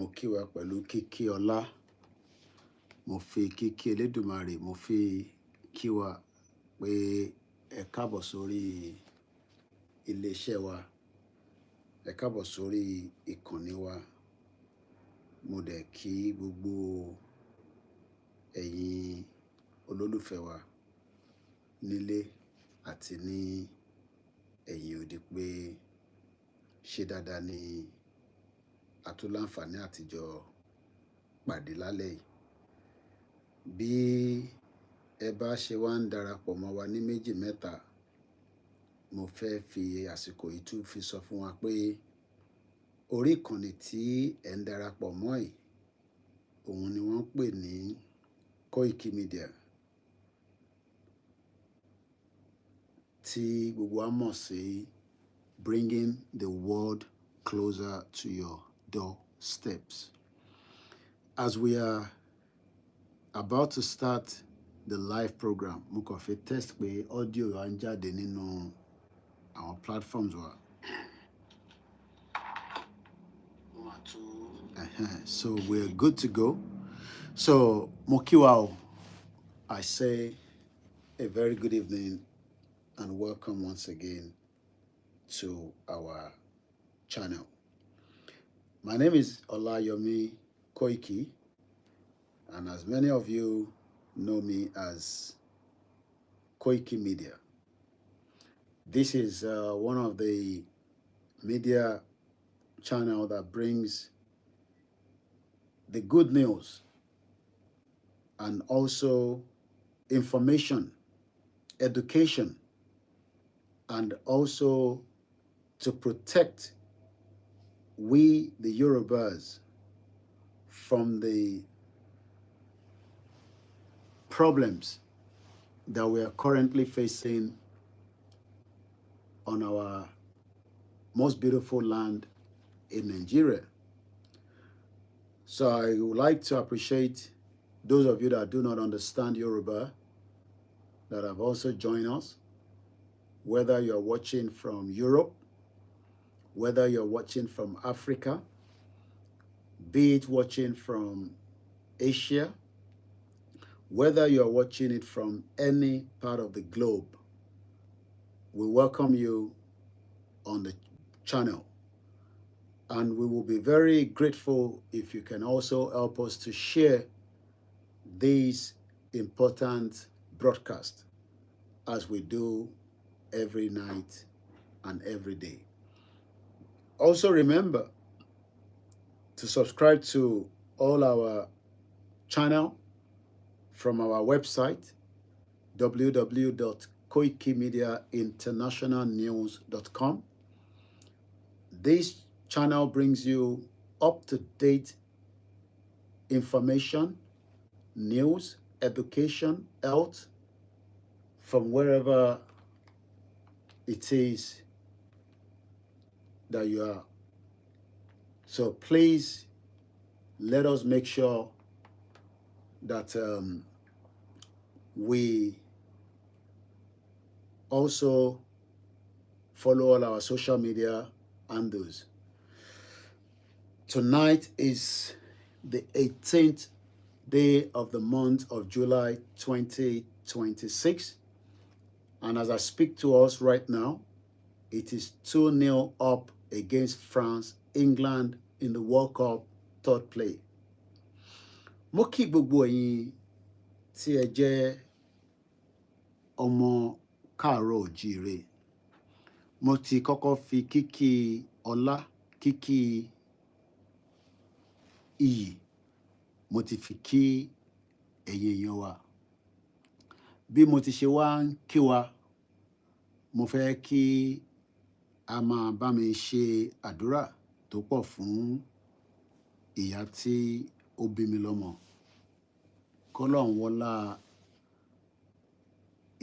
mo kí wa pẹ̀lú kíkí ọlá, mo fi kíkí Elédùmarè, mo fi kí wa pé ẹ káàbọ̀ sórí iléeṣẹ́ wa, ẹ káàbọ̀ sórí ìkànnì wa. Mo dẹ̀ kí gbogbo ẹ̀yin olólùfẹ́ wa nílé àti ní ẹ̀yìn òde pé ṣé dáadáa ni àtúnláǹfààní àtijọ́ pàdé lálẹ́ yìí. Bí ẹ bá ṣe wá ń darapọ̀ mọ́ wa ní méjì mẹ́ta, mo fẹ́ fi àsìkò yìí tún fi sọ fún wa pé orí ìkànnì tí ẹ̀ ń darapọ̀ mọ́ yìí, òun ni wọ́n ń pè ní Koikimedia, tí gbogbo wa mọ̀ sí bringing the world closer to your doorsteps. As we are about to start the live program, mo kàn fẹ́ test pé audio wa ń jáde nínú àwọn platforms wa. So we're good to go. So mo kí wa o. I say a very good evening and welcome once again to our channel. My name is OLAYOMI Koiki, and as many of you know me as Koikimedia. This is one of the media channel that brings the good news and also information, education, and also to protect we, the Yorubas, from the problems that we are currently facing on our most beautiful land in Nigeria. So I would like to appreciate those of you that do not understand Yoruba that have also joined us, whether you're watching from Europe, whether you're watching from Africa, be it watching from Asia, whether you're watching it from any part of the globe, we welcome you on the channel. And we will be very grateful if you can also help us to share these important broadcasts as we do every night and every day. Also remember to subscribe to all our channel from our website, www.koikimediainternationalnews.com. This channel brings you up-to-date information, news, education, health, from wherever it is that you are. So please let us make sure that we also follow all our social media handles. Tonight is the 18th day of the month of July 2026. And as I speak to us right now, it is 2-0 up against France, England in the World Cup third play. Mo kí gbogbo ẹ̀yin tí ẹ jẹ́ ọmọ káàárọ̀ oòjíire. Mo ti kọ́kọ́ fi kíkí ọlá, kíkí iyì, mo ti fi kí ẹ̀yin èèyàn wa. Bí mo ti ṣe wá ń kí wa, mo fẹ́ kí a máa bá mi ṣe àdúrà tó pọ̀ fún ìyá tí ó bí mi lọ́mọ. K'Ọlọ́run wọlá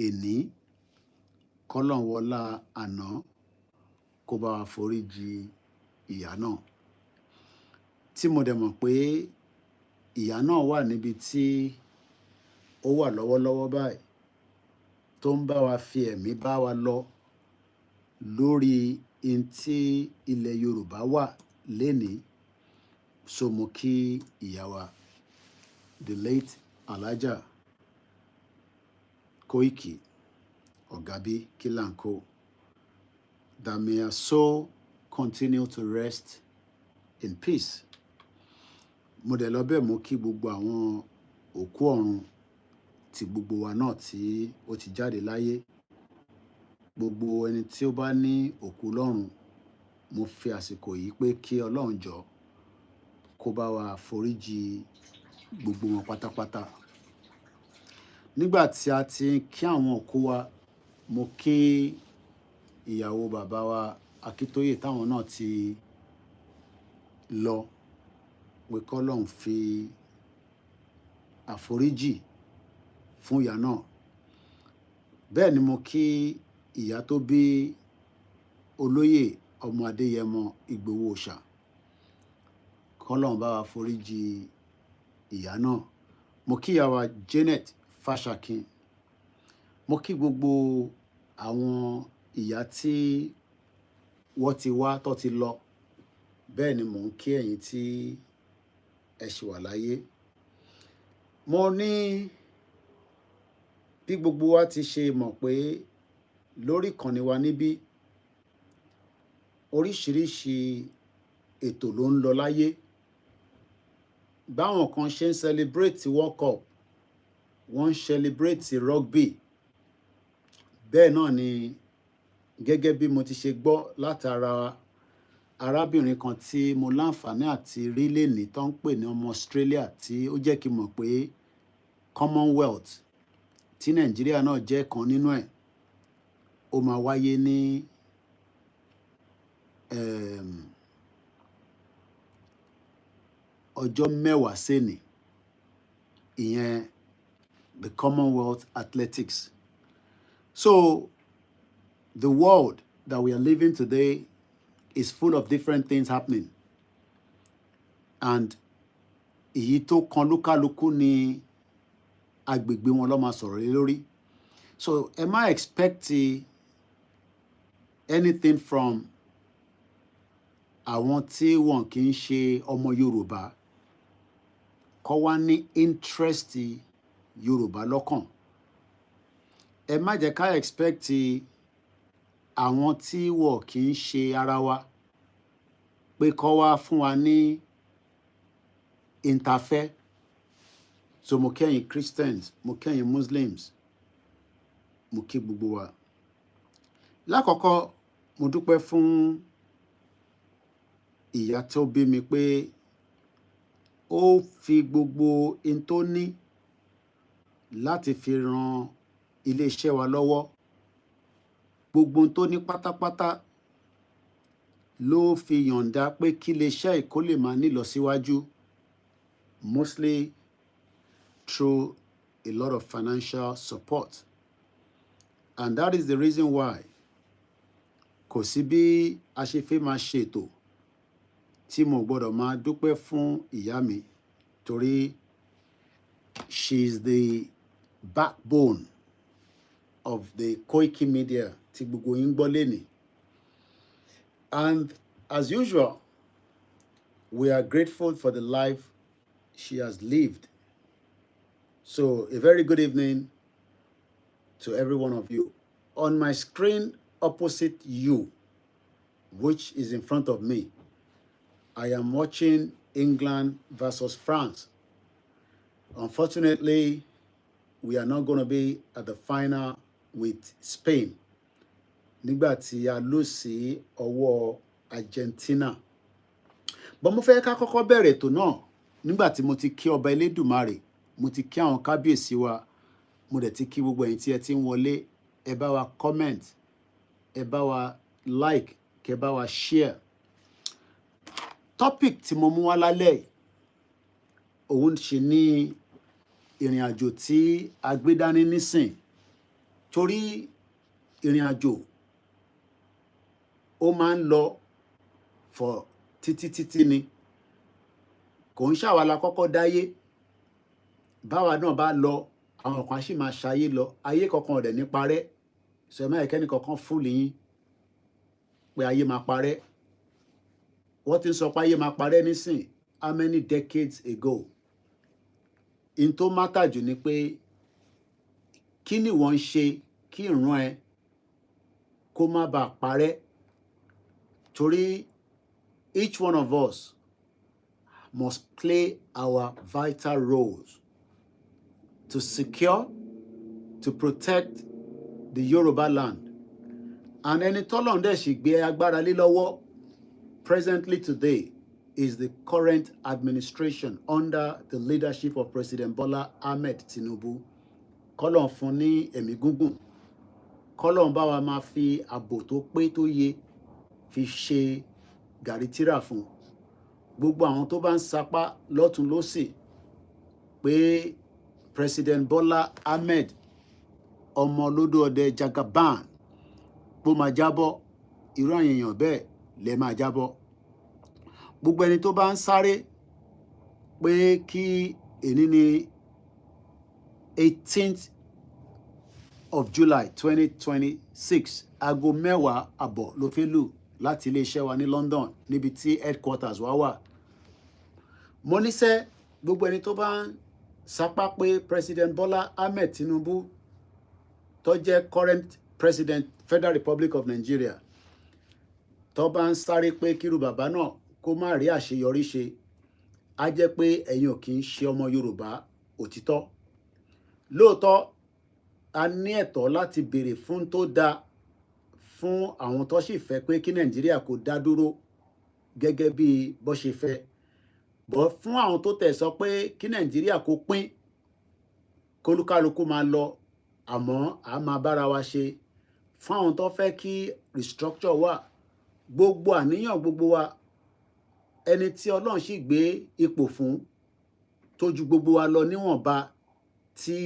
èní, k'Ọlọ́run wọlá àná, kó bá wa foríjì ìyá náà. Tí mo dẹ̀ mọ̀ pé ìyá náà wà níbi tí ó wà lọ́wọ́lọ́wọ́ báyìí, tó ń bá wa fi ẹ̀mí bá wa lọ lórí in tí ilẹ̀ Yorùbá wà lénìí, So mo kí ìyá wa, the late Alhaja Koiki Ogabi Kilanko, that may her soul continue to rest in peace. Mo dẹ̀ lọ bẹ́ẹ̀ mo kí gbogbo àwọn òkú ọ̀run ti gbogbo wa náà tí ó ti jáde láyé. Gbogbo ẹni tí ó bá ní òkú lọ́run, mo fi àsìkò yìí pé kí Ọlọ́run jọ̀ọ́ kó bá wa foríjì gbogbo wọn pátápátá. Nígbà tí a ti ń kí àwọn òkú wa, mo kí ìyàwó bàbá wa Akíntóyè táwọn náà ti lọ, pé k'Ọlọ́run fi àforíjì fún ìyá náà. Bẹ́ẹ̀ ni mo kí ìyá tó bí olóyè ọmọ Adéyẹmọ Ìgbòho Òòṣà, k'Ọlọ́run bá wa foríjì ìyá náà. Mo kí ìyá wa Janet Fáṣakin. Mo kí gbogbo àwọn ìyá tí wọ́n ti wá tó ti lọ. Bẹ́ẹ̀ ni mò ń kí ẹ̀yin tí ẹ ṣì wà láyé. Mo ní bí gbogbo wa ti ṣe mọ̀ pé lórí ìkànnì wa níbí oríṣiríṣi ètò ló ń lọ láyé. Báwọn kan ṣe ń celebrate World Cup, wọ́n ń celebrate rugby. Bẹ́ẹ̀ náà ni gẹ́gẹ́ bí mo ti ṣe gbọ́ látara arábìnrin kan tí mo láǹfààní àti rí lénìí tó ń pè ní ọmọ Australia, tí ó jẹ́ kí n mọ̀ pé Commonwealth tí Nàìjíríà náà jẹ́ kan nínú ẹ̀, ó máa wáyé ní ọjọ́ mẹ́wàá sẹ́ni, ìyẹn the Commonwealth Athletics. So the world that we are living today is full of different things happening, and èyí tó kan lúkálukú ni agbègbè wọn ló máa sọ̀rọ̀ lé lórí. So am I expecting anything from àwọn tí wọn kì í ṣe ọmọ Yorùbá kó wá ní interest Yorùbá lọ́kàn? Ẹ má jẹ́ ká expect àwọn tí wọn kì í ṣe ara wa pé kó wá fún wa ní interfere. So mo kẹ́yìn Christians, mo kẹ́yìn Muslims, mo kí gbogbo wa. Lákọ̀ọ́kọ́ mo dúpẹ́ fún ìyá tó bí mi pé ó fi gbogbo in tó ní láti fi ran iléeṣẹ́ wa lọ́wọ́. Gbogbo ohun tó ní pátápátá ló fi yọ̀ǹda pé kí iléeṣẹ́ ìkó lè máa ní ìlọsíwájú, mostly through a lot of financial support. And that is the reason why kò sí bí a ṣe fẹ́ máa ṣètò tí mo gbọ́dọ̀ máa dúpẹ́ fún ìyá mi, torí she is the backbone of the Koikimedia tí gbogbo yín gbọ́ lénìí. And as usual, we are grateful for the life she has lived. So a very good evening to every one of you. On my screen opposite you, which is in front of me, I am watching England versus France. Unfortunately, we are not going to be at the final with Spain. Nígbà tí a lose sí ọwọ́ Argentina. But mo fẹ́ ká kọ́kọ́ bẹ̀rẹ̀ ètò náà nígbà tí mo ti kí ọba Elédùmarè, mo ti kí àwọn kábíyèsí wa, mo dẹ̀ ti kí gbogbo ẹ̀yin tí ẹ ti ń wọlé. Ẹ bá wa comment, ẹ bá wa like, kẹ bá wa share. Topic tí mo mú wá lálẹ́ òun ṣe ní ìrìn àjò tí a gbé dání nísìn. Torí ìrìn àjò ó máa ń lọ for títí ni. Kò ń ṣàwa la kọ́kọ́ dáyé. Báwa náà bá lọ, àwọn kan sì máa ṣayé lọ. Ayé kankan ò dẹ̀ ní parẹ́. So ẹ má yẹ kẹ́ni kankan fúlù yín pé ayé máa parẹ́. Wọ́n ti ń sọ pé ayé máa parẹ́ nísìn. how many decades ago. In tó matter jù ni pé kí ni wọ́n ń ṣe kí ìran ẹ kó má bàa parẹ́. Torí each one of us must play our vital roles to secure, to protect the Yoruba land. And ẹni tọ́lọ́run dẹ̀ sì gbé agbára lé lọ́wọ́ presently today is the current administration under the leadership of President Bola Ahmed Tinubu. Kọ́lọ́run fún ní ẹ̀mí gúngùn. Kọ́lọ́run bá wa máa fi ààbò tó pé tó yẹ fi ṣe gàrí tírà fún gbogbo àwọn tó bá ń sapá lọ́tún lósì pé President Bola Ahmed ọmọ olódò ọdẹ Jagaban bó máa jábọ́, irú àwọn èèyàn bẹ́ẹ̀ lè máa jábọ́. Gbogbo ẹni tó bá ń sáré pé kí èní ní 18th of July 2026 aago 10:00 àbọ̀ ló fẹ́ lù láti iléeṣẹ́ wa ní London níbi tí headquarters wa wà. Mo níṣẹ́ gbogbo ẹni tó bá ń sapá pé President Bola Ahmed Tinubu tó jẹ́ current President Federal Republic of Nigeria tó bá ń sáré pé kírú bàbá náà kó má rí àṣeyọrí ṣe, á jẹ́ pé ẹ̀yin ò kì í ṣe ọmọ Yorùbá òtítọ́. Lóòótọ́ a ní ẹ̀tọ́ láti béèrè fún tó dáa fún àwọn tó sì fẹ́ pé kí Nàìjíríà kó dá dúró gẹ́gẹ́ bí bó ṣe fẹ́. Bọ́ fún àwọn tó tẹ̀ sọ pé kí Nàìjíríà kó pín kólúkálukú máa lọ àmọ́ a máa bára wa ṣe. Fún àwọn tó fẹ́ kí restructure wà, gbogbo àníyàn gbogbo wa, ẹni tí Ọlọ́run sì gbé ipò fún tó ju gbogbo wa lọ níwọ̀nba tí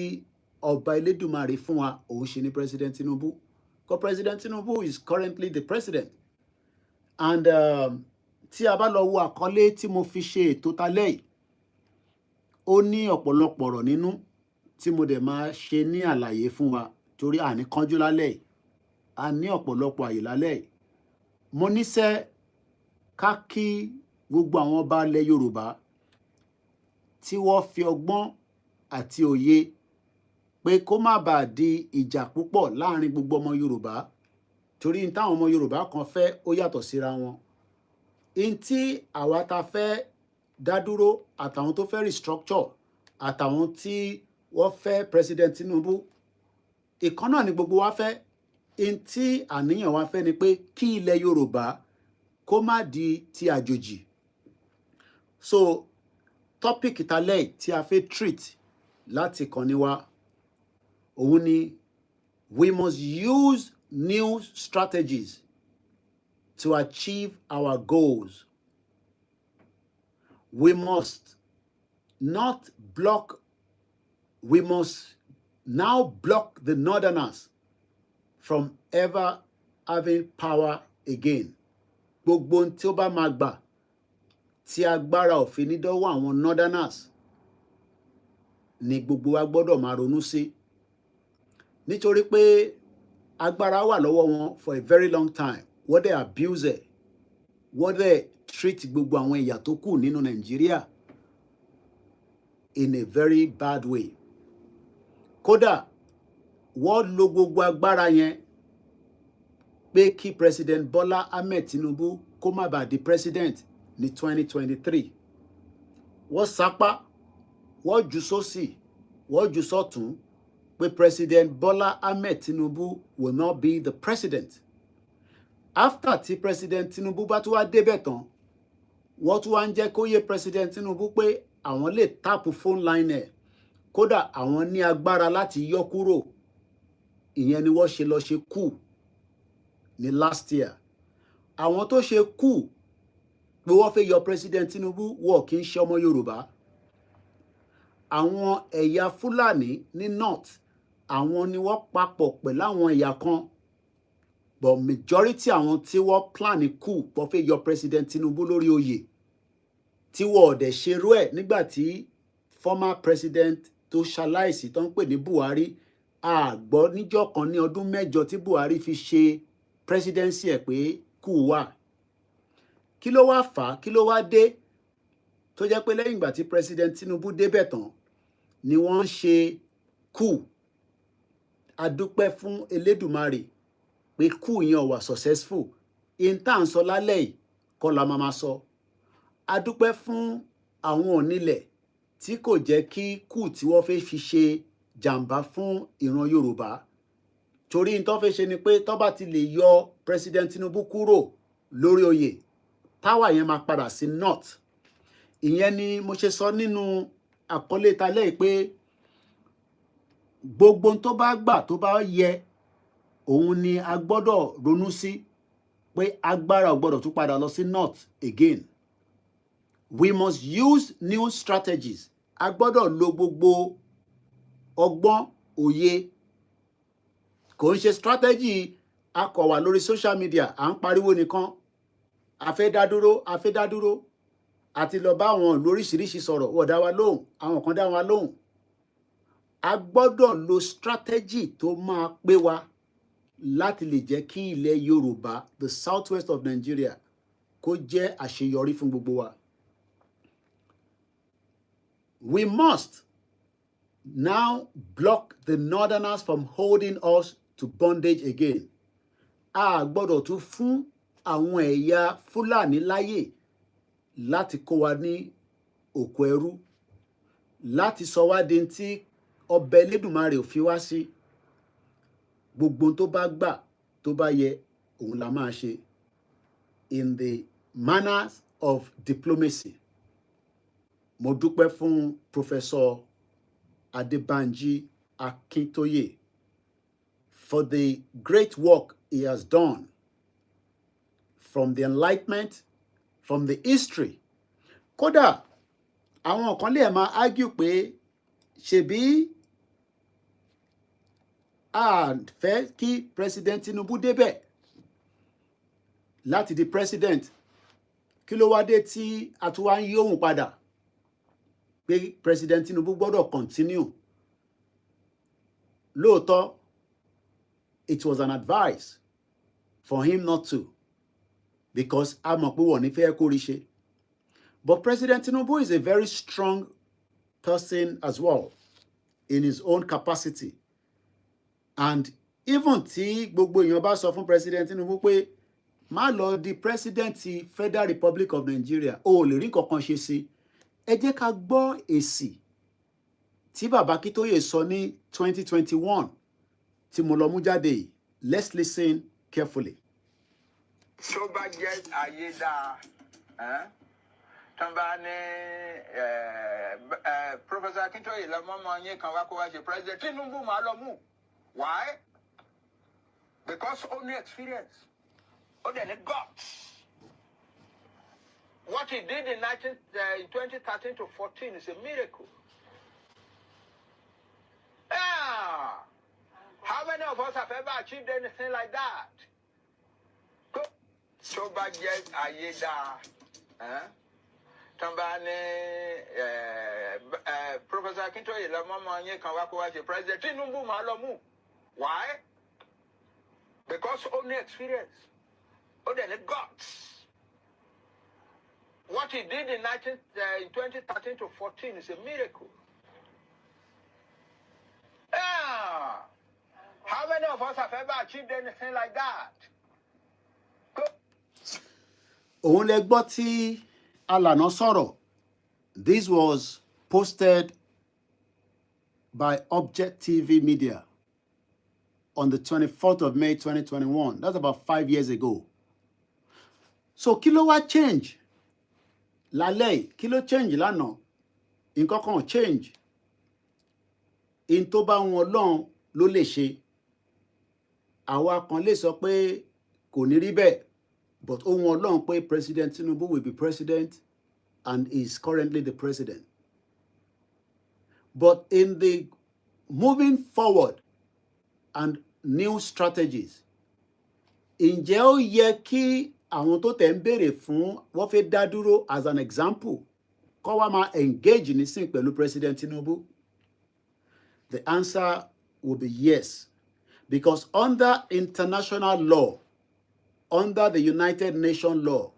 ọba Elédùmarè fún wa, òun ṣe ní President Tinubu. Because President Tinubu is currently the president. And tí a bá lọ wo àkọlé tí mo fi ṣe ètò talẹ́ yìí, ó ní ọ̀pọ̀lọpọ̀ ọ̀rọ̀ nínú tí mo dẹ̀ máa ṣe ní àlàyé fún wa torí a ní kánjú lálẹ́ yìí, a ní ọ̀pọ̀lọpọ̀ àyè lálẹ́ yìí. Mo níṣẹ́ ká kí gbogbo àwọn ọba ilẹ̀ Yorùbá tí wọ́n fi ọgbọ́n àti òye pé kó má bàa di ìjà púpọ̀ láàrin gbogbo ọmọ Yorùbá torí ní táwọn ọmọ Yorùbá kan fẹ́ ó yàtọ̀ síra wọn. In tí àwa ta fẹ́ dá dúró àtàwọn tó fẹ́ restructure àtàwọn tí wọ́n fẹ́ President Tinubu, ìkan náà ni gbogbo wa fẹ́. In tí àníyàn wa fẹ́ ni pé kí ilẹ̀ Yorùbá kó má di ti àjòjì. So topic talẹ́ tí a fẹ́ treat láti kàn ní wa òun ni we must use new strategies to achieve our goals. We must not block, we must now block the Northerners from ever having power again. Gbogbo ohun tí ó bá máa gbà tí agbára òfin ní dọ́wọ́ àwọn Northerners ni gbogbo wa gbọ́dọ̀ máa ronú sí. Nítorí pé agbára wà lọ́wọ́ wọn for a very long time. Wọ́n dẹ̀ abuse ẹ̀, wọ́n dẹ̀ treat gbogbo àwọn ẹ̀yà tó kù nínú Nàìjíríà in a very bad way. Kódà wọ́n lo gbogbo agbára yẹn pé kí President Bola Ahmed Tinubu kó má bàa di president ní 2023. Wọ́n sapá, wọ́n jù sósì, wọ́n jù sọ́tún pé President Bola Ahmed Tinubu will not be the president. After tí President Tinubu bá tún wá débẹ̀ tán, wọ́n tún wá ń jẹ́ kó yé President Tinubu pé àwọn lè táàpù phone line ẹ̀, kódà àwọn ní agbára láti yọ kúrò. Ìyẹn ni wọ́n ṣe lọ ṣe kú ní last year. Àwọn tó ṣe kú pé wọ́n fẹ́ yọ President Tinubu wọ́n kì í ṣe ọmọ Yorùbá. Àwọn ẹ̀yà Fúlàní ní north, àwọn ni wọ́n papọ̀ pẹ̀lú àwọn ẹ̀yà kan. But majority àwọn tí wọ́n plan kú wọ́n fẹ́ yọ President Tinubu lórí oyè tí wọ́n ọ̀dẹ̀ ṣerú ẹ̀ nígbà tí former president tó ṣaláìsí tó ń pè ní Buhari, a gbọ́ níjọ́ kan ní ọdún 8 tí Buhari fi ṣe presidency ẹ̀ pé kú wà. Kí ló wá fà á? Kí ló wá dé? tó jẹ́ pé lẹ́yìn ìgbà tí President Tinubu débẹ̀ tán ni wọ́n ń ṣe coup. A dúpẹ́ fún Elédùmarè pé coup yẹn ò wà successful. In tá à ń sọ lálẹ́ yìí kọ́ la máa sọ. A dúpẹ́ fún àwọn onílẹ̀ tí kò jẹ́ kí coup tí wọ́n fẹ́ fi ṣe jàǹbá fún ìran Yorùbá. Torí n tó fẹ́ ṣe ni pé tó bá ti lè yọ President Tinubu kúrò lórí oyè, power yẹn máa padà sí north. Ìyẹn ni mo ṣe sọ nínú àkọlé talẹ́ yìí pé gbogbo tó bá gbà tó bá yẹ òun ni a gbọ́dọ̀ ronú sí pé agbára ò gbọ́dọ̀ tún padà lọ sí north again. We must use new strategies. A gbọ́dọ̀ lo gbogbo ọgbọ́n òye. Kò ń ṣe strategy akọ̀wà lórí social media à ń pariwo nìkan. A fẹ́ dá dúró, àti lọ bá àwọn lóríṣiríṣi sọ̀rọ̀ wọ́n dá wa lóhùn, àwọn kan dá wa lóhùn. A gbọ́dọ̀ lo strategy tó máa pé wa láti lè jẹ́ kí ilẹ̀ Yorùbá, the southwest of Nigeria, kó jẹ́ àṣeyọrí fún gbogbo wa. We must now block the northerners from holding us to bondage again. A gbọ́dọ̀ tún fún àwọn ẹ̀yà Fúlàní láyè láti kó wa ní òkú ẹrú, láti sọ wá di tí ọbẹ̀ Elédùmarè ò fi wá sí. Gbogbo tó bá gbà tó bá yẹ òun la máa ṣe in the manners of diplomacy. Mo dúpẹ́ fún Professor Adebanji Akintoye for the great work he has done from the Enlightenment, from the history. Kódà àwọn kan lè máa argue pé ṣebí a fẹ́ kí President Tinubu débẹ̀ láti di president. Kí ló wá dé tí a tún wá ń yí òun padà pé President Tinubu gbọ́dọ̀ continue? Lóòótọ́, it was an advice for him not to, because a mọ̀ pé wọ́n ní fẹ́ kó rí ṣe. But President Tinubu is a very strong person as well in his own capacity. And even tí gbogbo èèyàn bá sọ fún President Tinubu pé má lọ di President ti Federal Republic of Nigeria, o lè rí kankan ṣe sí. Ẹ jẹ́ ká gbọ́ èsì tí bàbá Akíntóyè sọ ní 2021 tí mo lọ mú jáde yìí. Let's listen carefully. Tó bá jẹ́ ayé dáa, tán bá ní Professor Akíntóyè lọ́mọ́mọ́ yín kan wá kó wá ṣe President Tinubu máa lọ mú. Why? Because only experience, only guts. What he did in 2013 to 14 is a miracle. Yeah. How many of us have ever achieved anything like that? So bad yet ayeda. Tambane Professor Akintoye la mama nye kan wa ko wa je President Tinubu ma lo mu. Why? Because only experience, only guts. What he did in 2013 to 14 is a miracle. Yeah. How many of us have ever achieved anything like that? Òun lẹ gbọ́ tí Alànà sọ̀rọ̀. This was posted by Object TV Media on the 24th of May 2021. That's about 5 years ago. So kí ló wá change lálẹ́? Kí ló change lánàá? Nǹkan kan change. In tó bá wọn Ọlọ́run ló lè ṣe. Àwa kan lè sọ pé kò ní rí bẹ́ẹ̀, but ohun Ọlọ́run pé President Tinubu will be president and is currently the president. But in the moving forward and new strategies, ǹjẹ́ ó yẹ kí àwọn tó tẹ̀ ń béèrè fún wọ́n fẹ́ dá dúró as an example kó wá máa engage nísìn pẹ̀lú President Tinubu? The answer will be yes. Because under international law, under the United Nations law,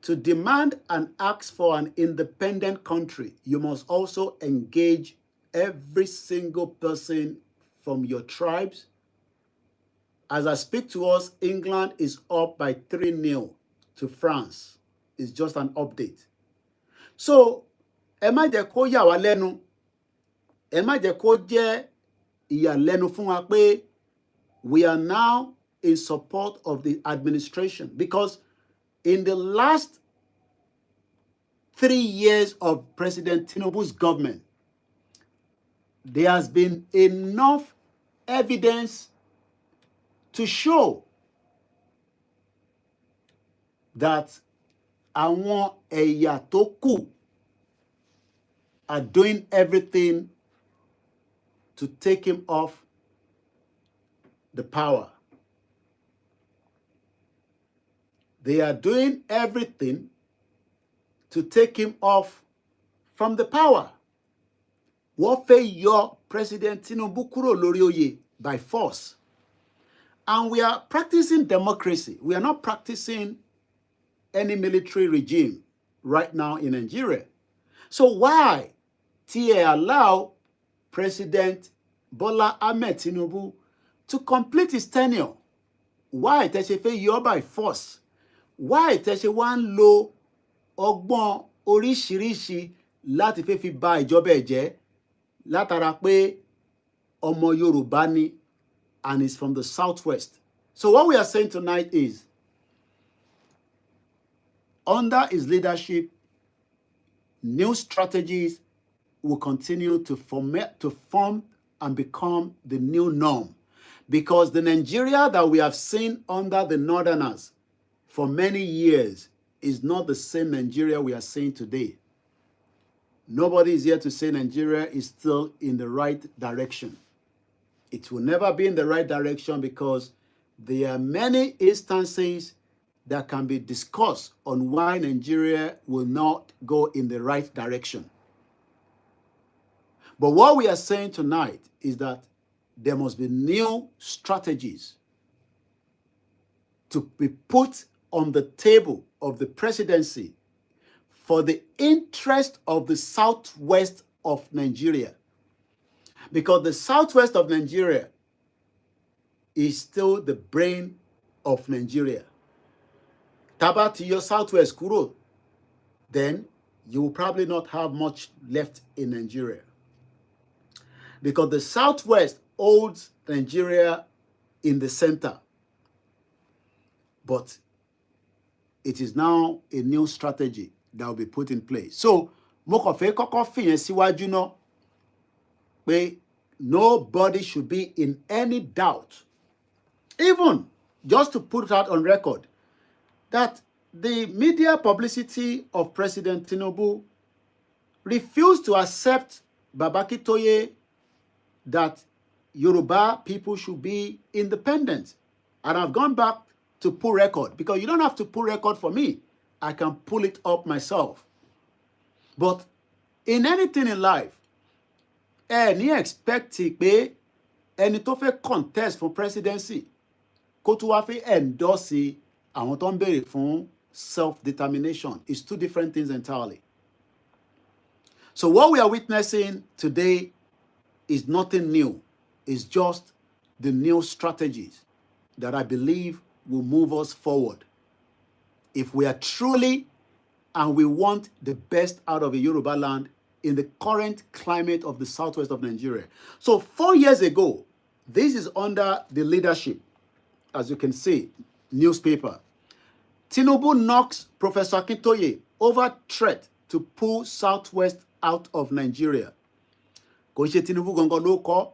to demand and ask for an independent country, you must also engage every single person from your tribes. As I speak to us, England is up by 3-0 to France. It's just an update. So, ẹ má jẹ́ kó yà wá lẹ́nu, ẹ má jẹ́ kó jẹ́ ìyàlẹ́nu fún wa pé we are now in support of the administration, because in the last 3 years of President Tinubu's government, there has been enough evidence to show that àwọn ẹ̀yà tó kù are doing everything to take him off the power. They are doing everything to take him off from the power. Wọ́n fẹ́ yọ President Tinubu kúrò lórí oyè by force. And we are practicing democracy. We are not practicing any military regime right now in Nigeria. So why tí ẹ allow President Bola Ahmed Tinubu to complete his tenure? Why tẹ́ ṣe fẹ́ yọ by force? Why tẹ́ ṣe wá ń lo ọgbọ́n oríṣiríṣi láti fẹ́ fi ba ìjọba ẹ̀ jẹ́ látara pé ọmọ Yorùbá ni and is from the southwest? So what we are saying tonight is, under his leadership, new strategies will continue to form and become the new norm. Because the Nigeria that we have seen under the Northerners for many years is not the same Nigeria we are seeing today. Nobody is here to say Nigeria is still in the right direction. It will never be in the right direction because there are many instances that can be discussed on why Nigeria will not go in the right direction. But what we are saying tonight is that there must be new strategies to be put on the table of the presidency for the interest of the southwest of Nigeria. Because the southwest of Nigeria is still the brain of Nigeria. Taba to your southwest kúrò, then you will probably not have much left in Nigeria. Because the southwest holds Nigeria in the center. But it is now a new strategy that will be put in place. So, mo kàn fẹ́ kọ́kọ́ fìyẹn síwájú náà pé nobody should be in any doubt, even just to put it out on record, that the media publicity of President Tinubu refused to accept Baba Akintoye that Yoruba people should be independent. And I've gone back to pull record, because you don't have to pull record for me. I can pull it up myself. But in anything in life, any expect pé ẹni tó fẹ́ contest for presidency kó tó wá fẹ́ endorse àwọn tó ń béèrè fún self-determination is two different things entirely. So what we are witnessing today is nothing new. It's just the new strategies that I believe will move us forward. If we are truly and we want the best out of a Yoruba land in the current climate of the southwest of Nigeria. So 4 years ago, this is under the leadership, as you can see, newspaper. Tinubu knocks Professor Akintoye over threat to pull southwest out of Nigeria. Kò ṣe Tinubu gangan ló kọ,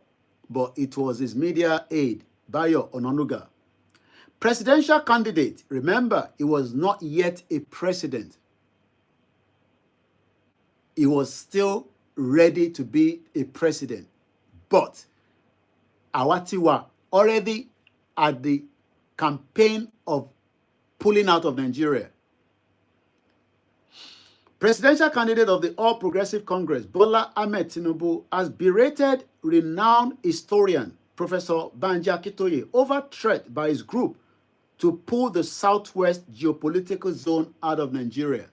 but it was his media aide, Bayo Onanuga. Presidential candidate, remember, he was not yet a president. He was still ready to be a president. But Awatiwa already at the campaign of pulling out of Nigeria. Presidential candidate of the All Progressive Congress, Bola Ahmed Tinubu, has berated renowned historian Professor Banji Akintoye over threat by his group to pull the southwest geopolitical zone out of Nigeria.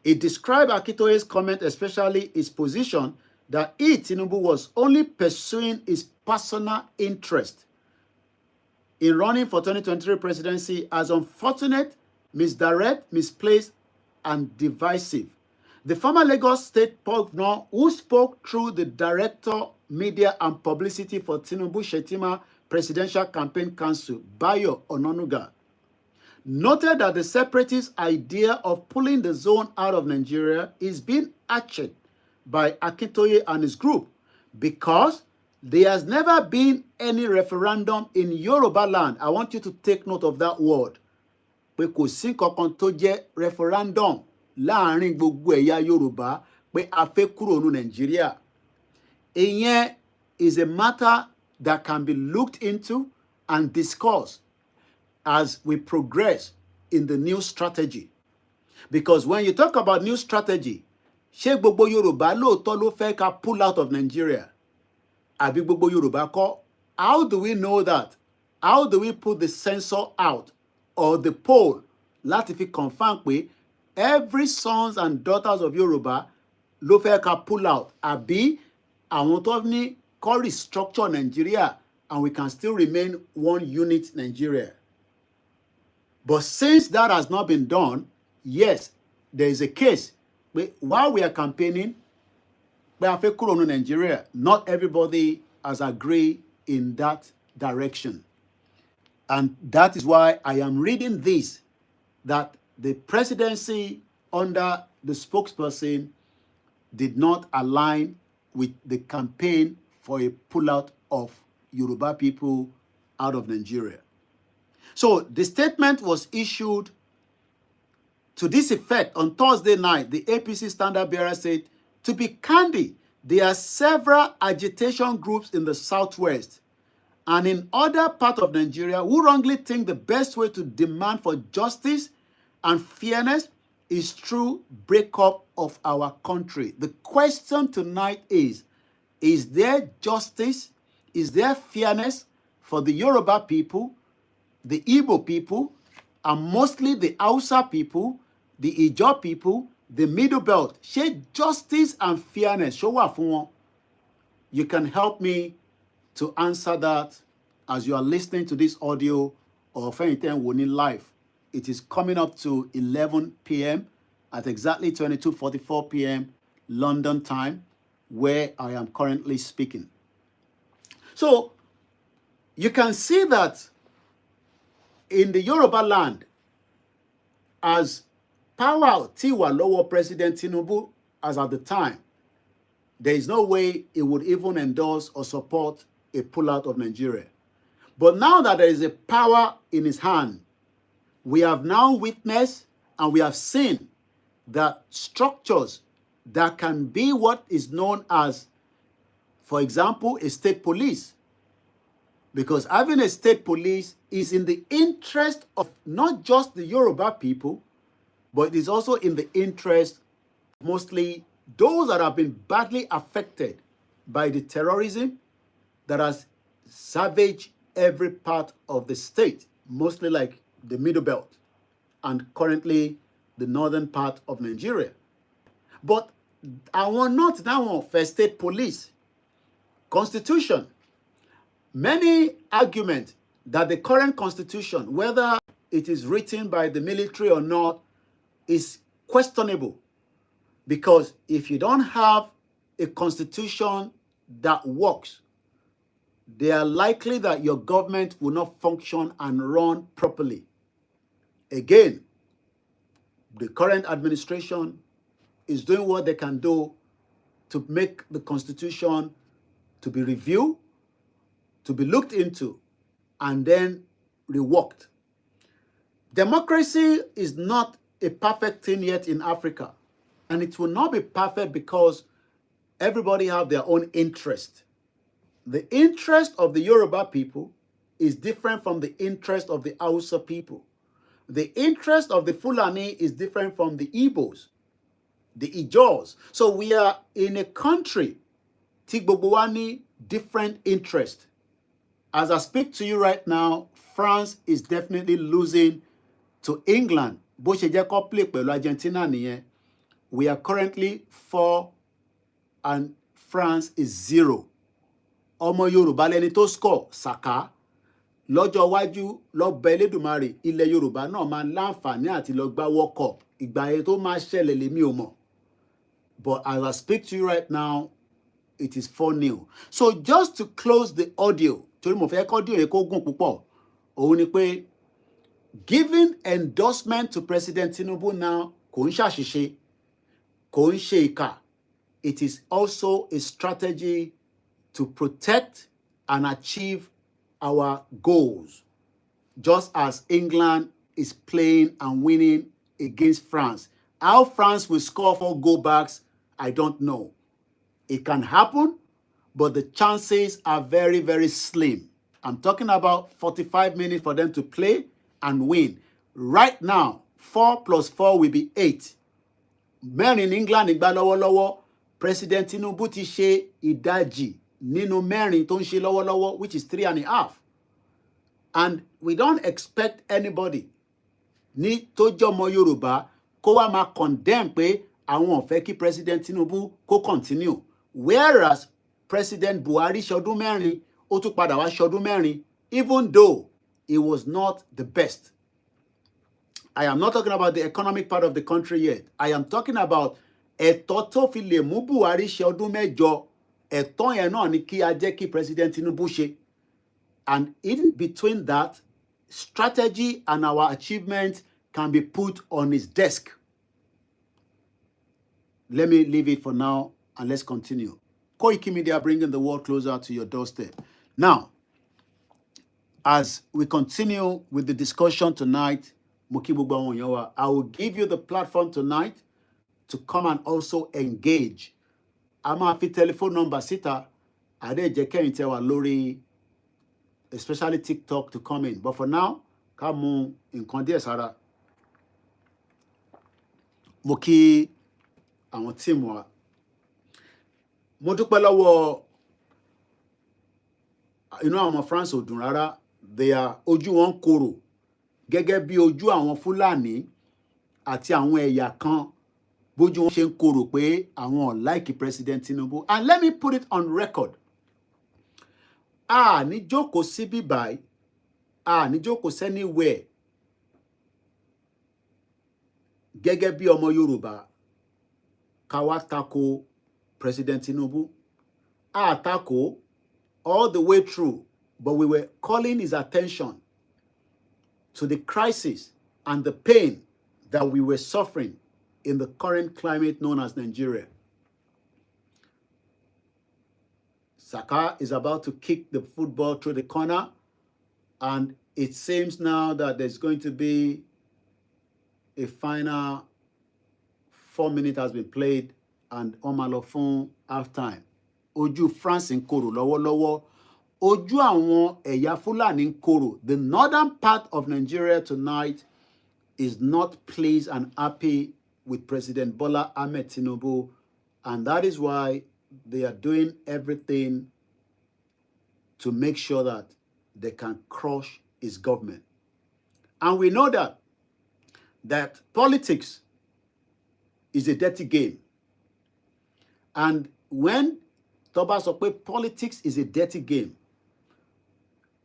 It described Akintoye's comment, especially his position, that he, Tinubu, was only pursuing his personal interest in running for 2023 presidency as unfortunate, misdirect, misplaced, and divisive. The former Lagos State governor, who spoke through the Director, Media and Publicity for Tinubu Shetima Presidential Campaign Council, Bayo Ononuga, noted that the separatist idea of pulling the zone out of Nigeria is being hatched by Akintoye and his group because there has never been any referendum in Yoruba land. I want you to take note of that word. Pé kò sí nǹkankan tó jẹ́ referendum láàrin gbogbo ẹ̀yà Yorùbá pé a fẹ́ kúrò ní Nàìjíríà. Ìyẹn is a matter that can be looked into and discussed as we progress in the new strategy. Because when you talk about new strategy, ṣé gbogbo Yorùbá lóòótọ́ ló fẹ́ ká pull out of Nigeria? Àbí gbogbo Yorùbá kọ́? How do we know that? How do we put the censor out or the poll láti fi confirm pé every sons and daughters of Yorùbá ló fẹ́ ká pull out? Àbí àwọn tó ní kó restructure Nigeria and we can still remain one unit Nigeria? But since that has not been done, yes, there is a case. While we are campaigning, Nigeria, not everybody has agreed in that direction. And that is why I am reading this, that the presidency under the spokesperson did not align with the campaign for a pullout of Yoruba people out of Nigeria. So the statement was issued to this effect on Thursday night. The APC standard bearer said, to be candid, there are several agitation groups in the southwest and in other parts of Nigeria who wrongly think the best way to demand for justice and fairness is through breakup of our country. The question tonight is there justice? Is there fairness for the Yoruba people, the Igbo people, and mostly the Hausa people, the Ijaw people, the Middle Belt? Ṣé justice and fairness ṣó wà fún wọn? You can help me to answer that as you are listening to this audio or Fẹ́yìntẹ́ wò ní live. It is coming up to 11 p.m. at exactly 22:44 p.m. London time, where I am currently speaking. So you can see that in the Yoruba land, as power Tiwa lower President Tinubu as at the time, there is no way he would even endorse or support a pullout of Nigeria. But now that there is a power in his hand, we have now witnessed and we have seen that structures that can be what is known as, for example, a state police. Because having a state police is in the interest of not just the Yoruba people, but it is also in the interest mostly those that have been badly affected by the terrorism that has savaged every part of the state, mostly like the Middle Belt and currently the northern part of Nigeria. But I want not now for state police. Constitution. Many argument that the current constitution, whether it is written by the military or not, is questionable. Because if you don't have a constitution that works, they are likely that your government will not function and run properly. Again, the current administration is doing what they can do to make the constitution to be reviewed, to be looked into, and then reworked. Democracy is not a perfect thing yet in Africa. And it will not be perfect because everybody have their own interest. The interest of the Yoruba people is different from the interest of the Hausa people. The interest of the Fulani is different from the Igbos, the Ijaws. So we are in a country, tí gbogbo wa ní different interest. As I speak to you right now, France is definitely losing to England. Bó ṣe jẹ́ kó play pẹ̀lú Argentina nìyẹn. We are currently 4 and France is 0. Ọmọ Yorùbá lẹni tó score Saka. Lọ́jọ́ iwájú lọ́bẹ̀ Elédùmarè ilẹ̀ Yorùbá náà máa láǹfààní àti lọ gbá World Cup. Ìgbà yẹn tó máa ṣẹlẹ̀ lèmi ò mọ̀. But as I speak to you right now, it is 4-0. So just to close the audio, torí mo fẹ́ kọ́ audio yẹn kó gùn púpọ̀, òun ni pé giving endorsement to President Tinubu now kò ń ṣàṣìṣe, kò ń ṣe ìkà. It is also a strategy to protect and achieve our goals, just as England is playing and winning against France. How France will score 4 go-backs, I don't know. It can happen, but the chances are very, very slim. I'm talking about 45 minutes for them to play and win. Right now, 4 plus 4 will be 8. Men in England, ìgbà lọ́wọ́lọ́wọ́, President Tinubu ti ṣe ìdajì nínú mẹ́rin tó ń ṣe lọ́wọ́lọ́wọ́, which is 3.5. And we don't expect anybody ní tó jọmọ Yorùbá kó wá máa condemn pé àwọn ò fẹ́ kí President Tinubu kó continue. Whereas President Buhari ṣọdún mẹ́rin, ó tún padà wá ṣọdún mẹ́rin, even though it was not the best. I am not talking about the economic part of the country yet. I am talking about ẹ̀tọ́ tó fi lè mú Buhari ṣe ọdún mẹ́jọ. Ẹ̀tọ́ yẹn náà ni kí a jẹ́ kí President Tinubu ṣe. And in between that, strategy and our achievements can be put on his desk. Let me leave it for now and let's continue. Koikimedia bringing the world closer to your doorstep. Now, as we continue with the discussion tonight, I will give you the platform tonight to come and also engage. I'm going to telephone number sita. Lori, especially TikTok, to come in. But for now, come in Kondia Sara. Moki àwọn team wa. Mo dúpẹ́ lọ́wọ́ inú àwọn France ò dùn rárá. They are ojú wọn korò gẹ́gẹ́ bí ojú àwọn Fúlàní àti àwọn ẹ̀yà kan bójú wọn ṣe ń korò pé àwọn ò like President Tinubu. And let me put it on record. Ní jókòó síbí báyìí, ní jókòó anywhere gẹ́gẹ́ bí ọmọ Yorùbá ká wá tako President Tinubu. Tako all the way through, but we were calling his attention to the crisis and the pain that we were suffering in the current climate known as Nigeria. Saka is about to kick the football through the corner, and it seems now that there's going to be a final 4 minutes has been played, and Omalofon halftime. Ojú France ń korò lọ́wọ́lọ́wọ́. Ojú àwọn ẹ̀yà Fúlàní ń korò. The northern part of Nigeria tonight is not pleased and happy with President Bola Ahmed Tinubu, and that is why they are doing everything to make sure that they can crush his government. And we know that politics is a dirty game. And when Toba sọ pé politics is a dirty game,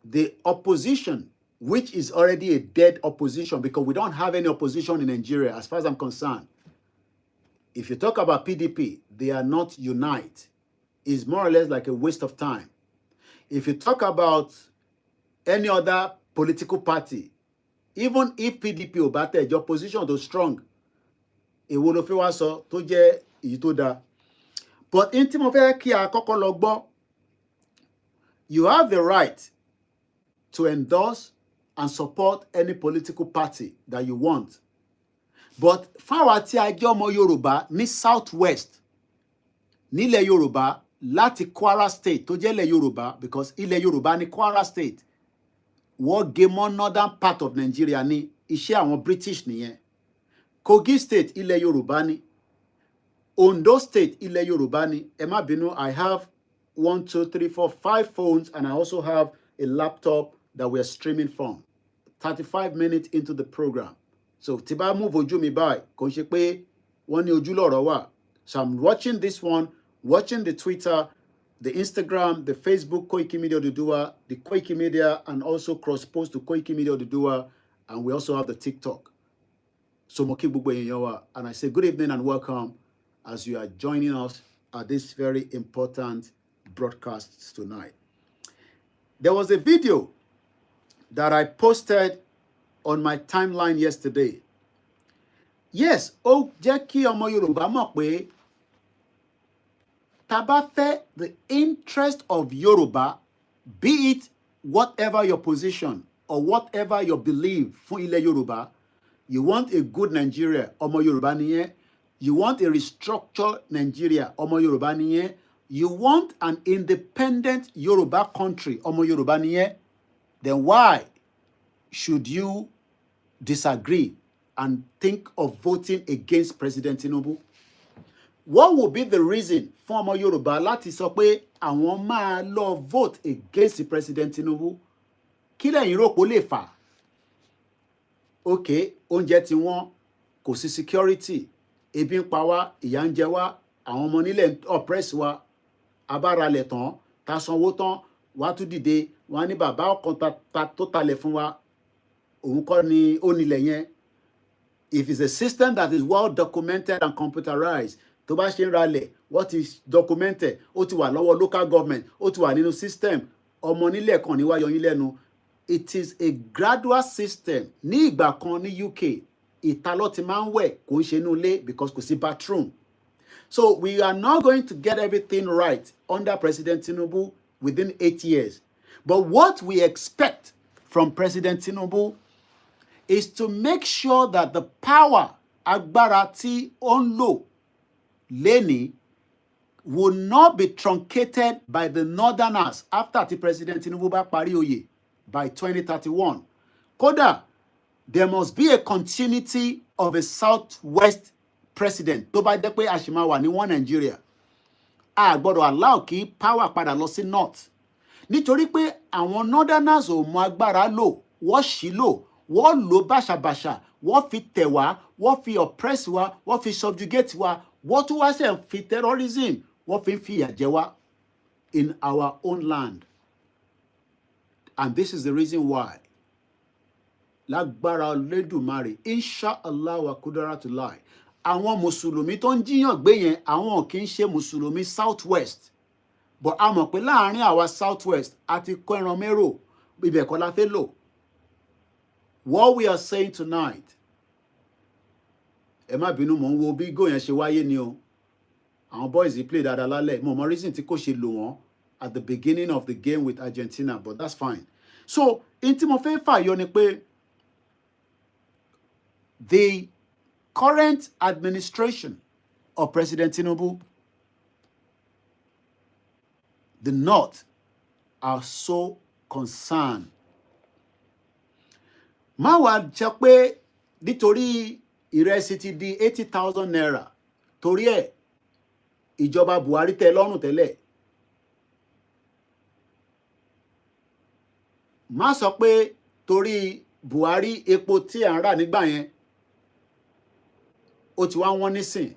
the opposition, which is already a dead opposition because we don't have any opposition in Nigeria as far as I'm concerned. If you talk about PDP, they are not unite. It's more or less like a waste of time. If you talk about any other political party, even if PDP ò bá tẹ̀, your position is strong. Èwo ló fẹ́ wá sọ tó jẹ́ èyí tó dáa. But in tí mo fẹ́ kí a kọ́kọ́ lọ gbọ́, you have the right to endorse and support any political party that you want. But fáwa tí a jẹ́ ọmọ Yorùbá ní Southwest, nílẹ̀ Yorùbá, láti Kwara State tó jẹ́ ilẹ̀ Yorùbá, because ilẹ̀ Yorùbá ní Kwara State, wọ́n gé mọ́ northern part of Nigeria ní iṣẹ́ àwọn British nìyẹn. Kogi State ilẹ̀ Yorùbá ní. Ondo State ilẹ̀ Yorùbá ní. Ẹ má bínú, I have 1, 2, 3, 4, 5 phones, and I also have a laptop that we are streaming from. 35 minutes into the program. So tí bá move ojú mi báyìí, kò ń ṣe pé wọ́n ní ojú lọ̀rọ̀ wà. So I'm watching this one, watching the Twitter, the Instagram, the Facebook Koikimedia Oduduwa, the Koikimedia, and also cross-post to Koikimedia Oduduwa, and we also have the TikTok. So mo kí gbogbo èèyàn wa, and I say good evening and welcome as you are joining us at this very important broadcast tonight. There was a video that I posted on my timeline yesterday. Yes, ó jẹ́ kí ọmọ Yorùbá mọ̀ pé tá bá fẹ́ the interest of Yoruba, be it whatever your position or whatever your belief fún ilẹ̀ Yorùbá, you want a good Nigeria, ọmọ Yorùbá nìyẹn. You want a restructured Nigeria, ọmọ Yorùbá nìyẹn. You want an independent Yoruba country, ọmọ Yorùbá nìyẹn. Then why should you disagree and think of voting against President Tinubu? What would be the reason fún ọmọ Yorùbá láti sọ pé àwọn máa lọ vote against President Tinubu? Kí lẹ̀yin rò pé ó lè fà? Okay, oúnjẹ tí wọ́n, kò sí security, ebi ń pa wá, ìyà ń jẹ wá, àwọn ọmọ nílẹ̀ oppress wa, abáralẹ̀ tán, ta sanwó tán, wá tún dìde, wọ́n á ní bàbá ọkàn tó talẹ̀ fún wa, òun kọ́ ni ó nílẹ̀ yẹn. If it's a system that is well documented and computerized, tó bá ṣe ń ralẹ̀, what is documented, ó ti wà lọ́wọ́ local government, ó ti wà nínú system, ọmọ nílẹ̀ kan ní wá yọ yín lẹ́nu. It is a gradual system. Ní ìgbà kan ní UK, ìta ló ti máa ń wẹ̀, kò ń ṣe inú ilé because kò sí bathroom. So we are not going to get everything right under President Tinubu within 8 years. But what we expect from President Tinubu is to make sure that the power, agbára tí ó ń lò lénìí, will not be truncated by the northerners after the President Tinubu bá parí oyè by 2031. Kódà, there must be a continuity of a southwest president tó bá jẹ́ pé a ṣì máa wà ní one Nigeria. A gbọ́dọ̀ allow kí power padà lọ sí north. Nítorí pé àwọn northerners ò mọ agbára lò, wọ́n ṣì lò, wọ́n lò bàṣàbàṣà, wọ́n fi tẹ̀ wá, wọ́n fi oppress wa, wọ́n fi subjugate wa, wọ́n tún wá ṣe fi terrorism, wọ́n fi ń fìyà jẹ wá in our own land. And this is the reason why, lágbára Olódùmarè, inshallah wa kudaratullah, àwọn mùsùlùmí tó ń jíyàn gbé yẹn, àwọn kì í ṣe mùsùlùmí southwest. But a mọ̀ pé láàrin àwa southwest, a ti kó ẹran mérò, ibẹ̀ kọ́ la fẹ́ lò. What we are saying tonight, ẹ má bínú, mò ń wo bí go yẹn ṣe wáyé ni o. Àwọn boys yìí play dáadáa lálẹ́, mo mọ reason tí kò ṣe lò wọ́n at the beginning of the game with Argentina, but that's fine. So, in tí mo fẹ́ fàyọ ni pé the current administration of President Tinubu, the North, are so concerned. Má wá jẹ́ pé nítorí ìrẹsì ti di 80,000 naira, torí ẹ̀ ìjọba Buhari tẹ́ lọ́rùn tẹ́lẹ̀. Má sọ pé torí Buhari epo tí à ń rà nígbà yẹn ó ti wá wọ́n nísìn.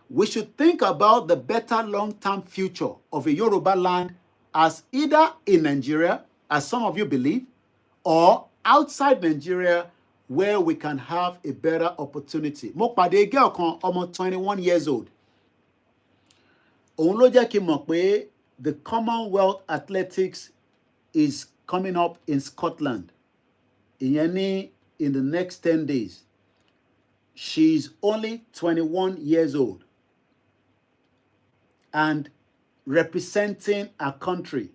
We should think about the better long-term future of a Yoruba land as either in Nigeria, as some of you believe, or outside Nigeria where we can have a better opportunity. Mo pàdé girl kan, ọmọ 21 years old. Òun ló jẹ́ kí n mọ̀ pé the Commonwealth Athletics is coming up in Scotland. Ìyẹn ní in the next 10 days. She's only 21 years old and representing a country.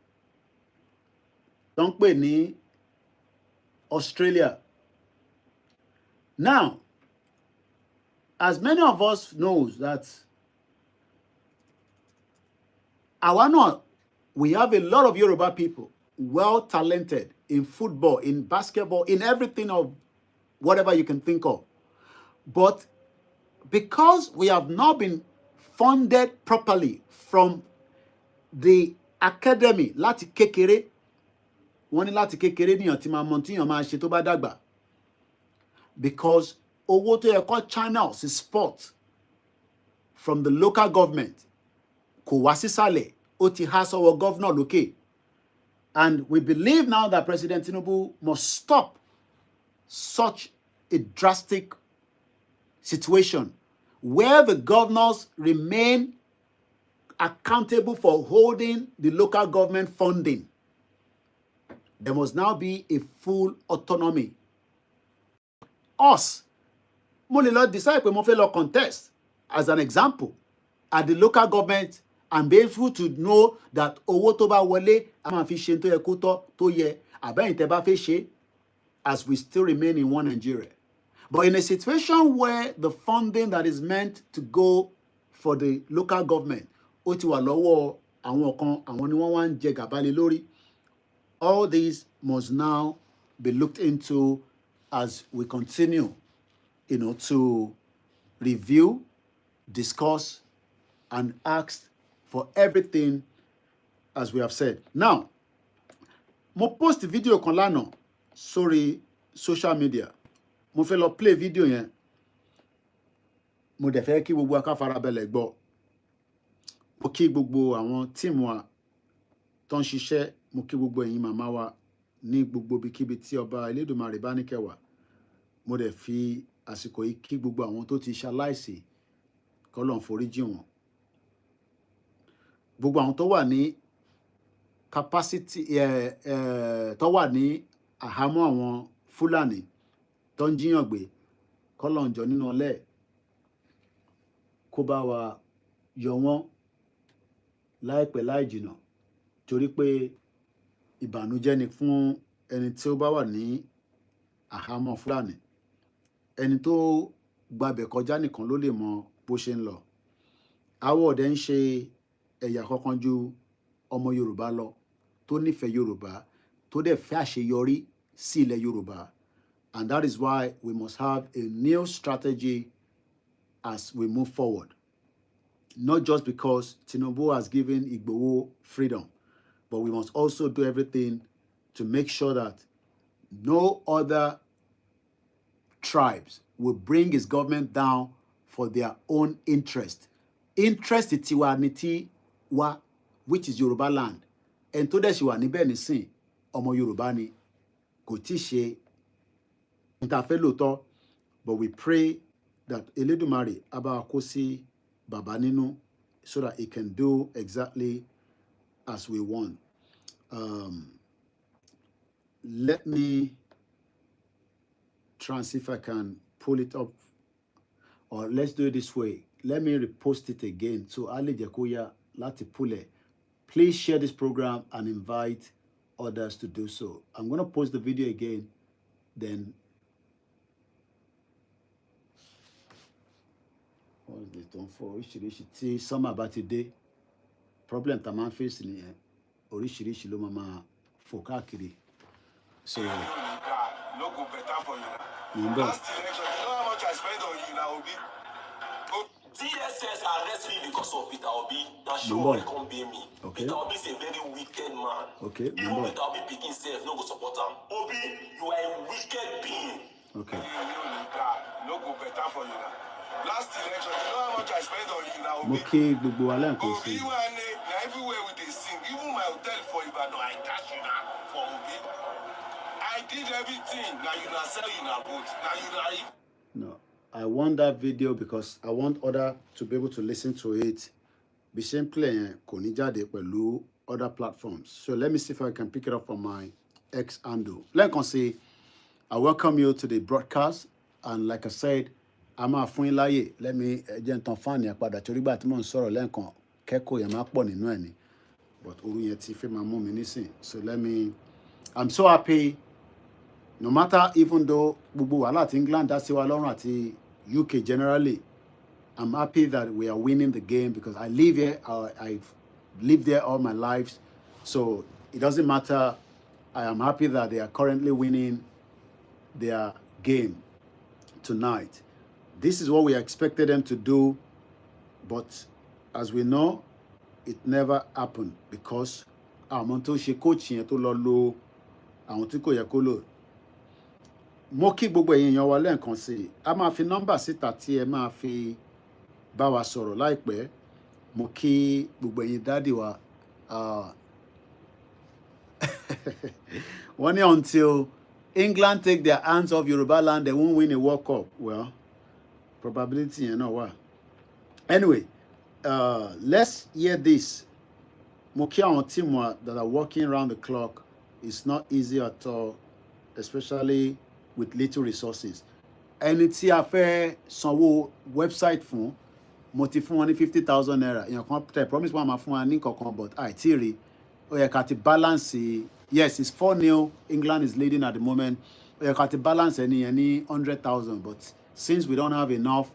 Tó ń pè ní Australia. Now, as many of us knows that we have a lot of Yoruba people, well talented in football, in basketball, in everything of whatever you can think of. But because we have not been funded properly from the academy, láti kékeré, wọ́n ní láti kékeré níyàn tí máa mọ tíyàn máa ṣe tó bá dàgbà, because owó tó yẹ kó channel sí sport from the local government kò wá sísàlẹ̀, ó ti há sọ́wọ́ governor lókè. And we believe now that President Tinubu must stop such a drastic situation where the governors remain accountable for holding the local government funding. There must now be a full autonomy. Us, mo lè lọ decide pé mo fẹ́ lọ contest as an example at the local government and be able to know that owó tó bá wọlé a máa fi ṣe tó yẹ kó tọ́ tó yẹ, àbẹ́yìn tẹ́ bá fẹ́ ṣe, as we still remain in one Nigeria. But in a situation where the funding that is meant to go for the local government ó ti wà lọ́wọ́ àwọn kan, àwọn ni wọ́n wá ń jẹ gàba lé lórí, all these must now be looked into as we continue, to review, discuss, and ask for everything as we have said. Now, mo post video kan lánàá sórí social media. Mo fẹ́ lọ play video yẹn. Mo dẹ̀ fẹ́ kí gbogbo wa ká farabalẹ̀ gbọ́. Mo kí gbogbo àwọn tíìmù wa tó ń ṣiṣẹ́, mo kí gbogbo ẹ̀yin màmá wa ní gbogbo ibikíbi tí ọba Elédùmarè bá ní kẹwàá. Mo dẹ̀ fi àsìkò yìí kí gbogbo àwọn tó ti ṣaláìsí, k'Ọlọ́run foríjì wọ́n. Gbogbo àwọn tó wà ní capacity tó wà ní àhámọ́ àwọn Fúlàní tó ń jíyàn gbé, k'Ọlọ́run jọ̀ọ́ nínú ọlẹ́ kó bá wa yọ wọ́n láìpẹ́ láì jìnnà, torí pé ìbànújẹ́ ni fún ẹni tí ó bá wà ní àhámọ́ Fúlàní. Ẹni tó gbabẹ̀ kọjá nìkan ló lè mọ bó ṣe ń lọ. Àwa ò dẹ̀ ń ṣe ẹ̀yà kankan ju ọmọ Yorùbá lọ tó nífẹ̀ẹ́ Yorùbá, tó dẹ̀ fẹ́ àṣeyọrí sí ilẹ̀ Yorùbá. And that is why we must have a new strategy as we move forward. Not just because Tinubu has given Igboho freedom, but we must also do everything to make sure that no other tribes will bring his government down for their own interest. Interest tiwa ni tiwa, which is Yoruba land. And tó dẹ̀ ṣì wà níbẹ̀ nísìn, ọmọ Yorùbá ni, kò tí ṣe ìtafẹ́ lóòótọ́, but we pray that Elédùmarè á bá wa kó sí bàbá nínú, so that he can do exactly as we want. Let me try and see if I can pull it up, or let's do it this way. Let me repost it again so Ali Jakoya láti pull it. Please share this program and invite others to do so. I'm going to post the video again, then what is this done for? Oríṣiríṣi tí summer bá ti dé, problem tá máa ń face nìyẹn, oríṣiríṣi ló máa fò káàkiri. So no go better for you. Remember, Last election, you know how much I spent on you now, Obi? DSS arrest me because of Peter Obi. That show Remember. will come be me. Okay. Peter Obi is a very wicked man. Okay, Even remember. Peter Obi picking self, no go support him. Obi, you are a wicked being. Okay. No go better for you now. Last election, you know how much I spent on you now, Mo Obi? kí gbogbo wa lẹ́ẹ̀kan Obi, sí. you and everywhere we dey sing. Even my hotel for Ibadan, I cash you now for Obi. I did everything. Now you not sell you now boat. Now you not. No, I want that video because I want other to be able to listen to it. Bí ṣe ń play yẹn kò ní jáde pẹ̀lú other platforms. So let me see if I can pick it up from my X handle. Lẹ́ẹ̀kan sí, I welcome you to the broadcast, and like I said, a máa fún yín láyè. Let me jẹ́ n tan fáànì yẹn padà torí gbà tí mò ń sọ̀rọ̀ lẹ́ẹ̀kan kẹ́kọ̀ọ́ yẹn máa pọ̀ nínú ẹ̀ ni, but oru yẹn ti fẹ́ máa mú mi nísìn. So I'm so happy. No matter, even though gbogbo wàhálà tí England dá sí wa lọ́rùn àti UK generally, I'm happy that we are winning the game because I live here. I've lived there all my life. So it doesn't matter. I am happy that they are currently winning their game tonight. This is what we expected them to do. But as we know, it never happened because àwọn tó ṣe coach yẹn tó lọ lo àwọn tí kò yẹ kó lò. Mo kí gbogbo èèyàn wa lẹ́ẹ̀kan sí i. A máa fi nọ́mbà síta tí ẹ máa fi bá wa sọ̀rọ̀ láìpẹ́. Mo kí gbogbo ẹ̀yin dádì wa. Wọ́n ní until England take their hands off Yoruba land, they won't win a World Cup. Well, probability yẹn náà wà. Anyway, let's hear this. Mo kí àwọn team wa that are working around the clock. It's not easy at all, especially with little resources. Ẹni tí a fẹ́ sanwó website fún, mo ti fún wọn ní 50,000 naira. Èèyàn kan tẹ promise wọn máa fún wa ní kankan, but àìtí rí. Ó yẹ ká ti balance. Yes, it's 4-0. England is leading at the moment. Ó yẹ ká ti balance ẹni yẹn ní 100,000, but since we don't have enough,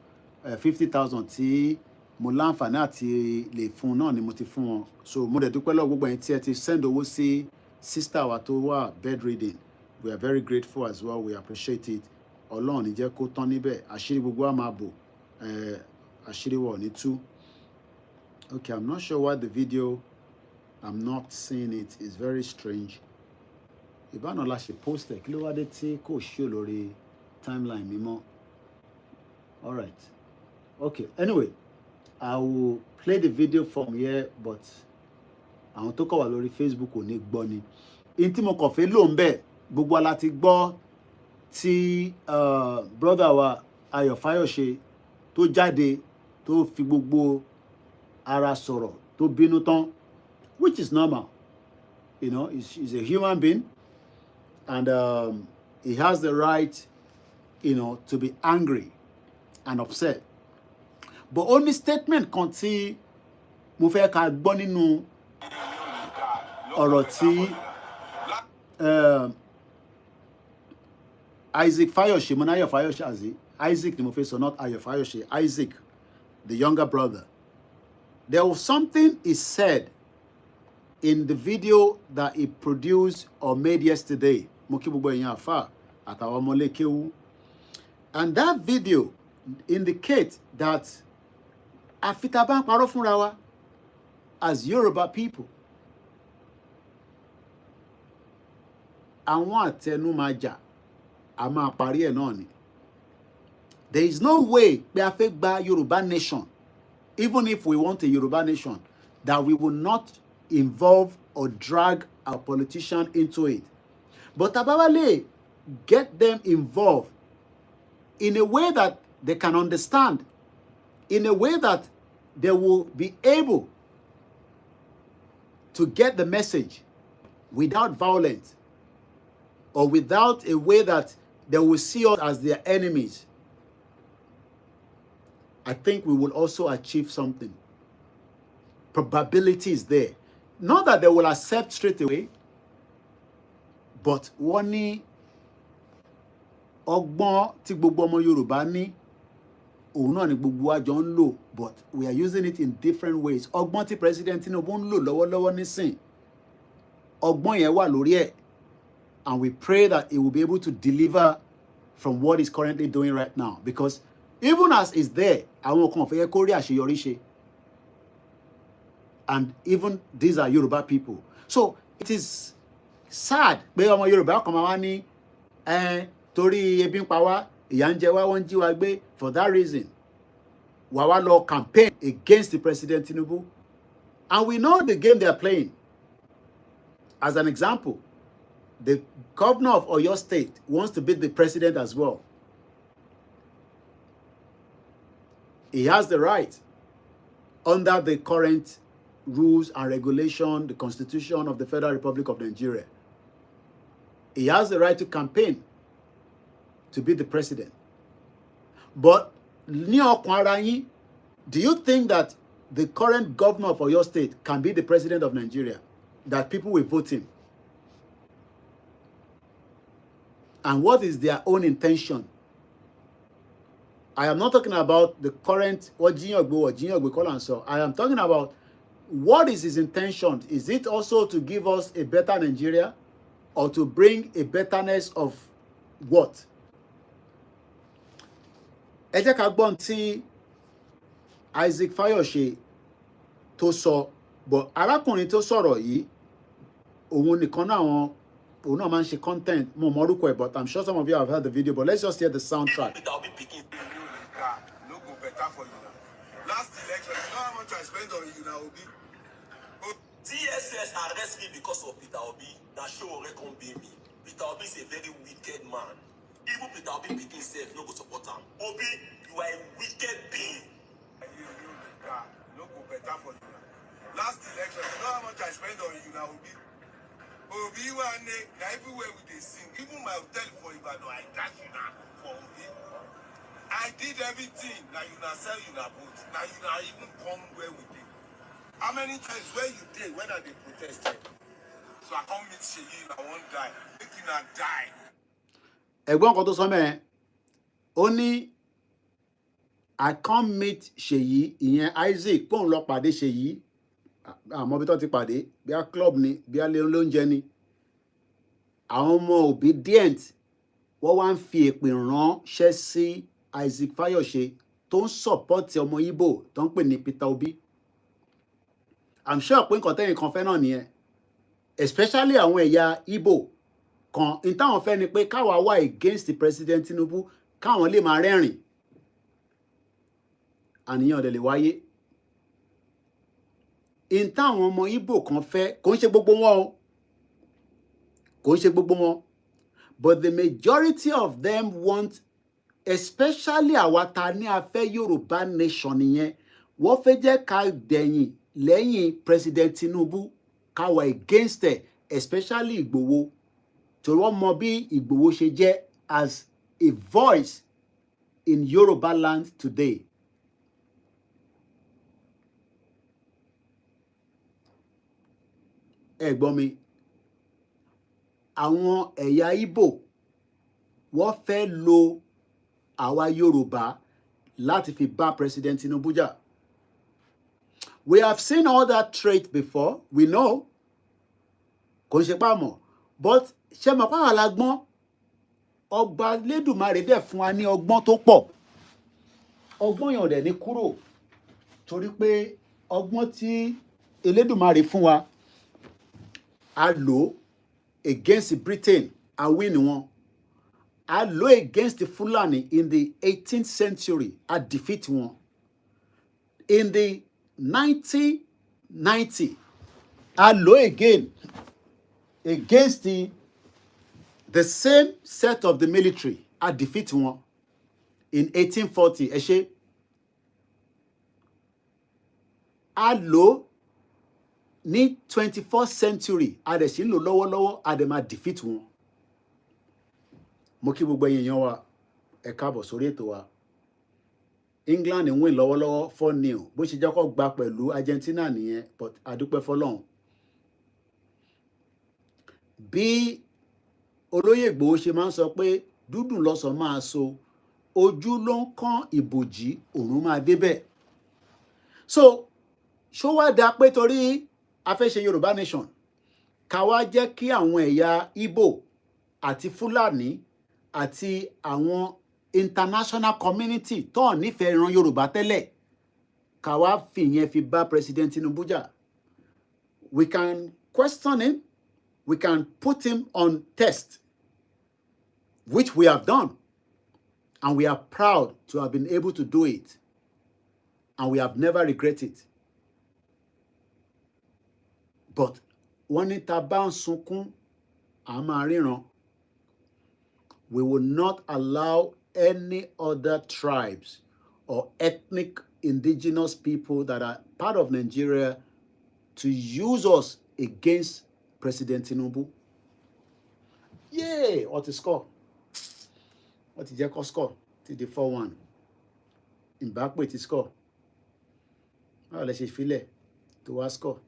50,000 tí mo láǹfààní àti lè fún náà ni mo ti fún wọn. So mo dẹ̀ dúpẹ́ lọ́wọ́ gbogbo ẹ̀yin tí ẹ ti send owó sí sister wa tó wà bedridden. We are very grateful as well. We appreciate it. Ọlọ́run ní jẹ́ kó tán níbẹ̀. Àṣírí gbogbo wa máa bò. Àṣírí wa ò ní tú. Okay, I'm not sure why the video, I'm not seeing it. It's very strange. Ìbáná la ṣe post ẹ̀, kí ló wá dé tí kò show lórí timeline mi mọ́? All right. Okay, anyway, I will play the video from here, but àwọn tó kọ̀ wá lórí Facebook ò ní gbọ́ ni. In tí mo kàn fẹ́ lò ń bẹ̀, gbogbo ala ti gbọ́ tí brother wa Ayọ̀ Fáyọ̀ṣe tó jáde tó fi gbogbo ara sọ̀rọ̀ tó bínú tán, which is normal. You know, he's a human being, and he has the right, you know, to be angry and upset. But only statement kan tí mo fẹ́ ká gbọ́ nínú ọ̀rọ̀ tí Isaac Fayoshe, Ayọ̀ Fayoshe, Isaac ni mo fẹ́ sọ, not Ayọ̀ Fayoshe, Isaac, the younger brother. There was something he said in the video that he produced or made yesterday. Mo kí gbogbo èèyàn àfà àtàwọn ọmọ ilé kéwú. And that video indicates that àfi tá bá ń parọ́ fúnra wa as Yoruba people, àwọn àtẹnumájà a máa parí ẹ̀ náà ni. There is no way pé a fẹ́ gba Yoruba nation, even if we want a Yoruba nation, that we will not involve or drag our politician into it. But Tabawale get them involved in a way that they can understand, in a way that they will be able to get the message without violence, or without a way that they will see us as their enemies. I think we will also achieve something. Probability is there. Not that they will accept straight away, but wọ́n ní ọgbọ́n tí gbogbo ọmọ Yorùbá ní, òun náà ni gbogbo wa jọ ń lò, but we are using it in different ways. Ọgbọ́n tí President Tinubu ń lò lọ́wọ́lọ́wọ́ nísìn, ọgbọ́n yẹn wà lórí ẹ̀, and we pray that he will be able to deliver from what he's currently doing right now, because even as is there, àwọn kan fẹ́ kó rí àṣeyọrí ṣe, and even these are Yoruba people. So it is sad pé ọmọ Yorùbá kan máa wá ní torí ebi ń pa wá, ìyà ń jẹ wá, wọ́n jí wa gbé, for that reason wà wá lọ campaign against the President Tinubu. And we know the game they are playing. As an example, the governor of Oyo State wants to beat the president as well. He has the right, under the current rules and regulation, the Constitution of the Federal Republic of Nigeria. He has the right to campaign to be the president. But ní ọkàn ara yín, do you think that the current governor of Oyo State can be the president of Nigeria? That people will vote him? And what is their own intention? I am not talking about the current so I am talking about what is his intention. Is it also to give us a better Nigeria, or to bring a betterness of what? Ẹ jẹ́ ká gbọ́n tí Isaac Fayoshe tó sọ, but arákùnrin tó sọ̀rọ̀ yìí, òun nìkan náà àwọn òun náà máa ń ṣe content mo mọ orúkọ ẹ̀, but I'm sure some of you have heard the video, but let's just hear the soundtrack. No go better for you now. Last election, you know how much I spent on you now, Obi? TSS arrest me because of Peter Obi. That show reckon be me. Peter Obi is a very wicked man. Even Peter Obi picking himself, no go support him. Obi, you are a wicked being. No go better for you now. Last election, you know how much I spent on you now, Obi? Obi, one day, everywhere we dey sing. Even my hotel for Ibadan, I dash you now for Obi. I did everything. Now you now sell you now vote. Now you now even come where we did. How many times where you did when I did protested? So I come meet Sheyi, I won't die. Make you not die. Ẹ̀gbọ́n kan tó sọ mẹ́ẹ̀, ó ní I come meet Sheyi, ìyẹn Isaac, kóun lọ pàdé Sheyi, àmọ́ bí tó ti pàdé, bí a club ni, bí a lé lóúnjẹ ni. Àwọn ọmọ obedient, wọ́n wá ń fi èpè ránṣẹ́ sí Isaac Fayose tó ń support ọmọ Igbo tó ń pè ní Peter Obi. I'm sure pé nǹkan tẹ́yìn kan fẹ́ náà nìyẹn, especially àwọn ẹ̀yà Igbo kan in táwọn fẹ́ ni pé káwa wà against the President Tinubu káwọn lè máa rẹ́rìn àníyàn ọ̀dẹ̀ lè wáyé. In táwọn ọmọ Igbo kan fẹ́ kò ń ṣe gbogbo wọn o, kò ń ṣe gbogbo wọn, but the majority of them want, especially àwa ta ní a fẹ́ Yorùbá nation nìyẹn, wọ́n fẹ́ jẹ́ ká dẹ̀yìn lẹ́yìn President Tinubu káwa against ẹ̀, especially Ìgbòho, torí wọ́n mọ bí Ìgbòho ṣe jẹ́ as a voice in Yoruba land today. Ẹ gbọ́ mi, àwọn ẹ̀yà Igbo wọ́n fẹ́ lo àwa Yorùbá láti fi bá President Tinubu jà. We have seen all that trait before, we know, kò ń ṣe pàmò, but ṣe mọ̀ pàwọn alágbọ́n ọba Lédùmarè dẹ̀ fún wa ní ọgbọ́n tó pọ̀. Ọgbọ́n yẹn ò dẹ̀ ní kúrò torí pé ọgbọ́n tí Elédùmarè fún wa a lò against Britain, a win wọn. A lò against the Fulani in the 18th century, a defeat wọn. In the 1990, a lò again against the same set of the military, a defeat wọn. In 1840, ẹ ṣé. A lò ní 21st century, a dẹ̀ sì ń lò lọ́wọ́lọ́wọ́, a dẹ̀ máa defeat wọn. Mo kí gbogbo èèyàn wa, ẹ káàbọ̀ sórí ètò wa. England ń win lọ́wọ́lọ́wọ́ 4-0, bó ṣe jẹ́ kó gba pẹ̀lú Argentina nìyẹn, but adúpẹ́ fọlọ́run. Bí olóyè Ìgbòho ṣe máa ń sọ pé dúdùn lọ́sàn máa so, ojú ló ń kán ìbòjì, òun máa débẹ̀. So ṣó wá dáa pé torí a fẹ́ ṣe Yorùbá nation ká wá jẹ́ kí àwọn ẹ̀yà Igbo àti Fúlàní àti àwọn international community tó nífẹ̀ẹ́ ìran Yorùbá tẹ́lẹ̀ ká wá fìyẹn fi bá President Tinubu jà? We can question him, we can put him on test, which we have done, and we are proud to have been able to do it, and we have never regretted it. But wọ́n ní tá bá ń sunkún, a máa ríran. We will not allow any other tribes or ethnic indigenous people that are part of Nigeria to use us against President Tinubu. Yay! What is score? What is your score? Ti di 4-1. Mbakwe ti score. Báwo lẹ ṣe filẹ̀ tó wá score?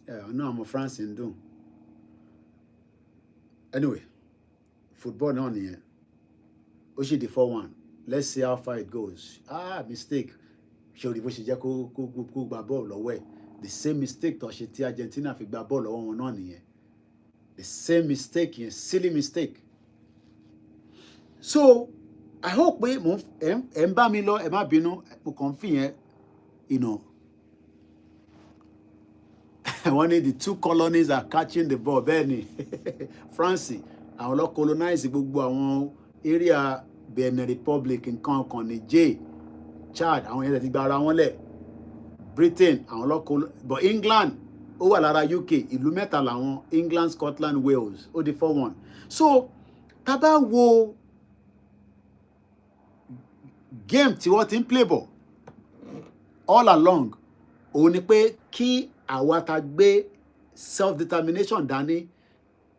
I know I'm a France in doom. Anyway, football náà nìyẹn. Ó ṣì di 4-1. Let's see how far it goes. Mistake. Ṣé bó ṣe jẹ́ kó gba bọ́ọ̀lù lọ́wọ́ ẹ̀. The same mistake tó ṣe tí Argentina fi gba bọ́ọ̀lù lọ́wọ́ wọn náà nìyẹn. The same mistake yẹn, silly mistake. So I hope pé ẹ ń bá mi lọ, ẹ má bínú, mo kàn fi yẹn, you know. wọ́n ní the two colonies are catching the ball bẹ́ẹ̀ ni France àwọn lọ colonize gbogbo àwọn area Benin Republic nǹkan kan Niger Chad àwọn yẹn ti gba ara wọn lẹ̀ Britain àwọn lọ but England ó wà lára UK ìlú mẹ́ta làwọn England Scotland Wales ó di 4-1 so tá bá wo game tí wọ́n ti ń play ball all along òun ni pé kí àwa ta gbé self determination dání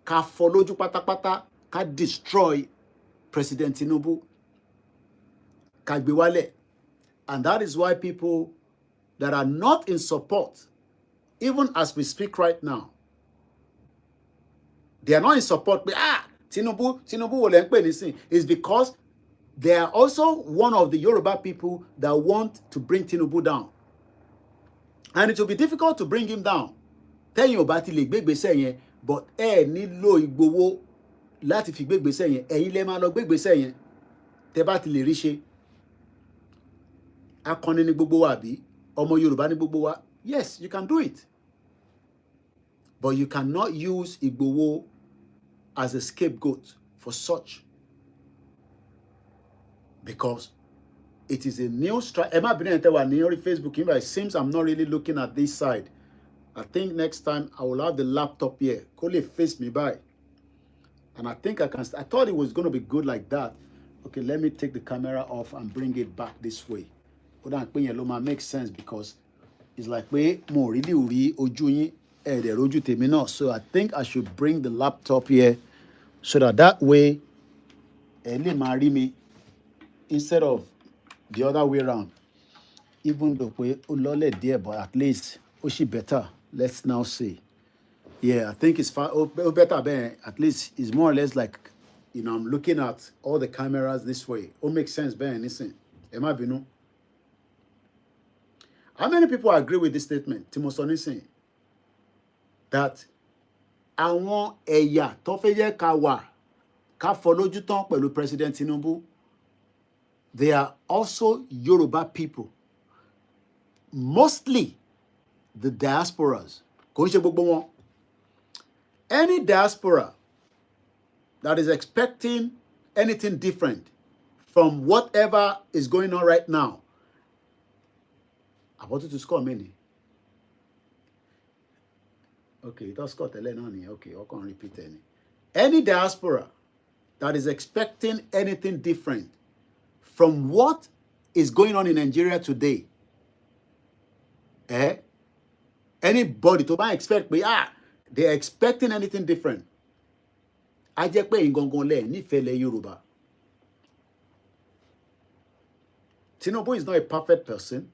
ká fọ́ lójú pátápátá ká destroy President Tinubu ká gbé wálẹ̀ and that is why people that are not in support even as we speak right now they are not in support pé Tinubu wò lẹ́ ń pè nísìn is because they are also one of the Yoruba people that want to bring Tinubu down. And it will be difficult to bring him down. Tẹ́yìn ò bá ti lè gbé ìgbésẹ̀ yẹn, but nílò Ìgbòho láti fi gbé ìgbésẹ̀ yẹn. Ẹ̀yin lẹ máa lọ gbé ìgbésẹ̀ yẹn. Tẹ́ bá ti lè rí ṣe. Akọni ni gbogbo wa àbí? Ọmọ Yorùbá ni gbogbo wa. Yes, you can do it. But you cannot use Ìgbòho as a scapegoat for such. Because it is a new strike. Emma Binente on Facebook. It seems I'm not really looking at this side. I think next time I will have the laptop here. Call it face me by. And I think I can. I thought it was going to be good like that. Okay, let me take the camera off and bring it back this way. But that makes sense because it's like we more really oju oju temi náà. So I think I should bring the laptop here so that way marry me instead of the other way around. Even though we ulole there, but at least she better. Let's now see. Yeah, I think it's far better. At least it's more or less like, you know, I'm looking at all the cameras this way. It makes sense, Ben. Listen, am I binu? How many people agree with this statement? Timosoni saying that àwọn ẹ̀yà tó fẹ́ jẹ́ ká wà ká folójú tán pẹ̀lú President Tinubu. They are also Yoruba people. Mostly the diasporas. Any diaspora that is expecting anything different from whatever is going on right now. I wanted to score many. Okay, that's got a line. Okay, I can't repeat any. Any diaspora that is expecting anything different from what is going on in Nigeria today, anybody to buy expect, they're expecting anything different. I just pay in Gongole, ni fele Yoruba. Tinubu is not a perfect person.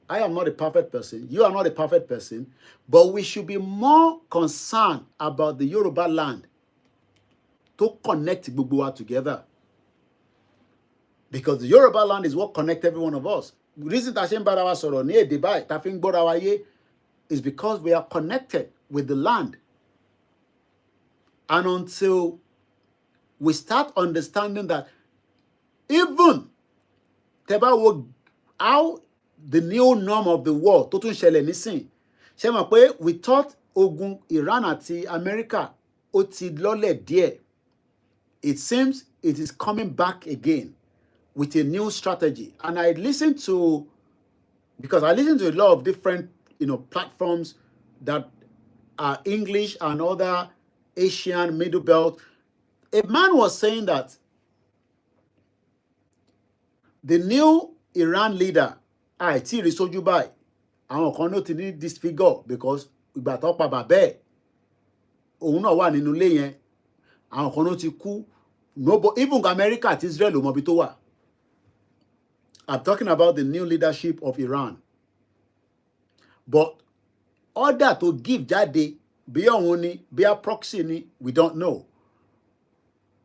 I am not a perfect person. You are not a perfect person. But we should be more concerned about the Yoruba land to connect Gbogbo together. Because the Yoruba land is what connects every one of us. The reason that is because we are connected with the land. And until we start understanding that even how the new norm of the world, we thought Ogun, Iran àti America, it seems it is coming back again with a new strategy. And I listened to, because I listen to a lot of different, platforms that are English and other Asian Middle Belt. A man was saying that the new Iran leader, Tí rí sójú báyìí, àwọn kan ló ti ní disfigure because ìgbà tó pa bàbá ẹ̀, òun náà wà nínú ilé yẹn, àwọn kan ló ti kú. Even America àti Israel ò mọ ibi tó wà. I'm talking about the new leadership of Iran. But order to give jáde, bí òun ni, bí a proxy ni, we don't know.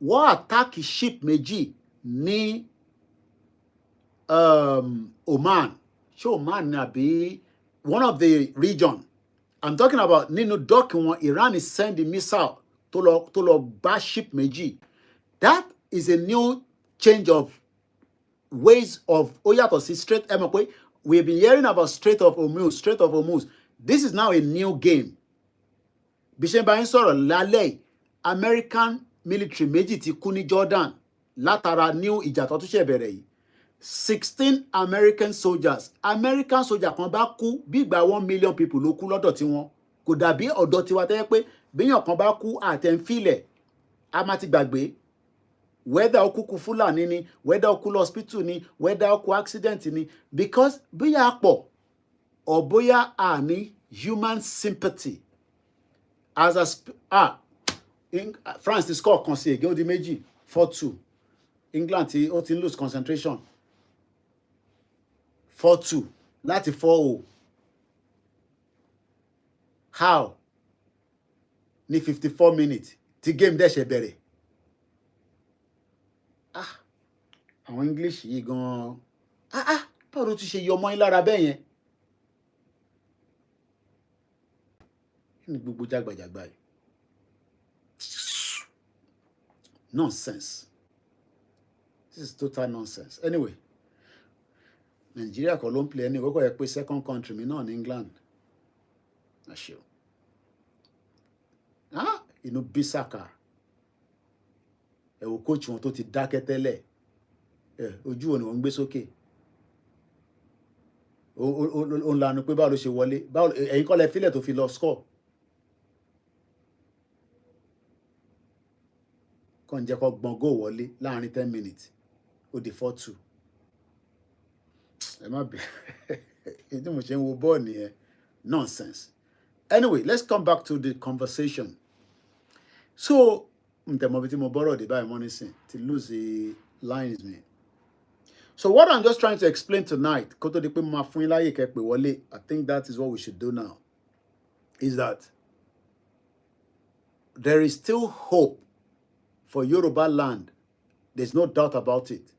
Wọ́n attack ship méjì ní Oman. Show Oman be one of the region. I'm talking about nínú dock wọn, Iran is sending missile to lo bá ship méjì. That is a new change of ways of Strait. We've been hearing about Strait of Hormuz. This is now a new game. Bí ṣe bá ń sọ̀rọ̀ lálẹ́ American military méjì ti kú ní Jordan látara new ìjà tó tún ṣe bẹ̀rẹ̀ yìí. 16 American soldiers. American soldier kan bá kú bí ìgbà 1 million people ló kú lọ́dọ̀ tiwọn. Kò dàbí ọ̀dọ̀ tiwa tẹ́ pé béèyàn kan bá kú àtẹ̀ǹfilẹ̀ a máa ti gbàgbé. Whether ó kúkú Fúlàní ni, whether ó kú lọ hospital ni, whether ó kú accident ni, because bóyá pọ̀ or bóyá a ní human sympathy. As a France ti score kan sí again ó di méjì 4-2. England ti ó ti lose concentration 4-2 láti 4-0. How? Ní 54 minutes tí game dẹ̀ ṣe bẹ̀rẹ̀. Àwọn English yìí gan-an. Báwo ló ti ṣe yọ ọmọ yín lára bẹ́ẹ̀ yẹn? Kí ni gbogbo jágbàjàgbà yìí? Nonsense. This is total nonsense. Anyway, Nigeria kọ́ ló ń play ẹni kókó yẹ pé second country mi náà ní England. Àṣẹ o. Inú bí Saka. Ẹ wo coach wọn tó ti dákẹ́ tẹ́lẹ̀. Ojú wo ni wọ́n ń gbé sókè. Ó ń lanu pé báwo ló ṣe wọlé. Ẹ̀yin kọ́ lẹ fílẹ̀ tó fi lọ score. Kàn jẹ́ kó gbọ́n goal wọlé láàrin 10 minutes. Ó di 4-2. Ẹ má bẹ̀. Èyí tí mo ṣe ń wo bọ́ọ̀ nìyẹn. Nonsense. Anyway, let's come back to the conversation. So, ntẹ̀mọ́ bí tí mo bọ́rọ̀ dé báyìí mọ́ nísìn to lose the lines me. So what I'm just trying to explain tonight, kó tó di pé mo máa fún yín láyè kẹ́ pè wọlé, I think that is what we should do now, is that there is still hope for Yoruba land. There's no doubt about it.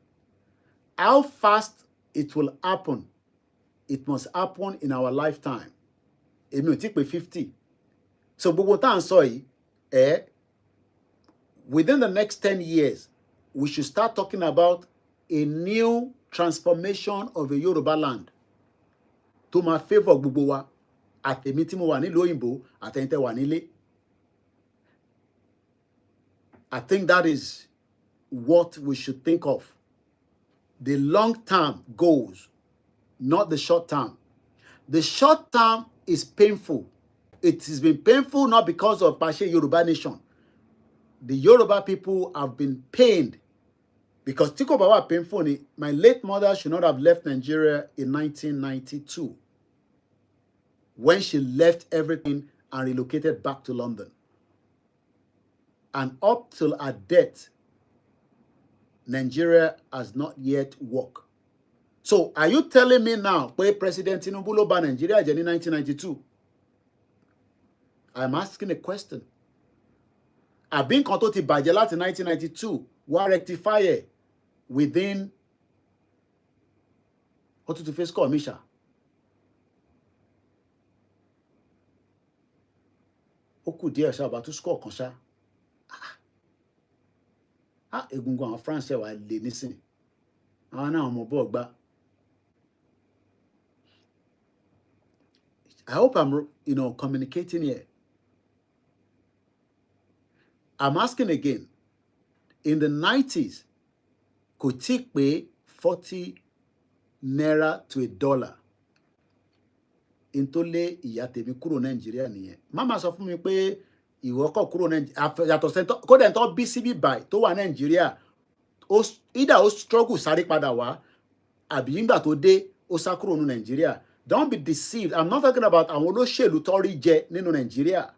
How fast it will happen, it must happen in our lifetime. Èmi ò tí pé 50. So gbogbo tá à ń sọ yìí, within the next 10 years, we should start talking about a new transformation of a Yoruba land to my favor gbogbo wa, àtèmi tí mo wà nílùú òyìnbó, àtẹ̀yin tẹ́ wà nílé. I think that is what we should think of. The long-term goals, not the short-term. The short-term is painful. It has been painful not because of Pashe Yoruba nation. The Yoruba people have been pained because Tiko Bawa painful. My late mother should not have left Nigeria in 1992 when she left everything and relocated back to London. And up till her death, Nigeria has not yet worked. So are you telling me now, where President Tinubu ló bà Nigeria jẹ́ ní 1992? I'm asking a question. Àbí nǹkan tó ti bàjẹ́ láti 1992 wá rectify ẹ̀ within ó tún ti face call mi ṣá. Ó kù díẹ̀ ṣá bá tún score kan ṣá. Egungun àwọn France wà lè nísìn. Àwọn náà ọmọ bọ́ọ̀ gbá. I hope I'm, communicating here. I'm asking again. In the 90s, kò tí pé 40 naira to $1. In tó lé ìyá tèmi kúrò Nàìjíríà nìyẹn. Mama sọ fún mi pé ìwọ kọ̀ kúrò Nàìjíríà. Yàtọ̀ sẹ́ńtọ́ kódà tó bí síbí báyìí tó wà Nàìjíríà. Either ó struggle sáré padà wá àbí nígbà tó dé ó sá kúrò ní Nàìjíríà. Don't be deceived. I'm not talking about àwọn olóṣèlú tó rí jẹ nínú Nàìjíríà.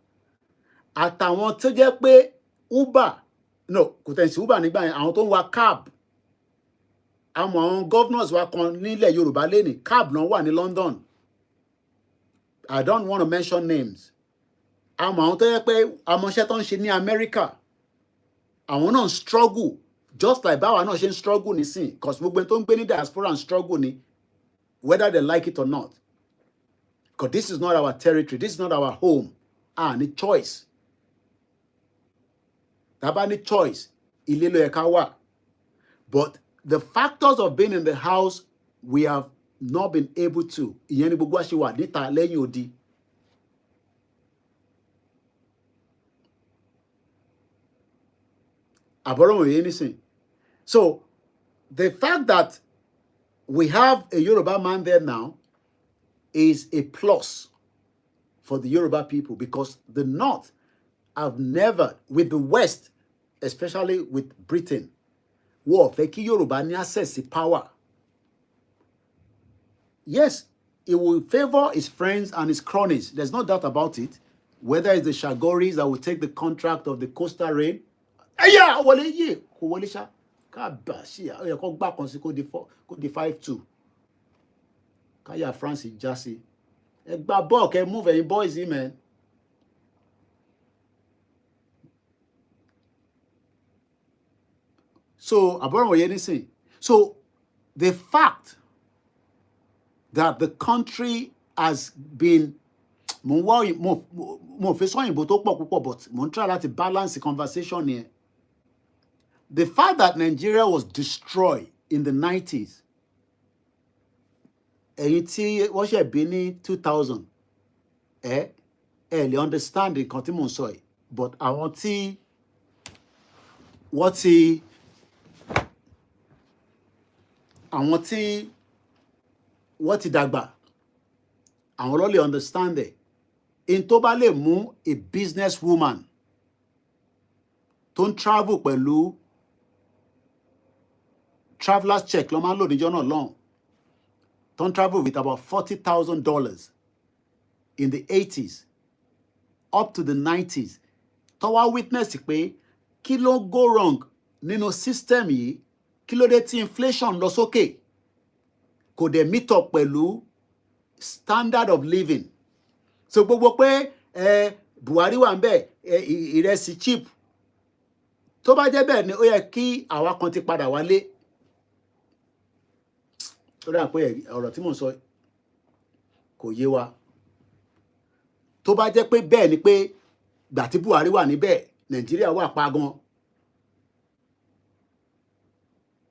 Àtàwọn tó jẹ́ pé Uber, no, kò tẹ̀ sí Uber nígbà yẹn, àwọn tó ń wa cab. Àwọn governors wa kan nílẹ̀ Yorùbá lénìí, cab náà wà ní London. I don't want to mention names. Àwọn tó jẹ́ pé amọ̀ṣẹ́ tó ń ṣe ní America, àwọn náà struggle just like báwa náà ṣe ń struggle nísìn, because gbogbo ẹni tó ń gbé ní diaspora ń struggle ni, whether they like it or not. Because this is not our territory, this is not our home. Ní choice. Tàbá ní choice, ilé ló yẹ ká wà. But the factors of being in the house, we have not been able to. Ìyẹn ni gbogbo wa ṣe wà níta lẹ́yìn odi. Àbọ̀rọ̀mọ̀ anything. So the fact that we have a Yoruba man there now is a plus for the Yoruba people, because the North have never, with the West, especially with Britain, wọ́n fẹ́ kí Yoruba ní access to power. Yes, it will favor his friends and his cronies. There's no doubt about it. Whether it's the Shagoris that will take the contract of the coastal rail. Yeah, wọlé yé, kò wọlé ṣá. Kábàṣì, ó yẹ kó gbà kan sí kó di 5-2. Káyà France já sí. Ẹ gbá ball, kẹ́ move ẹ̀yin boys yìí, man. So, àbọ̀rọ̀ yẹn nísìn. So, the fact that the country has been mo fẹ́ sọ òyìnbó tó pọ̀ púpọ̀, but mo ń try láti balance the conversation here. The fact that Nigeria was destroyed in the 90s, ẹ̀yin tí wọ́n ṣẹ̀ bí ní 2000, ẹ lè understand nǹkan tí mò ń sọ yìí, but àwọn tí wọ́n ti dàgbà, àwọn ló lè understand it. In tó bá lè mú a business woman tó ń travel pẹ̀lú traveler's check ló máa ń lò níjọ́ náà lọ́hùn, tó ń travel with about $40,000 in the 80s up to the 90s, tó wá witness pé kí ló go wrong nínú system yìí, kí ló dé tí inflation lọ sókè, kò dé meet up pẹ̀lú standard of living. So gbogbo pé Buhari wà ń bẹ̀, ìrẹsì cheap, tó bá jẹ́ bẹ́ẹ̀ ni ó yẹ kí àwa kan ti padà wálé. Ó dà pé ọ̀rọ̀ tí mò ń sọ kò yé wa. Tó bá jẹ́ pé bẹ́ẹ̀ ni pé gbà tí Buhari wà níbẹ̀, Nàìjíríà wà pa gan.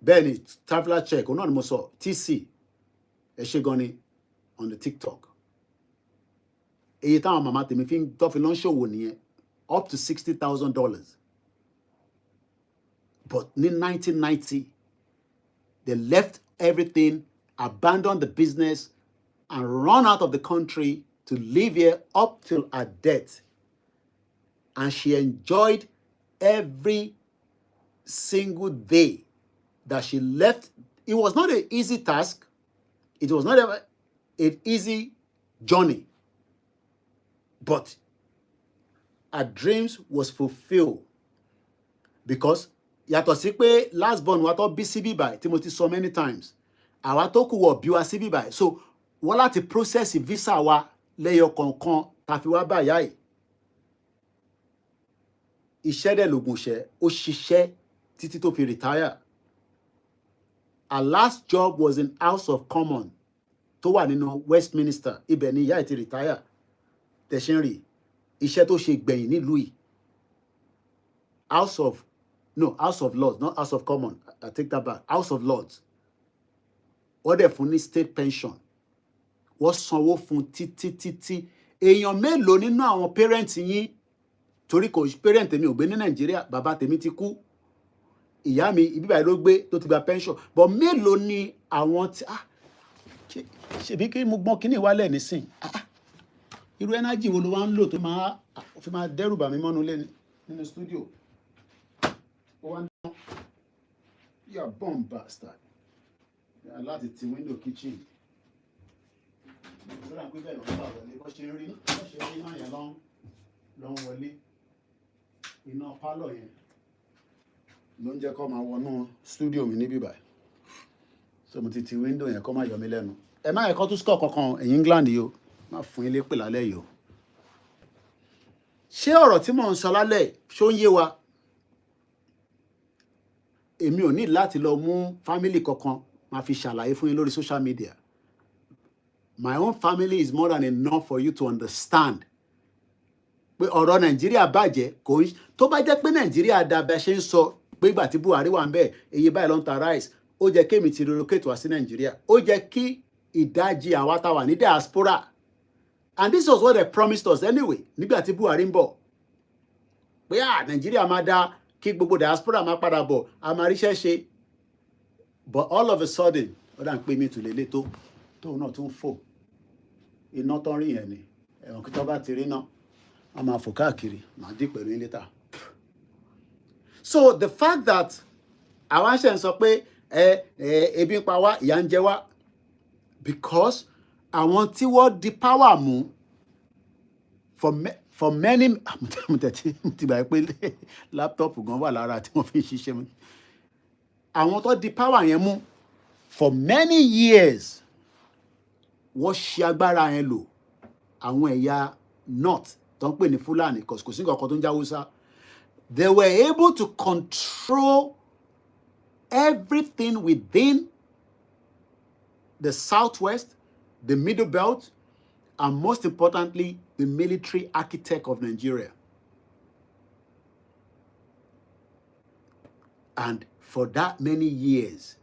Bẹ́ẹ̀ ni traveler check, òun náà ni mo sọ, TC, ẹ ṣé gan ni on the TikTok. Èyí táwọn màmá tèmi tó fi lọ ń ṣòwò nìyẹn, up to $60,000. But ní 1990, they left everything, abandoned the business, and run out of the country to live here up till her death. And she enjoyed every single day that she left. It was not an easy task. It was not an easy journey. But her dreams was fulfilled. Because yàtọ̀ sí pé last born wa tó bí sí bíbáyìí tí mo ti sọ many times, àwa tó kù wọ̀ bí wa sí bíbáyìí. So wọ́n láti process visa wa lẹ́yọ kọ̀ọ̀kan tá fi wá báyà yìí. Iṣẹ́ dẹ̀ lògùn ṣẹ́, ó ṣiṣẹ́ títí tó fi retire. Her last job was in House of Commons tó wà nínú Westminster. Ibẹ̀ ni ìyá ẹ̀ ti retire. Tẹ̀sán rí iṣẹ́ tó ṣe gbẹ̀yìn nílùú yìí. House of Lords, not House of Commons. I take that back. House of Lords. Wọ́n dẹ̀ fún ní state pension. Wọ́n sanwó fún títí. Èèyàn mélòó nínú àwọn parents yín, torí kò parent tèmi ò gbé ní Nàìjíríà, bàbá tèmi ti kú, ìyá mi ibi báyìí ló gbé tó ti gba pension. But mélòó ni àwọn tí ṣebí kí mo gbọ́n kíní wálẹ̀ nísìn. Irú energy wo ló wá ń lò tó fi máa dẹ́rù bà mí mọ́nú lé nínú studio? You're a bomb bastard. Láti ti window kitchen. Ó dà pé bẹ́ẹ̀ ló ń bà wọlé. Bó ṣe rí náà yẹn ló ń wọlé. Iná pálọ̀ yẹn ló ń jẹ́ kó máa wọnú studio mi níbí báyìí. So mo ti window yẹn kó má yọ mí lẹ́nu. Ẹ má yẹ kó tún score kankan ẹ̀yin England yìí o. Má fún ilé pè lálẹ́ yìí o. Ṣé ọ̀rọ̀ tí mò ń sọ lálẹ́ ṣó ń yé wa? Èmi ò ní láti lọ mú family kankan máa fi ṣàlàyé fún yín lórí social media. My own family is more than enough for you to understand. Pé ọ̀rọ̀ Nàìjíríà bàjẹ́ kò ń tó bá jẹ́ pé Nàìjíríà dà bẹ́ẹ̀ ṣe ń sọ pé ìgbà tí Buhari wà ń bẹ̀ èyí báyìí ló ń ta rice, ó jẹ́ kémi ti relocate wá sí Nàìjíríà, ó jẹ́ kí ìdajì àwa tá wà ní diaspora. And this was what they promised us anyway nígbà tí Buhari ń bọ̀. Pé Nàìjíríà máa da kí gbogbo diaspora máa padà bọ̀ a máa ríṣẹ́ ṣe but all of a sudden ó dà ń pè mí tù lélẹ̀ tóun náà tún fò iná tán rí yẹn ni ẹ̀wọ̀n kí tó bá ti rí náà a máa fò káàkiri màá dì pẹ̀lú yín later. So the fact that àwa ṣe ń sọ pé ebi ń pa wá ìyà ń jẹ wá because àwọn tí wọ́n di power mú for many mo ti gbà pé laptop gan wà lára tí wọ́n fi ń ṣiṣẹ́ mi àwọn tó di power yẹn mú for many years wọ́n ṣe agbára yẹn lò àwọn ẹ̀yà north tó ń pè ní Fúlàní kò sí nǹkan kan tó ń jẹ́ Haúsá they were able to control everything within the southwest, the middle belt, and most importantly, the military architect of Nigeria. And for that many years,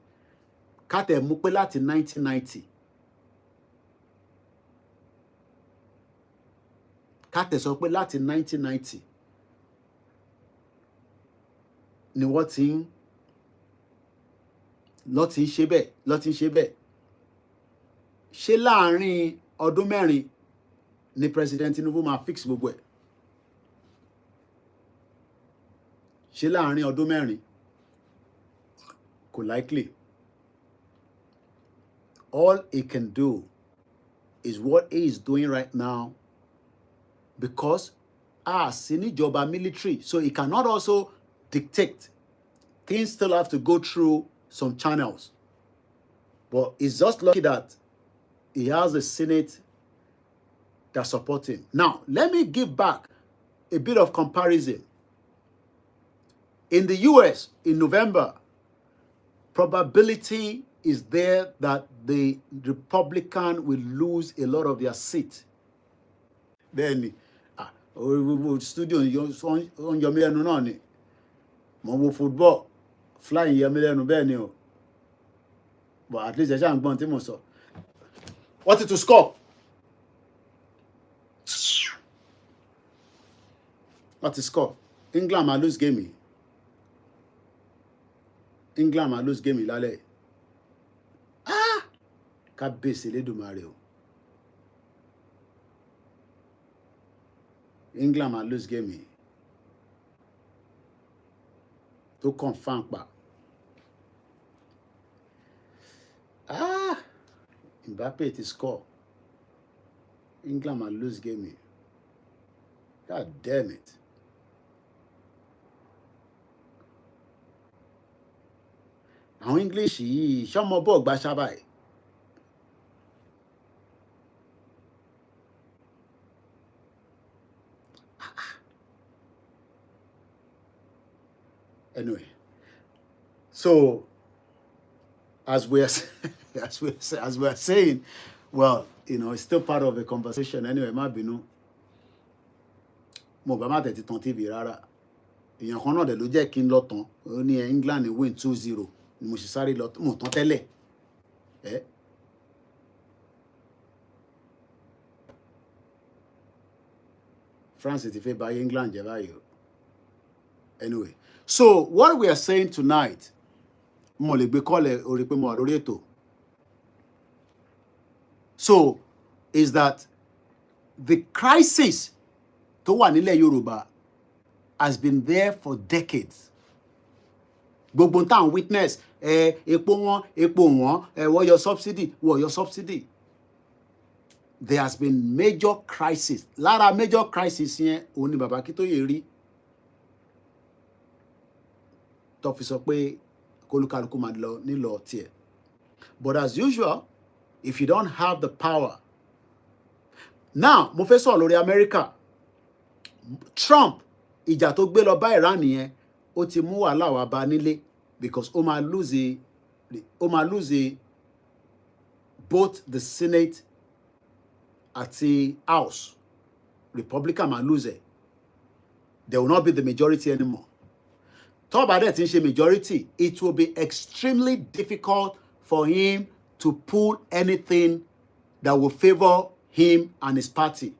kate mú pé láti 1990, kate sọ pé láti 1990 ni wọ́n ti ń ṣe bẹ́ẹ̀ ṣé láàárín ọdún mẹ́rin ni president Tinubu máa fix gbogbo ẹ̀ ṣé láàárín ọdún mẹ́rin kò likely all he can do is what he is doing right now because sí níjọba military so he cannot also dictate things still have to go through some channels but he's just lucky that he has a Senate that support him. Now, let me give back a bit of comparison. In the US, in November, probability is there that the Republican will lose a lot of their seats. Then, studio on your million noni. Mo football, flying your million benio. But at least I can't go on Timoso. Wanted to score. What to score? England might lose game. England might lose game lálẹ́. Kábíyèsí Elédùmarè o. England might lose game. To confirm pa. Mbappe to score. England might lose game. God damn it. Àwọn English yìí ṣọmọ bọ́ọ̀ gba ṣábà ẹ̀. Anyway, so as we are saying, well, you know, it's still part of the conversation. Anyway, má bínú. Mo bá má tẹ̀tí tán TV rárá. Èèyàn kan náà dẹ̀ ló jẹ́ kí n lọ tán. Ó ní England win 2-0. Ni mo ṣe sáré lọ mo tán tẹ́lẹ̀. France ti fẹ́ bà England jẹ́ báyìí. Anyway, so what we are saying tonight, mo lè gbé kọ́lẹ̀ orí pé mo wà lórí ètò. So, is that the crisis tó wà nílẹ̀ Yorùbá has been there for decades. Gbogbo tá ń witness epo wọn wọ́n yọ subsidy. There has been major crisis. Lára major crisis yẹn òun ni Bàbá Akíntóyè rí tó fi sọ pé kólúkálukú máa lọ nílọ tiẹ̀. But as usual, if you don't have the power. Now, mo fẹ́ sọ̀rọ̀ lórí America. Trump, ìjà tó gbé lọ bá Iran yẹn, ó ti mú wàhálà wá bá nílé because ó máa lose both the Senate àti House. Republican máa lose it. They will not be the majority anymore. Tó bá dẹ̀ tí ń ṣe majority, it will be extremely difficult for him to pull anything that will favor him and his party.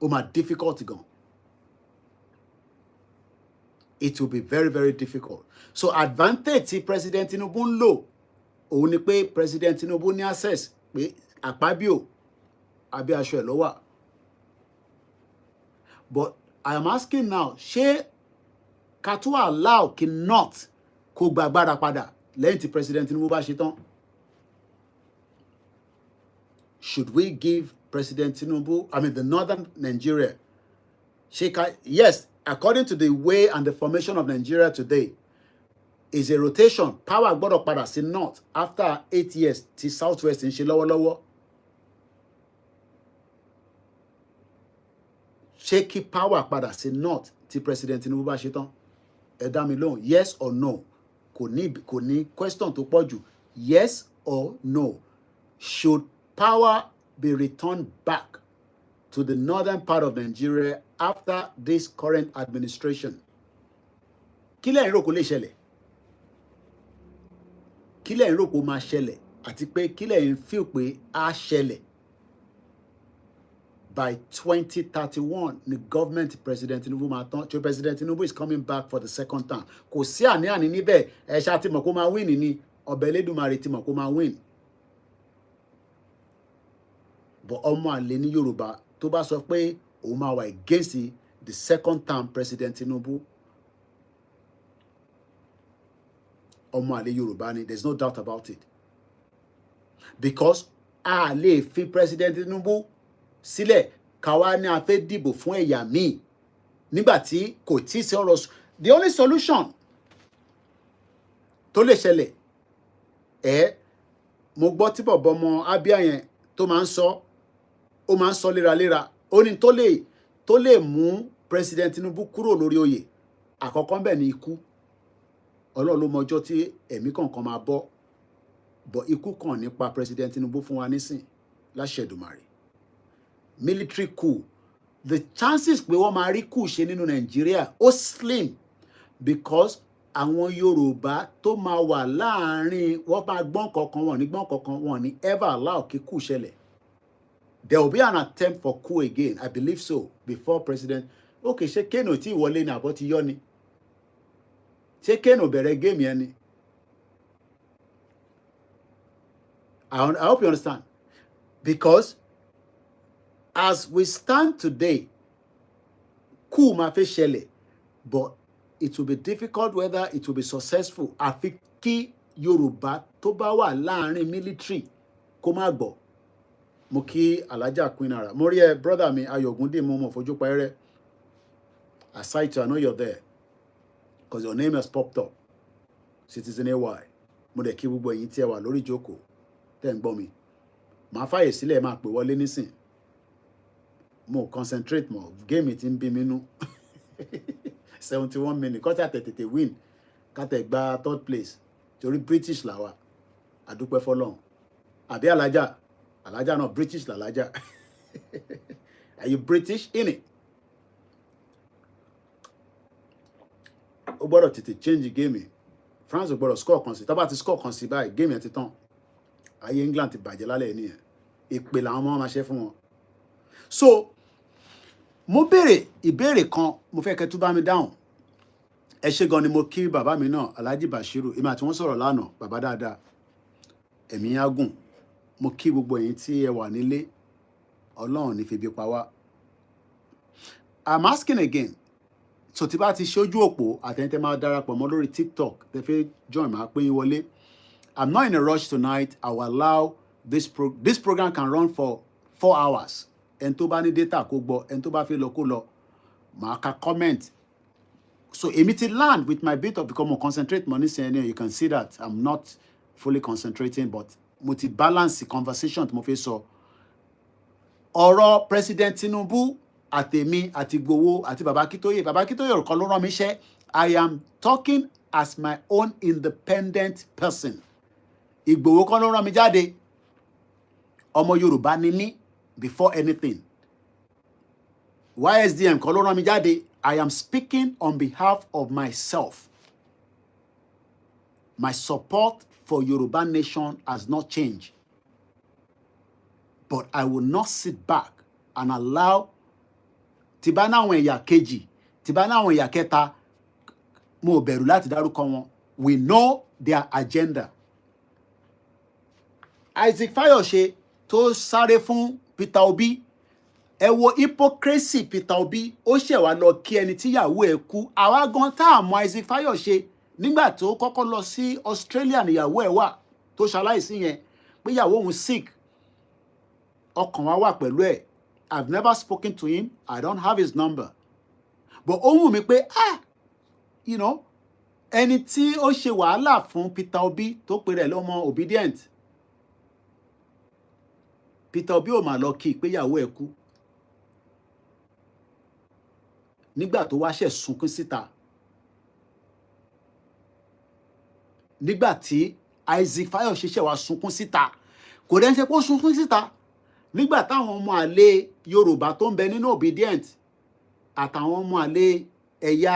Ó máa difficult gan. it will be very, very difficult. So advantage tí President Tinubu ń lò, òun ni pé President Tinubu ní access pé Akpabio abẹ́ aṣọ ẹ̀ ló wà. But I am asking now, ṣé ká tún allow kí North kó gba agbára padà lẹ́yìn tí President Tinubu bá ṣe tán? Should we give President Tinubu, the northern Nigeria, yes, according to the way and the formation of Nigeria today, is a rotation. Power gbọ́dọ̀ padà sí North after 8 years tí Southwest ń ṣe lọ́wọ́lọ́wọ́. Ṣé kí power padà sí North tí President Tinubu bá ṣe tán? Ẹ dá mi lóhùn, yes or no? Kò ní question tó pọ̀ jù. Yes or no? Should power be returned back to the northern part of Nigeria after this current administration? Kí lẹ̀ ń rò kó lè ṣẹlẹ̀? Kí lẹ̀ ń rò kó máa ṣẹlẹ̀? Àti pé kí lẹ̀ ń feel pé á ṣẹlẹ̀? By 2031, the government President Tinubu máa tán. President Tinubu is coming back for the second time. Kò sí àní-àní níbẹ̀. Ẹ ṣáà ti mọ̀ kó máa win ni. Ọba Elédùmarè ti mọ̀ kó máa win. But ọmọ àlè ní Yorùbá tó bá sọ pé òun máa wà against the second term President Tinubu, ọmọ àlè Yorùbá ni. There's no doubt about it. Because a lè fi President Tinubu sílẹ̀ káwá ní a fẹ́ dìbò fún ẹ̀yà míì nígbà tí kò tí sí ọ̀rọ̀. The only solution tó lè ṣẹlẹ̀ mo gbọ́ tí bọ̀bọ̀ ọmọ Abia yẹn tó máa ń sọ, ó máa ń sọ léraléra, ó ní tó lè mú President Tinubu kúrò lórí oyè. Àkọ́kọ́ ńbẹ̀ ni ikú. Ọlọ́run ló mọ ọjọ́ tí ẹ̀mí kọ̀ọ̀kan máa bọ́, but ikú kàn nípa President Tinubu fún wa nísìn láṣẹ Èdùmàrè. Military coup, the chances pé wọ́n máa rí coup ṣe nínú Nàìjíríà ó slim, because àwọn Yorùbá tó máa wà láàárín wọ́n máa gbọ́n kankan, wọ́n ní gbọ́n kankan, wọ́n ní ever allow kí coup ṣẹlẹ̀. There will be an attempt for coup again, I believe so, before President. Okay, ṣé Kano tí ìwọlé ni àbọ̀ ti yọ ni? Ṣé Kano bẹ̀rẹ̀ game yẹn ni? I hope you understand. Because as we stand today, coup máa fẹ́ ṣẹlẹ̀, but it will be difficult whether it will be successful. Àfi kí Yorùbá tó bá wà láàárín military kó má gbọ́. Mo kí Alhaja Queen Ara. Mo rí ẹ brother mi Ayọ̀gúndé mo mọ̀ fojú pa ẹrẹ́. Aside, I know you're there because your name has popped up. Citizen AY. Mo dẹ̀ kí gbogbo ẹ̀yin tí ẹ wà lórí ìjókòó tẹ́ ń gbọ́ mi. Màá fàyè sílẹ̀ máa pè wọlé nísìn. Mo concentrate more. Game ti ń bí mi nú. 71 minutes. Kọ́tà tètè win. Kátẹ̀ gba third place. Torí British làwa. Àdúpẹ́ fọ́lọ́run. Àbí Alhaja náà British làlájà. Are you British in it? Ó gbọ́dọ̀ tètè change game yìí. France ò gbọ́dọ̀ score kan sí. Tá bá ti score kan sí báyìí, game yẹn ti tán. Ayé England ti bàjẹ́ lálẹ́ nìyẹn. Ìpè làwọn ọmọ máa ṣe fún wọn. So, mo béèrè ìbéèrè kan, mo fẹ́ kẹ́ tún bá mi dáhùn. Ẹ ṣé gan ni mo kí bàbá mi náà, Alhaji Bashiru. Èmi àti wọn sọ̀rọ̀ lánàá, bàbá dáadáa. Ẹ̀mí á gùn. Mo kí gbogbo ẹ̀yin tí ẹ wà nílé. Ọlọ́run ní fi bí pa wá. I'm asking again. So tí bá ti ṣojú òpó àtẹ̀yìntẹ́ máa darapọ̀ mọ́ lórí TikTok, tẹ́ fẹ́ join máa pín in wọlé. I'm not in a rush tonight. I will allow this program can run for 4 hours. Ẹni tó bá ní data kó gbọ́, ẹni tó bá fẹ́ lọ kó lọ. Màá ka comment. So èmi ti land with my bit of become more concentrate money saying you can see that I'm not fully concentrating, but mo ti balance the conversation tí mo fẹ́ sọ. Ọ̀rọ̀ President Tinubu àtèmi àti Igboho àti Baba Akintoye ọ̀kan ló rán mi iṣẹ́. I am talking as my own independent person. Igboho kan ló rán mi jáde. Ọmọ Yorùbá ni mí before anything. YSDM kan ló rán mi jáde. I am speaking on behalf of myself. My support for Yoruba nation has not changed. But I will not sit back and allow tí bá náwọn ẹ̀yà kejì, tí bá náwọn ẹ̀yà kẹta mo bẹ̀rù láti dárúkọ wọn. We know their agenda. Isaac Fayose tó sáré fún Peter Obi, ẹ wo hypocrisy Peter Obi, ó ṣẹ̀ wá lọ kí ẹni tíyàwó ẹ̀ kú. Àwa gan tá a mọ Isaac Fayose nígbà tó kọ́kọ́ lọ sí Australia níyàwó ẹ̀ wà tó ṣaláìsí yẹn pé ìyàwó òun sick, ọkàn wa wà pẹ̀lú ẹ̀. I've never spoken to him. I don't have his number. But ó wù mí pé you know, ẹni tí ó ṣe wàhálà fún Peter Obi tó pe rẹ̀ lọ́mọ obedient, Peter Obi ò mà lọ kí pé ìyàwó ẹ̀ kú nígbà tó wá ṣẹ̀ sunkún síta. Nígbà tí Isaac Fayose ṣẹ̀ wá sunkún síta, kò dẹ̀ ṣe pé ó sunkún síta nígbà táwọn ọmọ àlè Yorùbá tó ń bẹ nínú obedient àtàwọn ọmọ àlè ẹ̀yà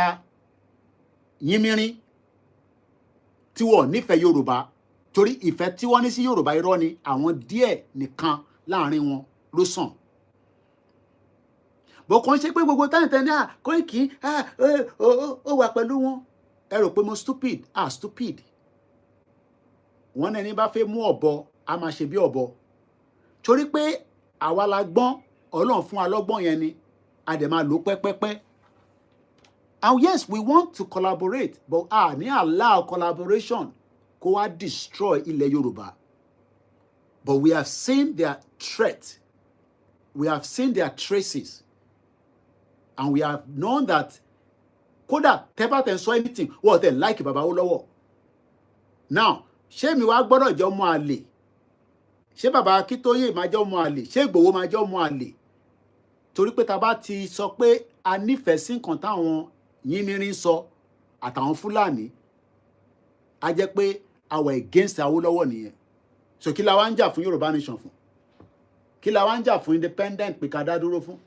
yínmírín tí wọ́n nífẹ̀ẹ́ Yorùbá, torí ìfẹ́ tí wọ́n ní sí Yorùbá irọ́ ni, àwọn díẹ̀ nìkan láàrin wọn ló sàn. Bó kàn ṣe pé gbogbo táyìntẹ́ ní Koiki ó wà pẹ̀lú wọn. Ẹ rò pé mo stupid? Stupid. Wọ́n ní ẹni bá fẹ́ mú ọ̀bọ a máa ṣe bí ọ̀bọ. Torí pé àwa la gbọ́n, Ọlọ́run fún wa lọ́gbọ́n yẹn ni, a dẹ̀ máa lò pẹ́pẹ́pẹ́. And yes, we want to collaborate, but ní allow collaboration kó wá destroy ilẹ̀ Yorùbá. But we have seen their threat. We have seen their traces. And we have known that kódà tẹ́bà tẹ́ ń sọ anything, wọ́n tẹ́ like bàbá Awólọ́wọ̀. Now, ṣé mi wá gbọ́dọ̀ jẹ́ ọmọ àlè? Ṣé bàbá Akíntóyè máa jẹ́ ọmọ àlè? Ṣé Ìgbòho máa jẹ́ ọmọ àlè? Torí pé tá bá ti sọ pé a nífẹ̀ẹ́ sí nǹkan táwọn yínmírín sọ àtàwọn Fúlàní, a jẹ́ pé our against Awólọ́wọ̀ nìyẹn. So kí la wá ń jà fún Yorùbá nation fún? Kí la wá ń jà fún independent pé ká dá dúró fún?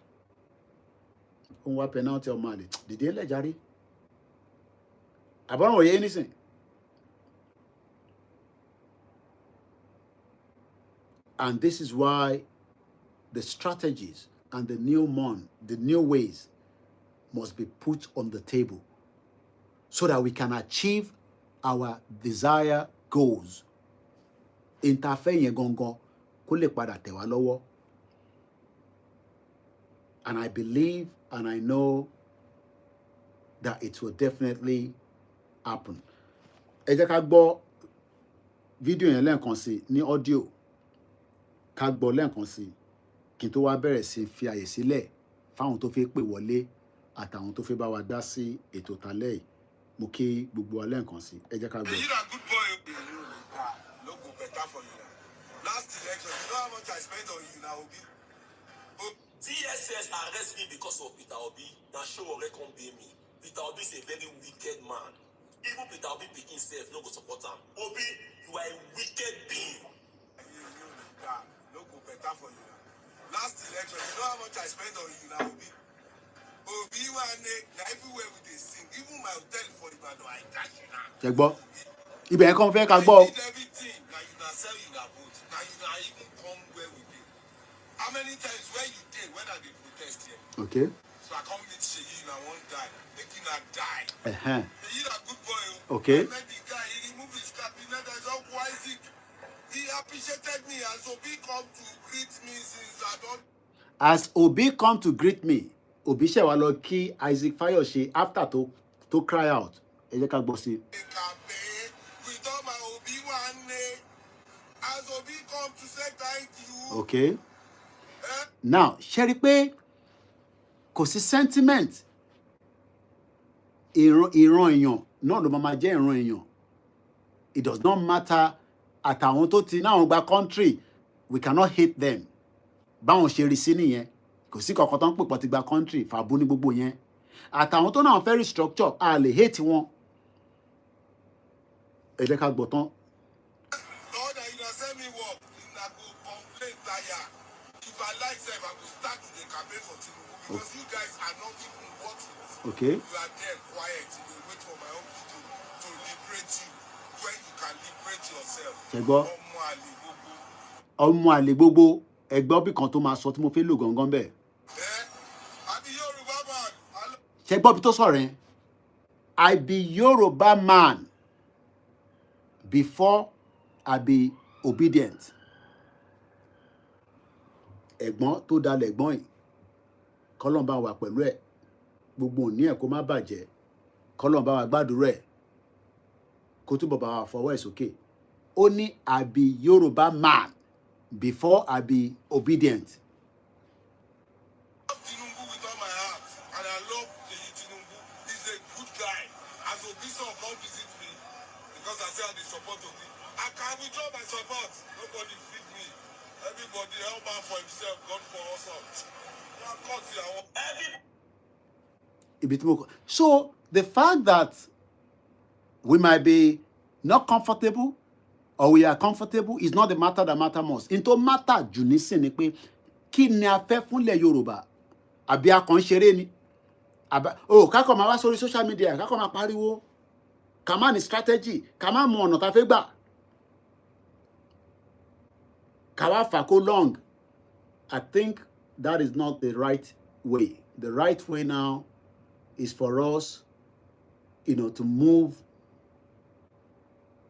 Òun wá penalty ọmọ àlè. Dìde ńlẹ̀ jàre. Àbọ̀ràn òye nísìn. And this is why the strategies and the new ways must be put on the table so that we can achieve our desired goals. Interfere yẹn gangan kó lè padà tẹ̀ wá lọ́wọ́. And I believe and I know that it will definitely happen. Ẹ jẹ́ ká gbọ́ fídíò yẹn lẹ́ẹ̀kan sí ní audio. Ká gbọ́ lẹ́ẹ̀kan sí kí n tó wá bẹ̀rẹ̀ sí fi àyè sílẹ̀ fáwọn tó fẹ́ pè wọlé àtàwọn tó fẹ́ bá wa dá sí ètò tálẹ̀ yìí. Mo kí gbogbo wa lẹ́ẹ̀kan sí. Ẹ jẹ́ ká gbọ́. Last election, you know how much I spent on you now, Obi? TSS arrest me because of Peter Obi. Now show or can't pay me. Peter Obi is a very wicked man. Even Peter Obi picking himself, no go support him. Obi, you are a wicked being. No go better for you now. Last election, you know how much I spent on you now, Obi? Obi, everywhere we dey sing. Even my hotel for Ibadan, I dash you now. Check bo. Ibẹ̀ yẹn kàn fẹ́ ká gbọ́. Everything. Now you na sell you na vote. Now you na even come where we dey. How many times where you dey when I dey protest here? Okay. So I come meet Sheyi na one die. Make you na die. Sheyi na good boy. Okay. I met the guy. He removed his cap. He met his uncle Isaac. He appreciated me as Obi come to greet me since I don't. As Obi come to greet me, Obi ṣe wá lọ kí Isaac Fayose after to cry out. Ẹ jẹ́ ká gbọ́ sí. As Obi come to say thank you. Okay. Now, ṣé rí pé kò sí sentiment. Ìran èèyàn náà ló máa jẹ́ ìran èèyàn. It does not matter àtàwọn tó ti náà gba country, we cannot hate them. Báwọn ṣe rí sí nìyẹn. Kò sí kankan tó ń pèpọ̀ ti gba country, fàbú ní gbogbo yẹn. Àtàwọn tó náà fẹ́ restructure, a lè hate wọn. Ẹ jẹ́ ká gbọ́ tán. Because you guys are not even working. Okay. You are there quiet. You wait for my own video to liberate you when you can liberate yourself. Ṣẹgbọ́. Ọmọ àlè gbogbo ẹgbọ́ bí kan tó máa sọ tí mo fẹ́ lò gangan bẹ́ẹ̀. Ṣẹgbọ́ bí tó sọ̀rọ̀ yẹn. I be Yoruba man before I be obedient. Ẹ̀gbọ́n tó dalẹ̀ ẹ̀gbọ́n yìí, k'Ọlọ́run bá wa pẹ̀lú ẹ̀, gbogbo òní ẹ̀ kó má bàjẹ́, k'Ọlọ́run bá wa gbàdúrà ẹ̀, kó túbọ̀ bá wa fọwọ́ ẹ̀ sókè. Ó ní I be Yoruba man before I be obedient. I love Tinubu with all my heart, and I love Tinubu. He's a good guy. As Obiso come visit me, because I say I support Obi, I can withdraw my support. Nobody feed me. Everybody help out for himself. God for us all. So the fact that we might be not comfortable or we are comfortable is not the matter that matter most. Into matter jù nísìn ni pé kí ni a fẹ́ fúnlẹ̀ Yorùbá? Àbí a kàn ń ṣeré ni? Kákọ̀ máa wá sórí social media, kákọ̀ máa pariwo, ká má ní strategy, ká má mọ ọ̀nà tá fẹ́ gbà. Ká wá fà kó long. I think that is not the right way. The right way now is for us, to move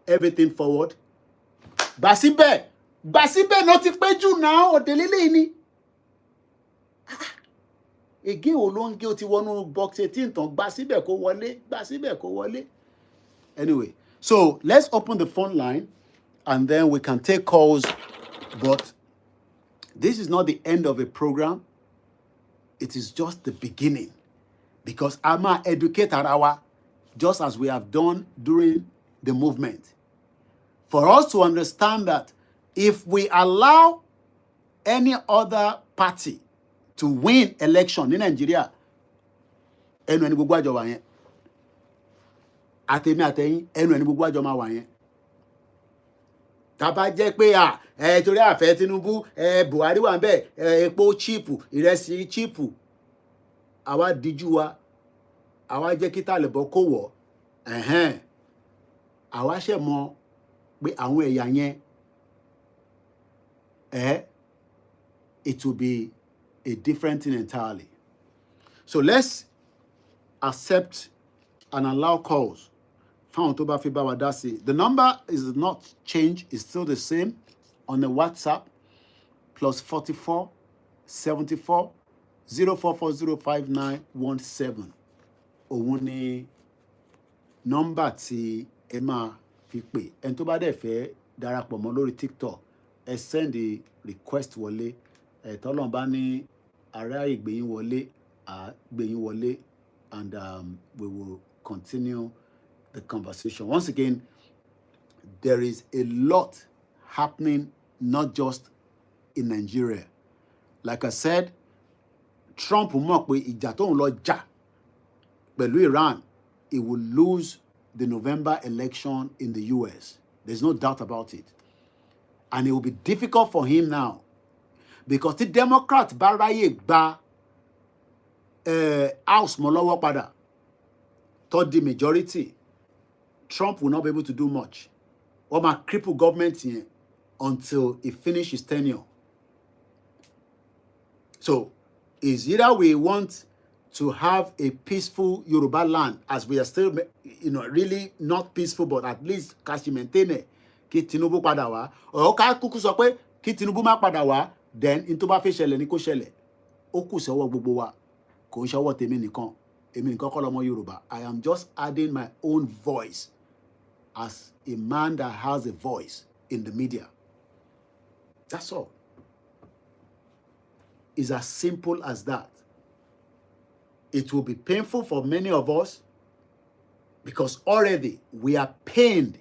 everything forward. Basibe no ti pẹ́ jù náà òdèlélé ni. Again olóńgé ó ti wọnú box 18 tán, gbàsíbẹ̀ kó wọlé. Anyway, so let's open the phone line and then we can take calls. But this is not the end of a program. It is just the beginning. Because I'm an educator, just as we have done during the movement. For us to understand that if we allow any other party to win election in Nigeria, ẹnu ẹni gbogbo àjọ wà yẹn. Àtèmi àtẹ̀yin, ẹnu ẹni gbogbo àjọ máa wà yẹn. Tá bá jẹ́ pé torí àfẹ́ Tinubu, Buhari wà ńbẹ̀, epo cheap, ìrẹsì cheap. Àwa díjú wa, àwa jẹ́ kí tàlẹ̀bọ̀ kó wọ̀. Àwa ṣẹ̀ mọ̀ pé àwọn ẹ̀yà yẹn, it will be a different thing entirely. So let's accept and allow calls. Found tó bá fi bá wa dá sí. The number is not changed, it's still the same on the WhatsApp, +44 74 04405917. Òun ni nọ́mbà tí ẹ máa fi pè. Ẹni tó bá dẹ̀ fẹ́ darapọ̀ mọ́ lórí TikTok, ẹ send the request wọlé. Tọ́lọ́run bá ní ará ìgbéyìn wọlé, gbéyìn wọlé, and we will continue the conversation. Once again, there is a lot happening, not just in Nigeria. Like I said, Trump mọ̀ pé ìjà tó ń lọ jà pẹ̀lú Iran, he will lose the November election in the US. There's no doubt about it. And it will be difficult for him now. Because the Democrat bá ráyè gba House mọ́ lọ́wọ́ padà, tó di majority, Trump will not be able to do much. Wọ́n máa cripple government yẹn until he finish his tenure. So, it's either we want to have a peaceful Yoruba land, as we are still, really not peaceful, but at least ká ṣì maintain ẹ̀, kí Tinubu padà wá, or ká kúkú sọ pé kí Tinubu má padà wá, then in tó bá fẹ́ ṣẹlẹ̀ ní kó ṣẹlẹ̀. Ó kù sọ́wọ́ gbogbo wa, kò ń ṣọwọ́ tèmi nìkan. Èmi nìkan kọ́ lọmọ Yorùbá. I am just adding my own voice as a man that has a voice in the media. That's all. It's as simple as that. It will be painful for many of us because already we are pained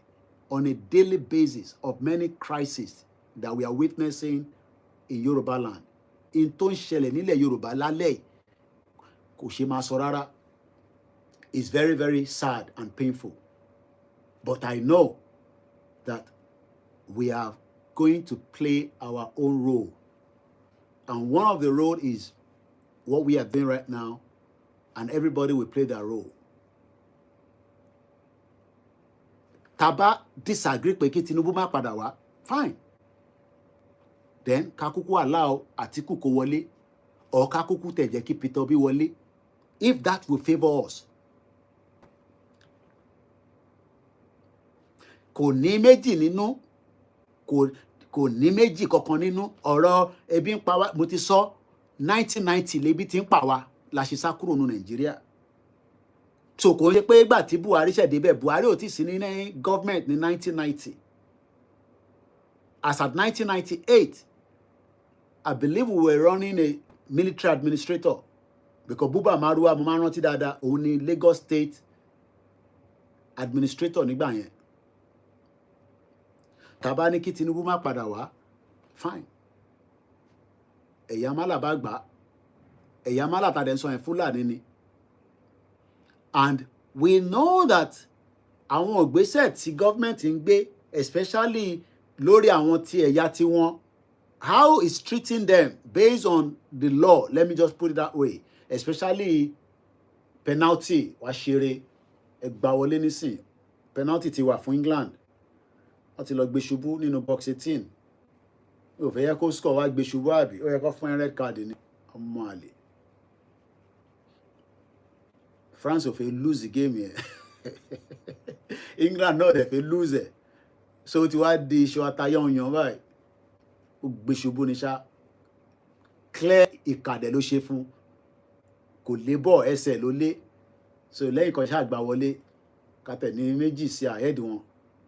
on a daily basis of many crises that we are witnessing in Yoruba land. In tó ń ṣẹlẹ̀ nílẹ̀ Yorùbá lálẹ́ kò ṣe máa sọ rárá. It's very, very sad and painful. But I know that we are going to play our own role. And one of the role is what we are doing right now, and everybody will play their role. Taba disagree pé kí Tinubu má padà wá, fine. Then ká kúkú allow Atiku kó wọlé, or ká kúkú tẹ̀ jẹ́ kí Peter Obi wọlé, if that will favor us. kò ní méjì nínú, kò ní méjì kankan nínú. Ọ̀rọ̀ ebi ń pa wá, mo ti sọ 1990 lebi ti ń pa wá la ṣe sá kúrò ní Nàìjíríà. So kò ṣe pé ìgbà tí Buhari ṣẹ̀ débẹ̀, Buhari ò tí sí ní government ní 1990. As at 1998, I believe we were running a military administrator, because Buba Marwa, mo máa ń rántí dáadáa, òun ni Lagos State administrator nígbà yẹn. Tàbá ní kí Tinubu má padà wá, fine. Ẹ̀yà Málà bá gbà, ẹ̀yà Málà tàdé ń sọ yẹn Fúlàní ni. And we know that àwọn ìgbésẹ̀ tí government ń gbé, especially lórí àwọn tí ẹ̀yà tí wọ́n, how is treating them based on the law, let me just put it that way, especially penalty, wá ṣeré, ẹgbà wọlé nísìn, penalty ti wà fún England, wọ́n ti lọ gbé ṣubú nínú box 18, ó fẹ́ yẹ kó score wá gbé ṣubú àbí, ó yẹ kó fún red card ní ọmọ àlè. France ò fẹ́ lose the game yẹn. England náà dẹ̀ fẹ́ lose ẹ̀. So ti wá di iṣu atayọ̀yàn báyìí. Ó gbé ṣubú ní ṣá. Clear ìkàdẹ̀ ló ṣe fún. Kò lé bọ̀ ẹsẹ̀ ló lé. So lẹ́yìn kan ṣáà gbà wọlé. Kàtẹ̀ ní méjì sí ahead wọn.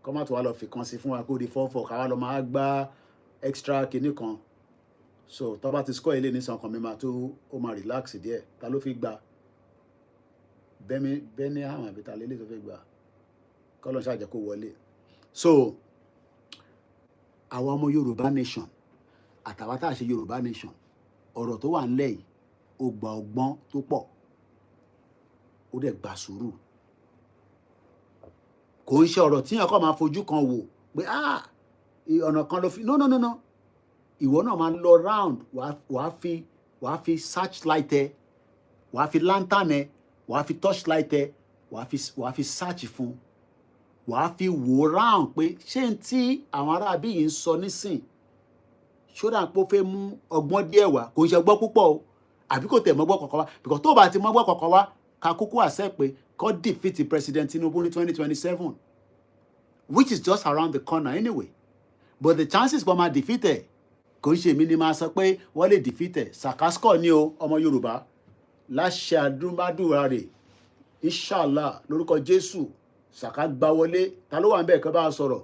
Kọ́ má tó wá lọ fi kan sí fún wa kó di 4-4. Ká wá lọ máa gbá extra kinní kan. So tó bá ti score ilé ní sàn kan mi máa tó ó máa relax díẹ̀. Ta ló fi gbà? Bẹ́ẹ̀ni àwọn àbíta lélẹ̀ tó fẹ́ gbà. Kọ́ lọ ṣàjẹ́ kó wọlé. So àwọn ọmọ Yorùbá nation àtàwọn tá a ṣe Yorùbá nation, ọ̀rọ̀ tó wà ńlẹ̀ yìí ó gba ọgbọ́n tó pọ̀, ó dẹ̀ gba sùúrù. Kò ń ṣe ọ̀rọ̀ tí yẹn kọ́ máa fojú kan wò pé ọ̀nà kan ló fi no. Ìwọ náà máa lọ round, wàá fi searchlight ẹ, wàá fi lantern ẹ, wàá fi torchlight ẹ, wàá fi search fún, wàá fi wò round pé ṣé n tí àwọn aráabí yìí ń sọ nísìn ṣódà pé ó fẹ́ mú ọgbọ́n díẹ̀ wá, kò ń ṣe ọgbọ́n púpọ̀ o, àbí kò tẹ̀ mọ́gbọ́n kọ̀ọ̀kan wá, because tó bá ti mọ́gbọ́n kọ̀ọ̀kan wá ká kúkú accept pé kó defeat President Tinubu ní 2027, which is just around the corner anyway. But the chances for my defeat ẹ̀ kò ń ṣe mí ni máa sọ pé wọ́n lè defeat ẹ̀. Sàkásíkọ̀ ni o, ọmọ Yorùbá, láṣẹ àdúrà rẹ̀, inshallah lórúkọ Jésù, Sàká gbá wọlé. Ta ló wà ń bẹ̀ kó bá sọ̀rọ̀?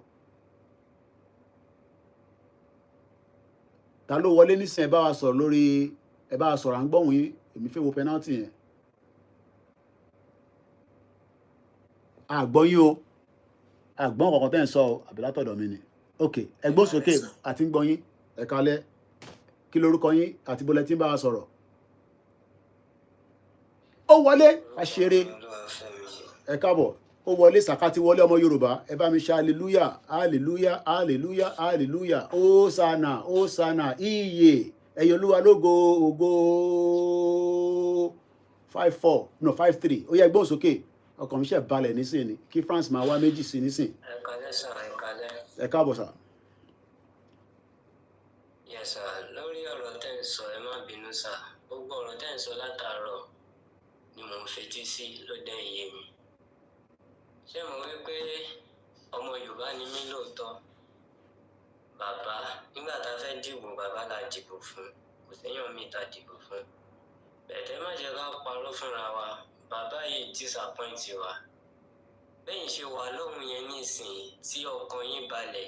Ta ló wọlé nísìn ẹ bá wa sọ̀rọ̀ lórí, ẹ bá wa sọ̀rọ̀ à ń gbọ́hùn yín, èmi fẹ́ wo penalty yẹn. Àgbọ́n yín o, àgbọ́n kọ̀ọ̀kan tẹ́ ń sọ o, àbí látọ̀dọ̀ mi ni. Ok, ẹgbọ́n sókè àti ń gbọ́ yín, ẹ kálẹ́, kí lorúkọ yín àti bọ́lẹ̀ tí ń bá wa sọ̀rọ̀? Ó wọlé, àṣeré, ẹ káàbọ̀. Ó wọlé, Sàká ti wọlé, ọmọ Yorùbá, ẹ bá mi ṣe hallelujah, hallelujah, hallelujah, hallelujah, Hosanna, Hosanna, iye, ẹ̀yin Olúwa lógo, ògo. 5-4, no 5-3, ó yẹ gbọ́n sókè, ọkàn mi ṣe balẹ̀ nísìn ni, kí France máa wá méjì sí nísìn. Ẹ kálẹ́ sà, ẹ kálẹ́. Ẹ káàbọ̀ sà. Yes sà, lórí ọ̀rọ̀ tẹ́ ń sọ, ẹ má bínú sà, gbogbo ọ̀rọ̀ tẹ́ ń sọ látàárọ̀ ni mò ń fetí sí ló dẹ̀ ń yé mi. Ṣé mo wí pé ọmọ Yorùbá ni mí lóòótọ́? Bàbá, nígbà tá a fẹ́ dìbò, bàbá la dìbò fún, kò séyàn míì tá dìbò fún. Bẹ̀tẹ̀ má jẹ́ ká parọ́ fúnra wa, bàbá yìí disappoint wa. Bẹ́yìn ṣe wà lóhùn yẹn nísìnyí tí ọkàn yín balẹ̀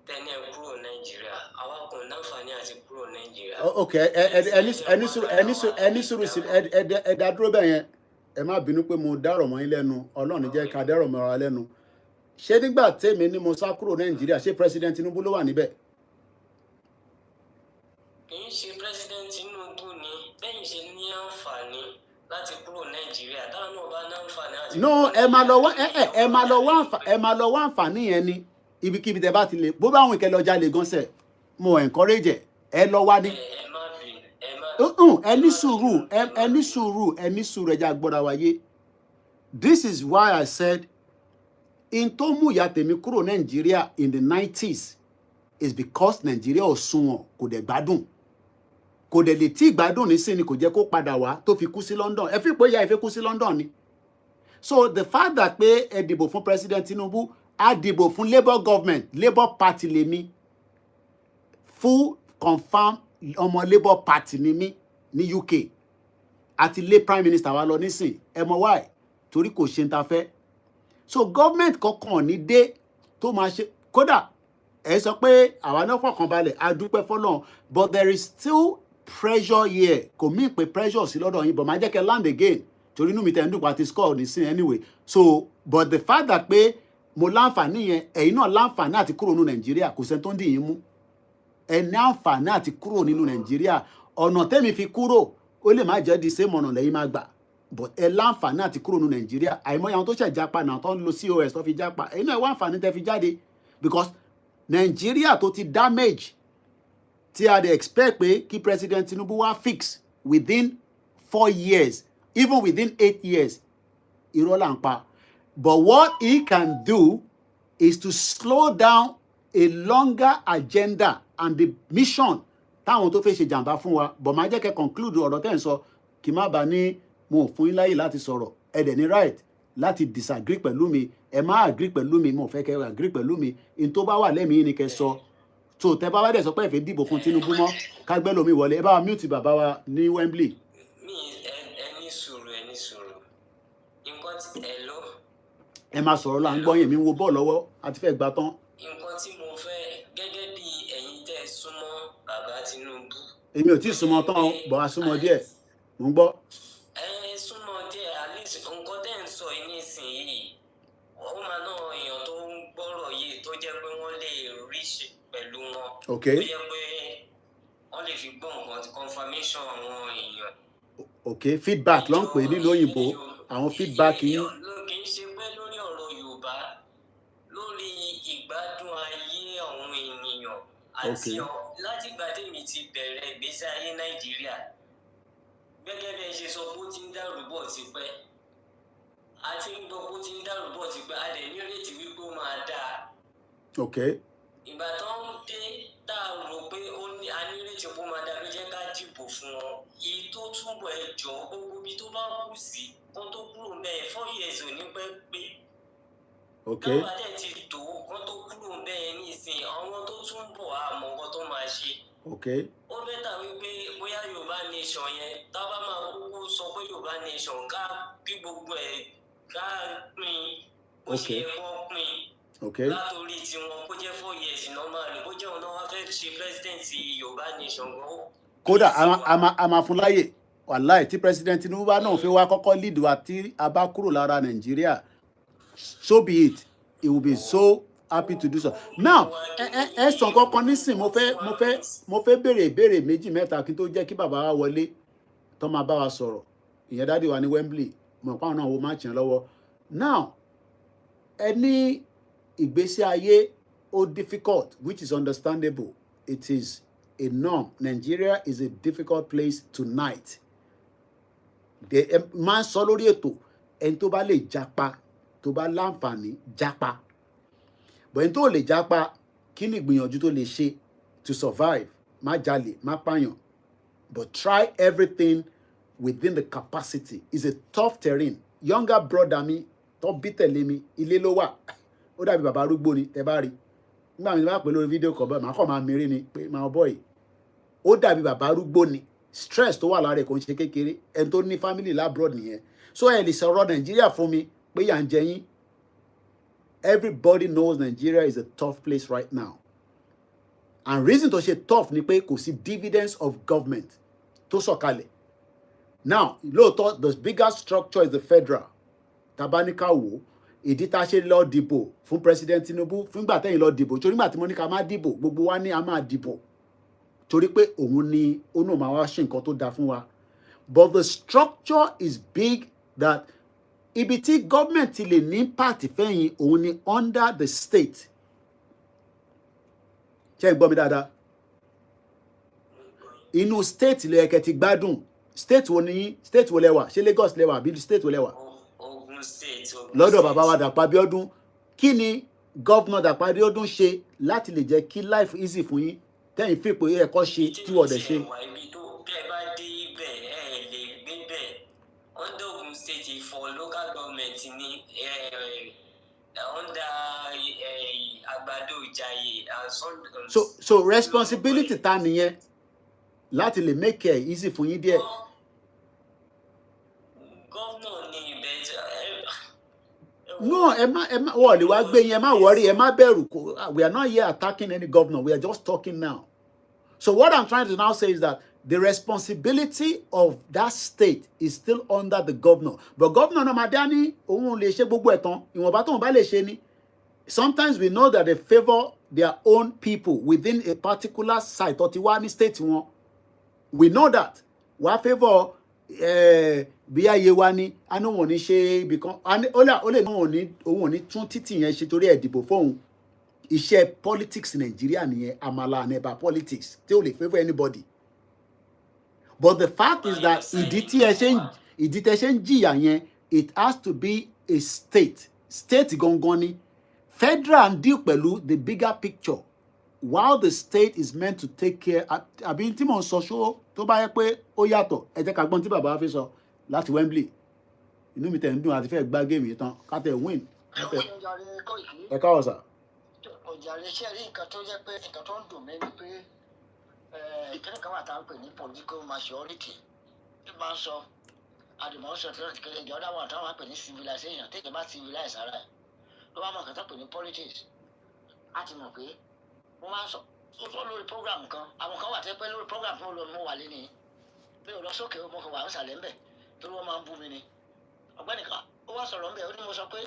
tẹ́ni ẹ kúrò Nàìjíríà, àwa kò náǹfààní àti kúrò Nàìjíríà. Ok, ẹni sùúrù sí ẹ̀dá dúró bẹ́ẹ̀ yẹn, ẹ má bínú pé mo dárò mọ́ yín lẹ́nu, Ọlọ́run jẹ́ ká dárò mọ́ ara lẹ́nu. Ṣé nígbà tèmi ni mo sá kúrò Nàìjíríà, ṣé President Tinubu ló wà níbẹ̀? Kì í ṣe President Tinubu ni, bẹ́yìn ṣe ní àǹfààní láti kúrò Nàìjíríà, táwọn náà bá ní àǹfààní àti. No, ẹ máa lọ wá àǹfààní yẹn ní ibikíbi tẹ́ bá ti lè, bó bá àwọn ìkẹlẹ ọjà lè gan sẹ, mo encourage ẹ lọ wá ní. Ẹni sùúrù ẹja gbọ́dọ̀ wáyé. This is why I said in tó mú ìyá tèmi kúrò Nàìjíríà in the 90s is because Nàìjíríà ò sunwọ̀n, kò dẹ̀ gbádùn, kò dẹ̀ lè tí ìgbádùn nísìnyí kò jẹ́ kó padà wá tó fi kú sí London. Ẹ fi pé ìyá ẹ fi kú sí London ni. So the fact that pé ẹ dìbò fún President Tinubu a dìbò fún Labour government, Labour party lèmi, full confirm ọmọ Labour party ni mí ní UK, àti lé prime minister wa lọ nísìn, ẹ mọ̀ why, torí kò ṣe ń ta fẹ́. So government kankan ní dé tó máa ṣe, kódà ẹ sọ pé àwa náà fọkàn balẹ̀, a dúpẹ́ fọ́lọ́run, but there is still pressure here. Kò mí pé pressure sí lọ́dọ̀ yín, but máa jẹ́ kẹ́ land again, torí inú mi tẹ̀ ń dùn pàtí score nísìn anyway. So but the fact that pé mo láǹfààní yẹn, ẹ̀yin náà láǹfààní àti kúrò nínú Nàìjíríà, kò sẹ́ni tó ń dì yín mú. Ẹ ní àǹfààní àti kúrò nínú Nàìjíríà. Ọ̀nà tẹ́mi fi kúrò ó lè má jẹ́ di same ọ̀nà lẹ́yìn máa gbà, but ẹ láǹfààní àti kúrò nínú Nàìjíríà. Àìmọye àwọn tó ṣẹ̀ jápa náà tó ń lo COS tó fi jápa, ẹ̀yin náà ẹ wá àǹfààní tẹ́ fi jáde, because Nàìjíríà tó ti damage, tí a dey expect pé kí President Tinubu wá fix within 4 years, even within 8 years, irọ́ là ń pa. But what he can do is to slow down a longer agenda and the mission táwọn tó fẹ́ ṣe jàǹbá fún wa. But máa jẹ́ kẹ́ conclude ọ̀rọ̀ tẹ́ ń sọ, kí má bàa ní mo fún yín láyè láti sọ̀rọ̀, ẹ dẹ̀ ní right láti disagree pẹ̀lú mi, ẹ má agree pẹ̀lú mi, mo fẹ́ kẹ́ agree pẹ̀lú mi, in tó bá wà lẹ́mìí ni kẹ́ sọ. So tẹ́ bá wá dẹ̀ sọ pé ẹ fẹ́ dìbò fún Tinubu mọ́, ká gbẹ́ lómi wọlé, ẹ bá wa mute bàbá wa ní Wembley. Ẹni sùúrù nǹkan tí ẹ lọ. Ẹ máa sọ̀rọ̀ là ń gbọ́ yẹn, mi ń wo bọ́ọ̀lù lọ́wọ́ àti fẹ́ gbà tán. Nǹkan tí mo fẹ́ gẹ́gẹ́ bí ẹ̀yin tẹ́ súnmọ́ bàbá Tinubu. Èmi ò tí ì súnmọ́ tán o, bọ̀ a súnmọ́ díẹ̀, mò ń gbọ́. Ẹ súnmọ́ díẹ̀, at least nǹkan tẹ́ ń sọ yìí nísìnyí, ó máa ná èèyàn tó ń gbọ́rọ̀ yìí tó jẹ́ pé wọ́n lè reach pẹ̀lú wọn. Okay. Tó jẹ́ pé wọ́n lè fi gbọ́ nǹkan confirmation àwọn èèyàn. Okay, feedback ló ń pè nílùú òyìnbó, àwọn feedback yín. Kì í ṣe pé lórí ọ̀rọ̀ Yorùbá, lórí ìgbádùn ayé àwọn ènìyàn àti láti ìgbà tèmi ti bẹ̀rẹ̀ ìgbésí ayé Nàìjíríà, gẹ́gẹ́ bí ẹ ṣe sọ pé ó ti ń dàrú bọ̀ tipẹ́, a ti ń gbọ́ pé ó ti ń dàrú bọ̀ tipẹ́, a dẹ̀ ní ìrètí wípé ó máa dáa. Okay. Ìgbà tó ń dé tá a rò pé a ní ìrètí pé ó máa dáa ló jẹ́ ká dìbò fún wọn. Èyí tó túbọ̀ ẹ jọ gbogbo ibi tó bá kù sí kán tó kúrò bẹ́ẹ̀ 4 years ò ní pẹ́ pé. Okay. Táwa dẹ̀ ti tó kán tó kúrò bẹ́ẹ̀ nísìnyí, àwọn tó tún bọ̀ àmọ́ nǹkan tó máa ṣe. Okay. Ó bẹ́tà wípé bóyá Yorùbá nation yẹn tá bá máa kúkú sọ pé Yorùbá nation ká bí gbogbo ẹ̀ ká pín bó ṣe yẹ kó pín. Okay. Látòrí tiwọn kó jẹ́ 4 years normal, bó jẹ́ òun náà wá fẹ́ ṣe president Yorùbá nation gan. Kódà a máa fún láyè, wàláì tí President Tinubu bá náà fi wá kọ́kọ́ lead wa tí a bá kúrò lára Nàìjíríà, so be it, he will be so happy to do so. Now ẹ sàn kankan nísìn, mo fẹ́ béèrè ìbéèrè méjì mẹ́ta kí n tó jẹ́ kí bàbá wa wọlé tó máa bá wa sọ̀rọ̀, ìyẹn dáàdi wa ní Wembley, mọ̀ pàwọn náà wo match yẹn lọ́wọ́. Now ẹ ní ìgbésí ayé ó difficult, which is understandable. It is a norm. Nigeria is a difficult place tonight. Máa ń sọ lórí ètò, ẹni tó bá lè japa, tó bá láǹfààní japa. But ẹni tó lè japa, kí ni ìgbìyànjú tó lè ṣe to survive? Má jalè, má pààyàn. But try everything within the capacity. It's a tough terrain. Younger brother mi, tó bí tẹ̀lé mi, ilé ló wà. Ó dàbí bàbá arúgbó ni, tẹ́ bá rí. Nígbà mi bá pè lórí fídíò kan bẹ́ẹ̀, màá kàn máa mirí ni pé my boy, ó dàbí bàbá arúgbó ni. Stress tó wà lára ẹ̀ kò ń ṣe kékeré, ẹni tó ní family labroad nìyẹn. So ẹ lè sọ̀rọ̀ Nàìjíríà fún mi pé yà ń jẹ yín. Everybody knows Nigeria is a tough place right now. And reason tó ṣe tough ni pé kò sí dividends of government tó sọ̀kalẹ̀. Now, lóòótọ́, the biggest structure is the federal. Tabanika wo, ìdí tá a ṣe lọ dìbò fún President Tinubu, fúngbà tẹ́yìn lọ dìbò, torí gbà tí mo ní ká má dìbò, gbogbo wa ní a máa dìbò. Torí pé òun ni ó náà máa wá ṣe nǹkan tó dáa fún wa. But the structure is big that ibi tí government ti lè ní impact fẹ́yìn òun ni under the state. Ṣé ẹ gbọ́ mi dáadáa? Inú state lè kẹ́ ti gbádùn. State wo ni, state wo lẹ́wà? Ṣé Lagos lẹ́wà àbí state wo lẹ́wà? Ogun State. Lọ́dọ̀ bàbá wa Dàpọ̀ Abíọ́dún, kí ni governor Dàpọ̀ Abíọ́dún ṣe láti lè jẹ́ kí life easy fún yín? Tẹ́yìn fi pé ẹ̀kọ́ ṣe tí wọ́n dẹ̀ ṣe. Ibi tó bẹ́ẹ̀ bá dé ibẹ̀ ẹ lè gbé bẹ̀. Under Ogun State for local government ní under Agbado Jaye so responsibility ta nìyẹn láti lè make it easy fún yín díẹ̀. Governor ni ibẹ̀ No, Emma, what the work being Emma worry, Emma Beru. We are not here attacking any governor. We are just talking now. So what I'm trying to now say is that the responsibility of that state is still under the governor. But Governor Namadani, sometimes we know that they favor their own people within a particular site or Tiwani state. We know that. We favor bí ayé wa ní àná wọn ní ṣe ibìkan ó lè náà òun ò ní tún títì yẹn ṣe torí ẹ̀ dìbò fóun. Iṣẹ́ politics Nigeria nìyẹn, àmàlà neba politics tí ò lè favour anybody. But the fact is that ìdí tẹ́ ṣe ń jìyà yẹn, it has to be a state gangan ni. Federal ń deal pẹ̀lú the bigger picture while the state is meant to take care. Àbí tí mò ń sọ ṣó tó bá yẹ pé ó yàtọ̀, ẹ jẹ́ ká gbọ́n tí bàbá wa fi sọ láti Wembley. Inú mi tẹ̀ ń dùn àti fẹ́ gbá géèmù yìí tán ká tẹ̀ win. Ẹ káwọ̀ sà. Ọ̀jàre ṣe rí nǹkan tó jẹ́ pé nǹkan tó ń dùn mí ni pé ìpínlẹ̀ kan wà tá à ń pè ní political maturity tí máa ń sọ àdìmọ́sọ tí ìjọba wà táwọn á pè ní civilization tí ìjọba civilize ara ẹ̀ ló bá mọ̀ nǹkan tó pè ní politics á ti mọ̀ pé mo máa ń sọ lórí program kan àwọn kan wà tẹ́ pé lórí program fún olómi wà lé ní bí o lọ sókè mo kàn wà ń sàlẹ̀ ńbẹ̀ torí wọ́n máa ń bú mi ni ọ̀gbẹ́ni kan ó wá sọ̀rọ̀ ńbẹ̀ ó ní mo sọ pé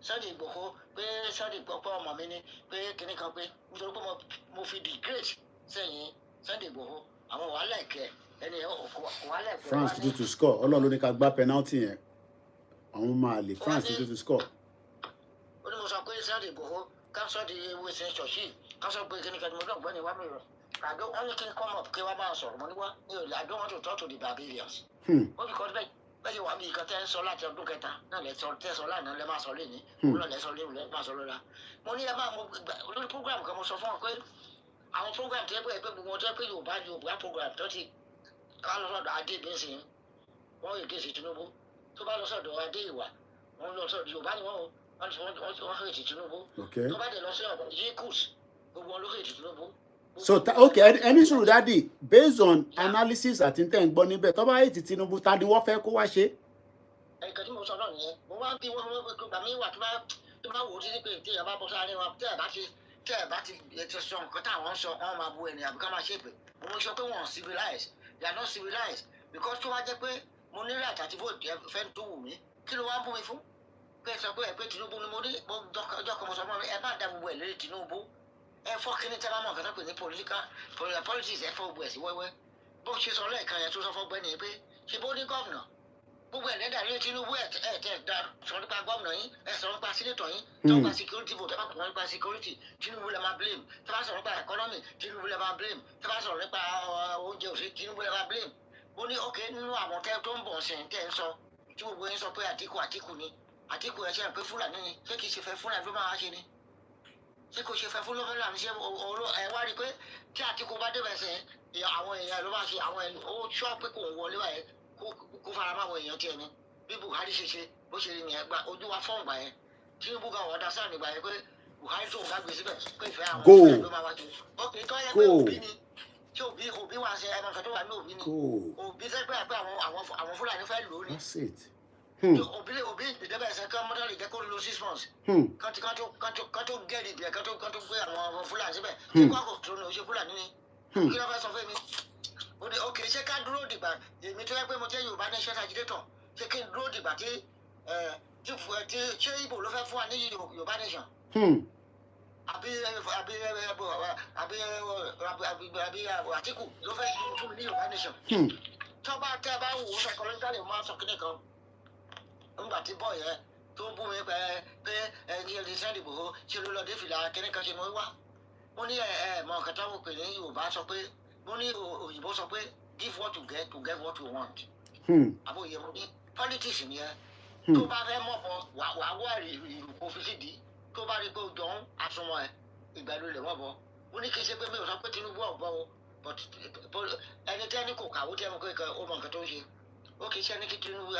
Sunday Igboho pé Sunday Igboho ọmọ mi ni pé kinní kan pé nítorí pé mo fi degrade sẹ́yìn Sunday Igboho àwọn wàhálà ẹ̀kẹ́ ẹni wàhálà ẹ̀kẹ́. France due to score Ọlọ́run ló ní ká gbá penalty yẹn àwọn máa lè France due to score. ó ní mo sọ pé Sunday Igboho káńsọ̀ di ewé sin ṣọ̀ṣì káńsọ̀ pé kinní kan ni mo dọ̀ ọ̀gbẹ́ni wá mi rọ̀ àdó wọn ní kí n come up kí wọ́n máa sọ̀rọ̀ mo ní wá ní òòlù I don't want to talk to the barbarians. ó fi kọ́ bẹ́ẹ̀ wà bí nǹkan tẹ́ ń sọ láti ọdún kẹta náà lẹ sọ tẹ́ sọ lánàá lẹ máa sọ lé ní òun náà lẹ sọ lé lẹ máa sọ lọ́la. mo ní ẹ máa mo lórí program kan mo sọ fún ọ pé àwọn program tó yẹ pé gbogbo wọn tó yẹ pé Yorùbá program tó ti bá lọ sọ́dọ̀ adé bí ń sìn wọ́n yóò kéèsì Tinubu tó bá lọ sọ́dọ̀ adé ìwà wọ́n lọ sọ́dọ̀ Yorùbá ni wọ́n kéèsì Tinubu tó bá dé lọ sí ọ̀dọ̀ yékùs gbogbo wọn ló kéèsì Tinubu. So okay, any sùúrù daddy, based on analysis àti tẹ́ ń gbọ́ níbẹ̀ tó bá yìí ti Tinubu ta ni wọ́n fẹ́ kó wá ṣe. Ẹ̀ka tí mo sọ náà nìyẹn mo wá bí wọ́n gbà mí wà tó bá wò ó títí pé tí ẹ bá bọ́ sáré wọn tẹ́ ẹ bá ti sọ nǹkan táwọn ń sọ wọn máa bu ẹni àbí ká máa ṣépè mo sọ pé wọn civilize they are not civilized because tó wá jẹ́ pé mo ní right àti vote fẹ́ tó wù mí kí ló wá ń bú mi fún pé sọ pé ẹ pé Tinubu ni mo ní ọjọ́ kan mo sọ fún mi ẹ má dá gbogbo ẹ̀ lórí Tinubu ẹ fọ́ kí ní tẹ́lá mọ̀ nǹkan tó pè ní politics ẹ fọ́ gbogbo ẹ̀ sí wẹ́wẹ́ bó ṣe sọ lẹ́ẹ̀kan yẹn tó sọ fọ́ gbẹ́ni pé ṣe bó ní gọ́vnà gbogbo ẹ̀ lẹ́dà lé Tinubu ẹ̀ tẹ̀ dá sọ nípa gọ́vnà yín ẹ̀ sọ nípa sínétọ̀ yín tó nípa security vote ẹ̀ bá sọ nípa security Tinubu lè máa blame tó bá sọ nípa economy Tinubu lè máa blame tó bá sọ nípa oúnjẹ òsì Tinubu lè máa blame ó ní ok nínú àwọn tẹ́ tó ń bọ̀ ṣe tẹ́ ń sọ tí gbogbo yín sọ pé Àtíkù ni Àtíkù ẹ̀ ṣe pé Fúlàní ni ṣé kìí ṣe fẹ́ Fúlàní ló máa ṣe ni ṣé kò ṣe fẹ́ fún lọ́fẹ́ láti ṣe ẹ wá rí i pé tí Àtíkù bá débẹ̀ sẹ́ àwọn èèyàn ló máa ṣe àwọn ẹni ó ṣọ́ pé kò wọlé báyẹn kó fara máa wọ èèyàn tiẹ̀ ni bí Buhari ṣe bó ṣe rí nìyẹn gba ojú wa fọ́ọ̀n gbà yẹn Tinubu gan ọ̀dà sáà nígbà yẹn pé Buhari tó ń bá gbé síbẹ̀ pé ìfẹ́ àwọn ọ̀fẹ́ ló máa wá ju ok tó yẹ pé òbí ni tí òbí wà ṣe ẹnu ọ̀fẹ́ tó wà ní òbí ni òbí fẹ́ pé àwọn Fúlàní fẹ́ lò ó ni òbí ìdẹ́bẹ̀ ẹ̀sẹ̀ kan mọ́tò lè jẹ́ kó lo 6 months kan tó gẹ́rì ìbílẹ̀ kan tó gbé àwọn Fúlàní síbẹ̀ kí kó àkókò tó ní oṣù Fúlàní ni kí ló fẹ́ sọ fún mi ó ní ok ṣé ká dúró dìgbà èmi tó yẹ pé mo jẹ́ Yorùbá nation agitator ṣé kí n dúró dìgbà tí ṣé Ìgbò ló fẹ́ fún wa ní Yorùbá nation àbí Àtíkù ló fẹ́ fún mi ní Yorùbá nation tó bá tẹ́ bá wò ó psychologically mo máa sọ kíní kan nígbà tí bọ́ọ̀ yẹn tó ń bú mi pé ẹni Sunday Igboho ṣe ló lọ dé fìlà kíní kan ṣe mo wá mo ní mọ nǹkan táwọn pè ní Yorùbá sọ pé mo ní òyìnbó sọ pé give what you get to get what you want àbòyẹ mo ní politics nìyẹn tó bá fẹ́ mọ̀ bọ̀ wà wá ìlú kò fi sí di tó bá rí pé o jọ ń àsomọ ẹ ìgbàlú rẹ̀ wọ́n bọ̀ mo ní kí n ṣe pé mi ò sọ pé Tinubu ọ̀bọ o but ẹni tẹ́ni kò kàwé tẹ́ni kò kà ó mọ nǹkan tó ń ṣe ó kì í ṣe ní kí Tinubu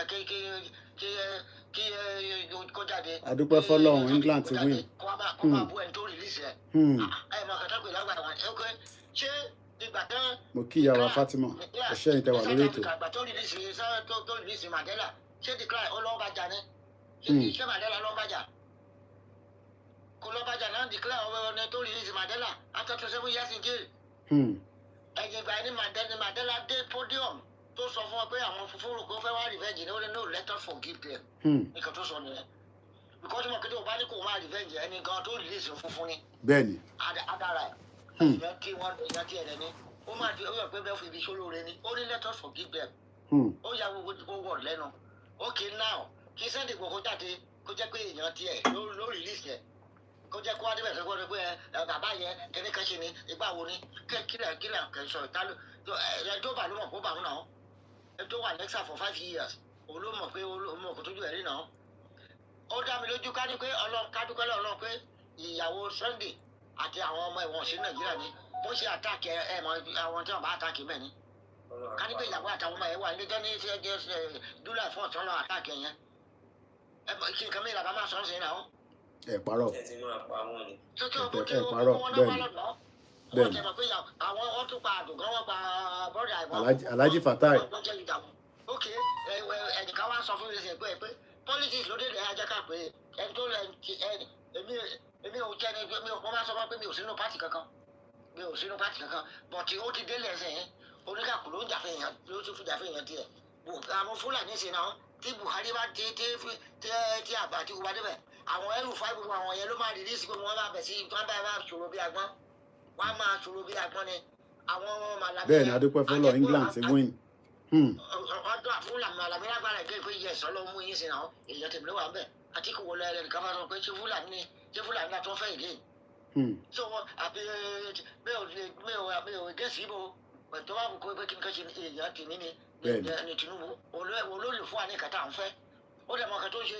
kó jáde. Adúpẹ́ fọ́lọ́run England ti win. Kó máa bú ẹni tó release ẹ̀. Ẹ mọ̀ kàtà pé lágbàá wọn ẹ kọ́ ṣé ìgbà tán. Mo kí ìyàwó Fatima ẹ̀ṣẹ́ yìí tẹ́ wà lórí ètò. Ìgbà tó release Mandela ṣé declare ọlọ́ọ̀bàjà ni ṣé Mandela lọ́ọ̀bàjà kò lọ́ọ̀bàjà náà declare ọ̀rọ̀ tó release Mandela after 27 years in jail. Ẹ̀yìn ìgbà ẹni Mandela dé podium tó sọ fún ọ pé àwọn funfun rò kó fẹ́ wá revenge ní ó ní no let us forgive them. Nǹkan tó sọ nìyẹn because mo kéde òbá ní kò máa revenge ẹni gan tó release funfun ni. Bẹ́ẹ̀ni. Adara ẹ̀ ìyẹn kí wọ́n ìyẹn tí ẹ̀rẹ̀ ni ó máa di ó yẹ pé bẹ́ẹ̀ fi ibi sólóore ni ó ní let us forgive them. Ó yà gbogbo wọ̀ lẹ́nu okay now kí Sunday Igboho jáde kó jẹ́ pé èèyàn tiẹ̀ ló release yẹn kó jẹ́ kó wá débẹ̀ sọ́kọ́ ni pé bàbá yẹn kíní kan ṣe ni ìgbà wo ni kílẹ̀ kẹsọ̀ ìtàlù ẹ̀ tó bà ló mọ̀ kó bà ń nà ọ́ ẹ̀ tó wà Alexa for 5 years òun ló mọ̀ pé olómọ̀ kò tójú ẹ̀ rí nà ọ́. Ó dá mi lójú ká ní pé kádúpẹ́ lọ́ọ́ pé ìyàwó Sunday àti àwọn ọmọ ẹ̀wọ̀n sí Nàìjíríà ni bó ṣe àtàkì ẹ̀ mọ àwọn tí wọ́n bá àtàkì mẹ́ni ká ní pé ìyàwó àtàwọn ọmọ ẹ̀ wà ní jẹ́ni July 4 tí wọ́n lọ àtàkì ẹ̀ yẹn kí nǹkan mìíràn bá máa sọ ọ́ sí náà. Ẹ parọ́. ẹ ti máa pa wọn ni. Ẹ parọ́ bẹ́ẹ̀ni. Àwọn wọ́n tún pa àdùnkán wọ́n pa bọ́dà ìwọ̀n. Alhaji Fatai. Ok ẹnìkan wá sọ fún mi sìn pé politics ló dé lẹ́yìn ajá ká pé ẹni tó èmi ò jẹ́ ni wọ́n máa sọ fún pé mi ò sínú pátì kankan bọ̀tí ó ti délé ẹsẹ̀ yẹn oníkàkùn ló ń jà fún èèyàn ló tún fi jà fún èèyàn tiẹ̀ àwọn Fúlàní ṣe náà tí Buhari bá tí àgbà tí wọ́n débẹ̀ àwọn ẹrù fáìbù àwọn yẹn ló máa rìlíìsì pé wọ́n bá bẹ̀ sí wọ́n bá ṣòro bí agbọ́n wọ́n á máa ṣòro bí agbọ́n ni àwọn Màlàmí. Bẹ́ẹ̀ni Adúpẹ́ fọ́lọ́ England ti win. Ọdún Fúlàní Màlàmí lágbára ẹgbẹ́ ìpè yẹ ẹ̀sọ́ ló mú yín sí náà èèyàn tèmi ló wà bẹ́ẹ̀ Àtíkù wọlé ẹ̀rẹ̀ nìkan fún pé ṣé Fúlàní náà tó fẹ́ ìdí. so àbí mi ò gé síbò tó bá kó pé kí n kẹ́ ṣe èèyàn tèmi ni ní Tinubu olólè fún wa ní kàtà à ń fẹ́ ó dẹ̀ mọ̀ kẹ́ tó ṣe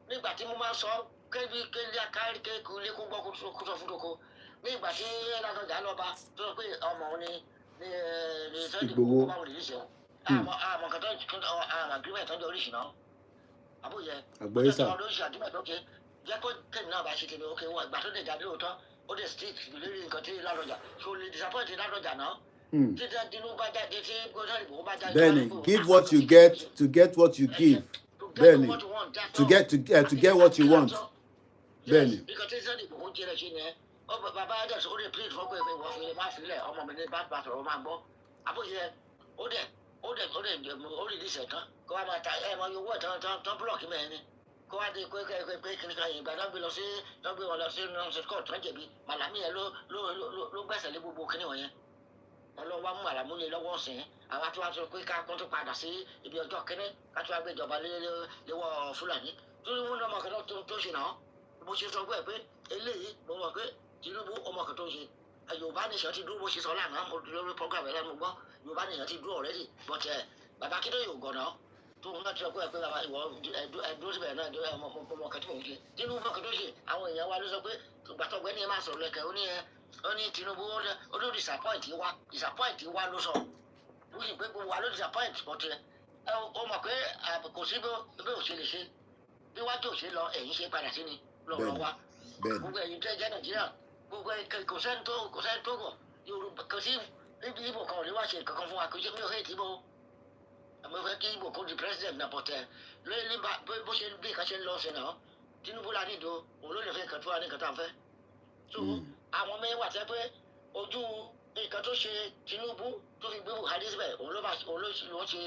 nígbà tí mo máa sọ kébi kárí kékulé kó gbọ́ kó sọ fún toko nígbà tí Ládọjà lọ́ba tó sọ pé ọmọ òun ni Sunday Igboho máa wòlé níṣẹ́ àmọ̀ kẹ́tọ́ àmọ̀ agreement tó ń jẹ oríṣi náà àbúyẹ àgbẹ̀yẹ sà oríṣi agreement tó ké jẹ́ kó tèmi náà bá ṣe tèmi ókè wọ́n ìgbà tó dé jáde lóòótọ́ ó dé stick lórí nǹkan tí Ládọjà so lè disappoint Ládọjà náà. Bẹ́ẹ̀ni, give what you get to get what you give. Bẹ́ẹ̀ni, to get what you want. Bẹ́ẹ̀ni. Bàbá Adé sọ ó lè plead fún pé ìwọ fi lè má filẹ̀ ọmọ mi ní bá bàtà ọ máa gbọ́. Àbóyẹ ó lè dísẹ̀ tán kó wá máa ta ẹ̀ mọ owó ẹ̀ tán búlọ̀kì mẹ́rin ni. Kó wá dé pé kìnìkan yìí gbàdá gbé lọ sí lọ́gbé wọn lọ sí nọ́ọ̀sì court tán jẹ̀bi Màlàmí yẹn ló gbẹ̀sẹ̀ lé gbogbo kìnìún yẹn. Ọlọ́wọ́ mú Màlàmú lé lọ́wọ́ ọ̀sìn àwọn àti wàá sọ pé ká tó padà sí ibi ọjọ́ kínní ká tó wá gbé ìjọba léwọ́ Fúlàní tó ní wọn ọmọ kan tó ṣe náà bó ṣe sọ pé eléyìí mo mọ̀ pé Tinubu ọmọ kan tó ṣe Yorùbá nation ti dúró bó ṣe sọ lánàá lórí program ẹ̀ lẹ́nu gbọ́ Yorùbá nation ti dúró already but bàbá Akíndélé yóò gọ̀nà tó ń láti sọ pé bàbá ìwọ ẹdúró síbẹ̀ náà ọmọ kan tí mò ń ṣe Tinubu ọmọ kan tó ṣe àwọn èèyàn wa ló sọ pé gbàtọ̀gbẹ́ni ẹ máa sọ̀rọ̀ lẹ́kẹ̀ẹ́ ó ní Tinubu ó ló disappoint wa ló sọ ó sì pé gbogbo wa ló disappoint but ó mọ̀ pé kò sí bí ò ṣe lè ṣe bí wájú ò ṣe lọ ẹ̀yìn ṣe padà sí ni lọ́rọ̀ wa gbogbo ẹ̀yìn tẹ́ jẹ́ Nàìjíríà gbogbo kò sẹ́ni tó gọ̀ Yorùbá kò sí níbi Ìgbò kan ò ní wá ṣe nǹkan kan fún wa kò sí mi ò hate Ìgbò àmọ́ fẹ́ kí Ìgbò kó di president náà but lóyún bó ṣe bí nǹkan ṣe ń lọ ṣe náà Tinubu la nídò òun ló lè fẹ́ nǹkan tó wà ní nǹkan tá à ń fẹ́ so àwọn mẹ́wàá tẹ́ pé ojú nǹkan tó ṣe Tinubu tó fi gbé Buhari síbẹ̀ òun ló ṣe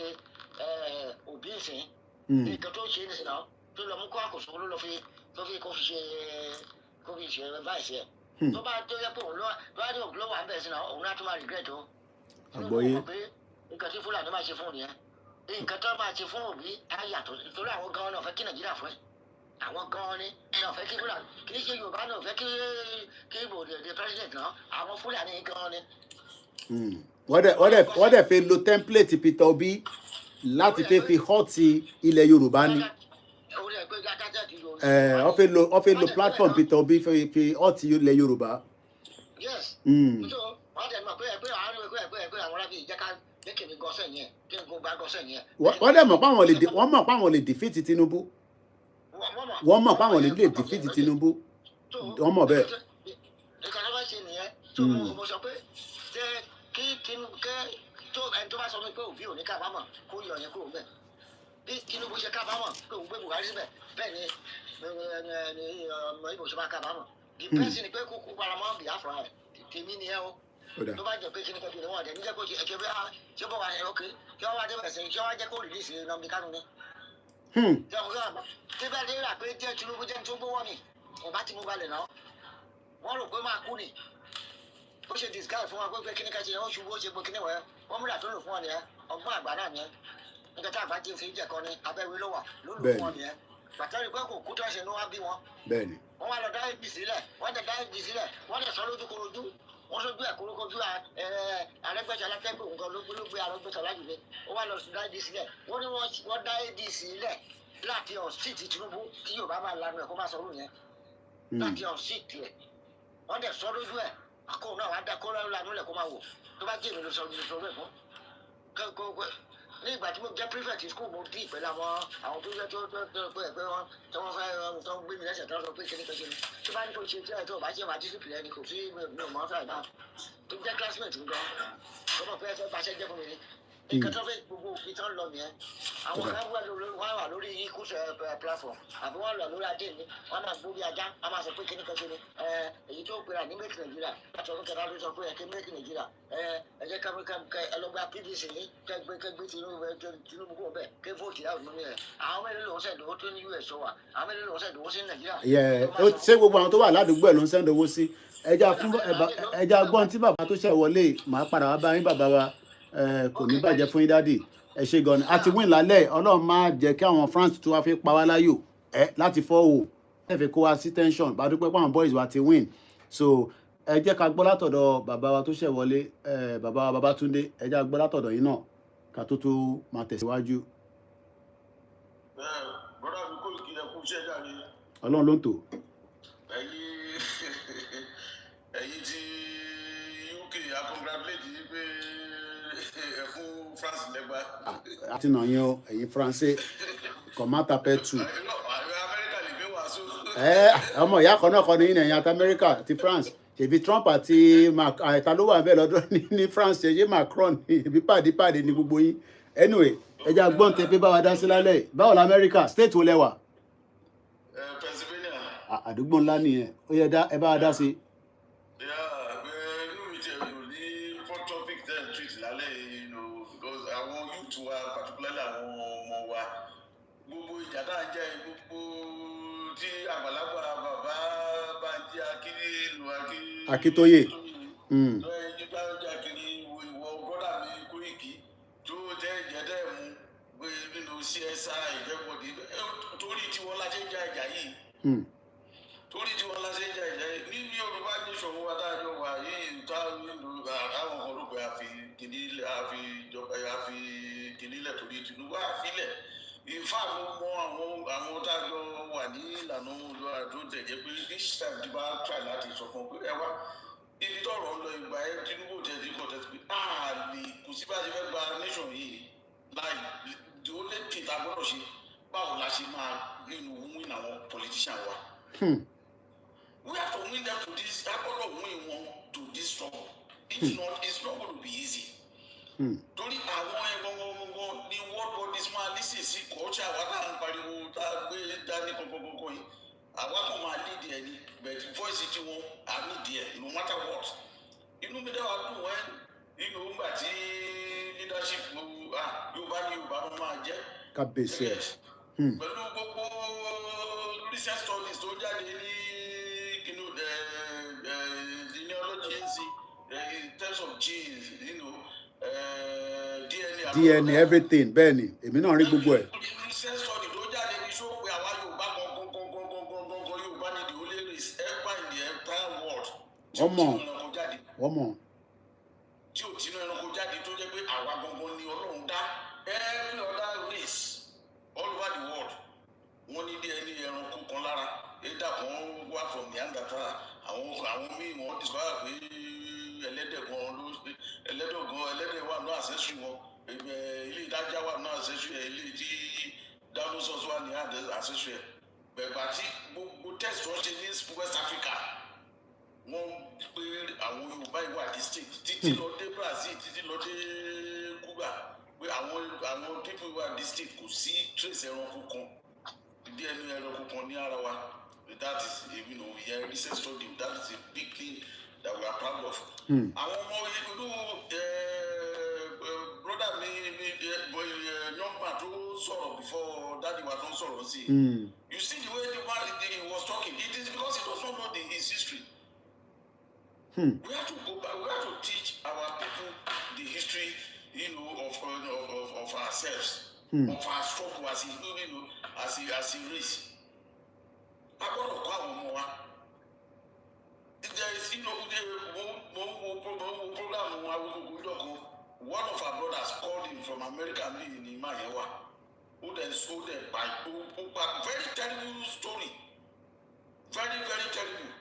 Òbí ìsìn nǹkan tó ṣe nìsín náà tó lọ mú kó àkóso ló lọ fi kó fi ṣe báyìí ẹ̀ tó bá tó yẹ pé òun ló wà ń bẹ̀ sí náà òun náà tó máa regret o àgbọ̀yé nǹkan tí Fúlàní máa ṣe fún òun yẹn nǹkan tó máa ṣe fún Òbí á yàtọ̀ torí àwọn gan-an náà fẹ́ kí Nàìjíríà fún ẹ̀ àwọn gan-an ni náà fẹ́ kí Fúlàní kì í ṣe Yorùbá náà fẹ́ kí Ìgbò di president náà àwọn Fúlàní gan-an ni. wọ́n dẹ̀ fi lo template Peter Obi láti fi họ́ọ̀tì ilẹ̀ Yorùbá ni wọ́n fi lo platform Peter Obi fi họ́ọ̀tì ilẹ̀ Yorùbá. yes so wọ́n dẹ̀ mọ̀ pé àárín pé àwọn di jẹ́ ká jẹ́ kí mi gọ́sẹ̀ yẹn kí n gbogbo gọ́sẹ̀ yẹn. Wọ́n dẹ̀ mọ̀ pé àwọn lè defeat Tinubu. Wọ́n mọ̀ pé àwọn lè defeat Tinubu. Wọ́n mọ̀ bẹ́ẹ̀. Ìkànnì bá ṣe nìyẹn tó mo sọ pé jẹ́ kí Tinubu kẹ́ tó ẹni tó bá sọ pé òbí ò ní kábàámọ̀ kó yọ yẹn kúrò bẹ́ẹ̀. Bí Tinubu ṣe kábàámọ̀ pé òun gbé Buhari síbẹ̀ bẹ́ẹ̀ ni ọmọ Ìgbò ṣe máa kábàámọ̀. The person ni pé kúkú paramọ́ Biafra rẹ̀ tèmi ni ẹ o. Tó bá jẹ́ pé kí ni kọ́jú ni wọ́n dẹ̀ níjẹ́ kó ṣe ẹ̀ṣẹ̀ bí ṣé bọ́ wà ní ọkẹ́ kí wọ́n wá dé bẹ̀rẹ̀ sí kí wọ́n wá jẹ́ kó rìlíìsì Nnamdi Kanu ni. Tí bẹ́ẹ̀ dé rà pé jẹ́ Tinubu jẹ́ tó gbówó ni ọba tí mo balẹ̀ náà wọ́n rò pé máa kú ni ó ṣe disguise fún wa pé kí ni ká ṣe ó ṣubú ó ṣe gbó kí ni wọ́n wọ́n múra tó lò fún ọ nìyẹn ọgbọ́n àgbà náà nìyẹn nígbà tá àgbà tí ń fi jẹ̀kọ́ ni abẹ́wé ló wà ló lò fún ọ nìyẹn pàtàkì pé kò kú tó ṣe ní wọ́n bí wọn. Bẹ́ẹ̀ni. Wọ́n wá lọ dá APC sílẹ̀ wọ́n dẹ̀ dá APC sílẹ̀ wọ́n dẹ̀ sọ lójú korojú wọ́n sójú ẹ̀ korojú Arẹ́gbẹ́ṣọlá fẹ́ pé nǹkan ló gbé Arẹ́gbẹ́ṣọlá jùlọ ó wá lọ dá AD sílẹ̀ wọ́n ní wọ́n dá AD sílẹ̀ láti ọ̀sìtì Tinubu kí Yorùbá máa lanu ẹ̀ kó má sọ̀rọ̀ yẹn láti ọ̀sìtì ẹ̀ wọ́n dẹ̀ sọ lójú ẹ̀ akóhùn náà wàá dá kó lanu lẹ̀ kó máa wò tó bá jẹ́ èmi ló sọ bẹ́ẹ̀ fún ní ìgbà tí mo jẹ́ prefect school mo dí ìpẹ́lẹ̀ àwọn tó jẹ́ tó pé ẹgbẹ́ wọn tí wọ́n fẹ́ tó ń gbé mi lẹ́sẹ̀ tó ń sọ pé kíní kan kíní tó bá ní kó ṣe tí ẹ̀ tó bá ṣe máa discipline ẹni kò sí mi ò mọ̀ ọ́n fẹ́ náà tó jẹ́ classmate mi gan tó mọ̀ pé ẹ fẹ́ bá ṣe jẹ́ fún mi ni nǹkan tó fẹ́ gbogbo òfin tó ń lọ nìyẹn àwọn kan wà lórí ikúṣọ platform àbí wọ́n lọ lórí adé mi wọ́n máa gbórí ajá wọ́n máa sọ pé kíní kan kíní èyí tó pera ní make Nigeria láti ọdún kẹta ló sọ pé ẹ̀kẹ́ make Nigeria ẹ jẹ́ ẹlọgbà PDC ní kẹgbẹ́ Tinubu kò bẹ́ẹ̀ kẹ́ vote out lórí ẹ̀ àwọn mẹ́rin lòún sẹ̀dọ̀wọ́ tó ní US wà àwọn mẹ́rin lòún sẹ̀dọ̀wọ́ sí Nàìjíríà. Ṣé gbogbo àwọn tó wà ládùúgbò ẹ̀ ló ń sẹ́ndowó sí ẹja gbọ́n tí bàbá tó ṣẹ̀ wọlé máa padà wá bá yín bàbá wa kò ní bàjẹ́ fún yín dádì ẹ ṣe gan ni a ti win lálẹ́ Ọlọ́run máa jẹ́ kí àwọn France tó wá fi pa wá láyò láti fọ́ o ẹ fi kó wa sí tension bá dúpẹ́ pé àwọn boys wa ti win so ẹ jẹ́ ká gbọ́ látọ̀dọ̀ bàbá wa tó ṣẹ̀ wọlé bàbá wa Babátúndé ẹ jẹ́ ká gbọ́ látọ̀dọ̀ yín náà ká tó máa tẹ̀síwájú. Bọ́dà mi kò kí ẹ kú iṣẹ́ jáde. Ọlọ́run ló ń tò. ẹ̀yin tí UK a congratulate yìí pé ẹ fún France lẹ́gbà. àti nà yín o ẹ̀yin Faransé kọ̀mátà pẹ́ tù. Amẹ́ríkà lè gbé wàásù. ọmọ ìyá kan náà kọ́ ni ẹ̀yin àti Amẹ́ríkà ti France ṣèbí Trump àti ta ló wà bẹ́ẹ̀ lọ́dún ní France ṣe Macron ìbí pàdé ní gbogbo yín anyway ẹja gbọ́n tẹ pé báwa dá sí lálẹ́ báwo la Amẹ́ríkà state wo lẹ́wà. Pennsylvania. àdúgbò ńlá nìyẹn ó yẹ ẹ bá wa dá sí. inú mi tiẹ̀ lò ní for topic ten treat lálẹ́ because àwọn youth wa particularly àwọn ọmọ wa gbogbo ìjà tá à ń jẹ́ gbogbo tí àgbàlagbà bàbá bá ń jẹ́ Akíntóyè. ìwọ bọ́dà mi Kóìkì tó jẹ́ ìjẹ́dẹ́ mú nínú CSI ìjẹ́bọ̀dì torí tí wọ́n láṣẹ jà ìjà yìí torí tí wọ́n láṣẹ jà ìjà yìí ní Yorùbá ní ìṣòro wa dájọ́ wà yìí tá àwọn kan rò pé àfi kìnnílẹ̀ torí Tinubu àfilẹ̀ ìfà ló mọ àwọn tájọ wà ní ìlànà olùwà tó tẹ̀jẹ́ pé this time ti bá try láti sọ fún pé ẹ wá ibi tọrọ ń lọ ìgbà ẹ Tinubu tẹ̀sí contest pé àlè kò sí bá a ṣe fẹ́ gba nation yìí láì ó lè tètè agbọ́dọ̀ ṣe báwo la ṣe máa win àwọn politician wa. We have to win them to this agbọ́dọ̀ win wọn to this struggle if not it's not going to be easy. Torí àwọn ẹgbọ̀ngbọ̀ngbọ̀n ni world bodies máa lísì sí culture àwa tá à ń pariwo tá a gbé dání kọ̀kọ̀kọ̀ yìí àwa kan máa lead ẹ̀ ní but voice tí wọ́n á need ẹ̀ no matter what. Inú mi dáwà dùn wẹ́n nínú ìgbà tí leadership Yorùbá ní Yorùbá ló máa jẹ́. Kábíyèsí ẹ̀. Pẹ̀lú gbogbo recent studies tó jáde ní genealogy in terms of genes DNA everything bẹ́ẹ̀ ni èmi náà rí gbogbo ẹ̀. Recent study tó jáde ní sọ pé àwa Yorùbá gangan Yorùbá ni the only race ever in the entire world. wọ́n mọ̀. tí ò tinú ẹranko jáde tó jẹ́ pé àwa gangan ni Ọlọ́run dá every other race all over the world wọ́n ní DNA ẹranko kan lára ẹ̀dá kan wá from Neanderthal àwọn míì wọ́n discover pé ẹlẹ́dẹ̀ wà náà accessory wọn ilé ìdájà wà náà accessory ilé tí dinosaurs wà ní accessory bẹ̀gbà tí gbogbo test wọ́n ṣe ní West Africa wọ́n pé àwọn Yorùbá ìwà distinct títí lọ dé Brazil títí lọ dé Cuba pé àwọn people ìwà distinct kò sí trace ẹranko kan ìdí ẹnu ẹranko kan ní ara wa. That is, a recent study. That is a big thing that we are proud of. Àwọn ọmọ ìlú brother mi young man tó sọ̀rọ̀ before daddy wa tó ń sọ̀rọ̀ sí. You see the way the man he was talking. It is because he does not know his history. We have to go back. We have to teach our people the history, of ourselves, of our struggle as a race. I got to call one. There is, one of our brothers called him from America in Mayewa. Who then sold them by very terrible story. Very, very terrible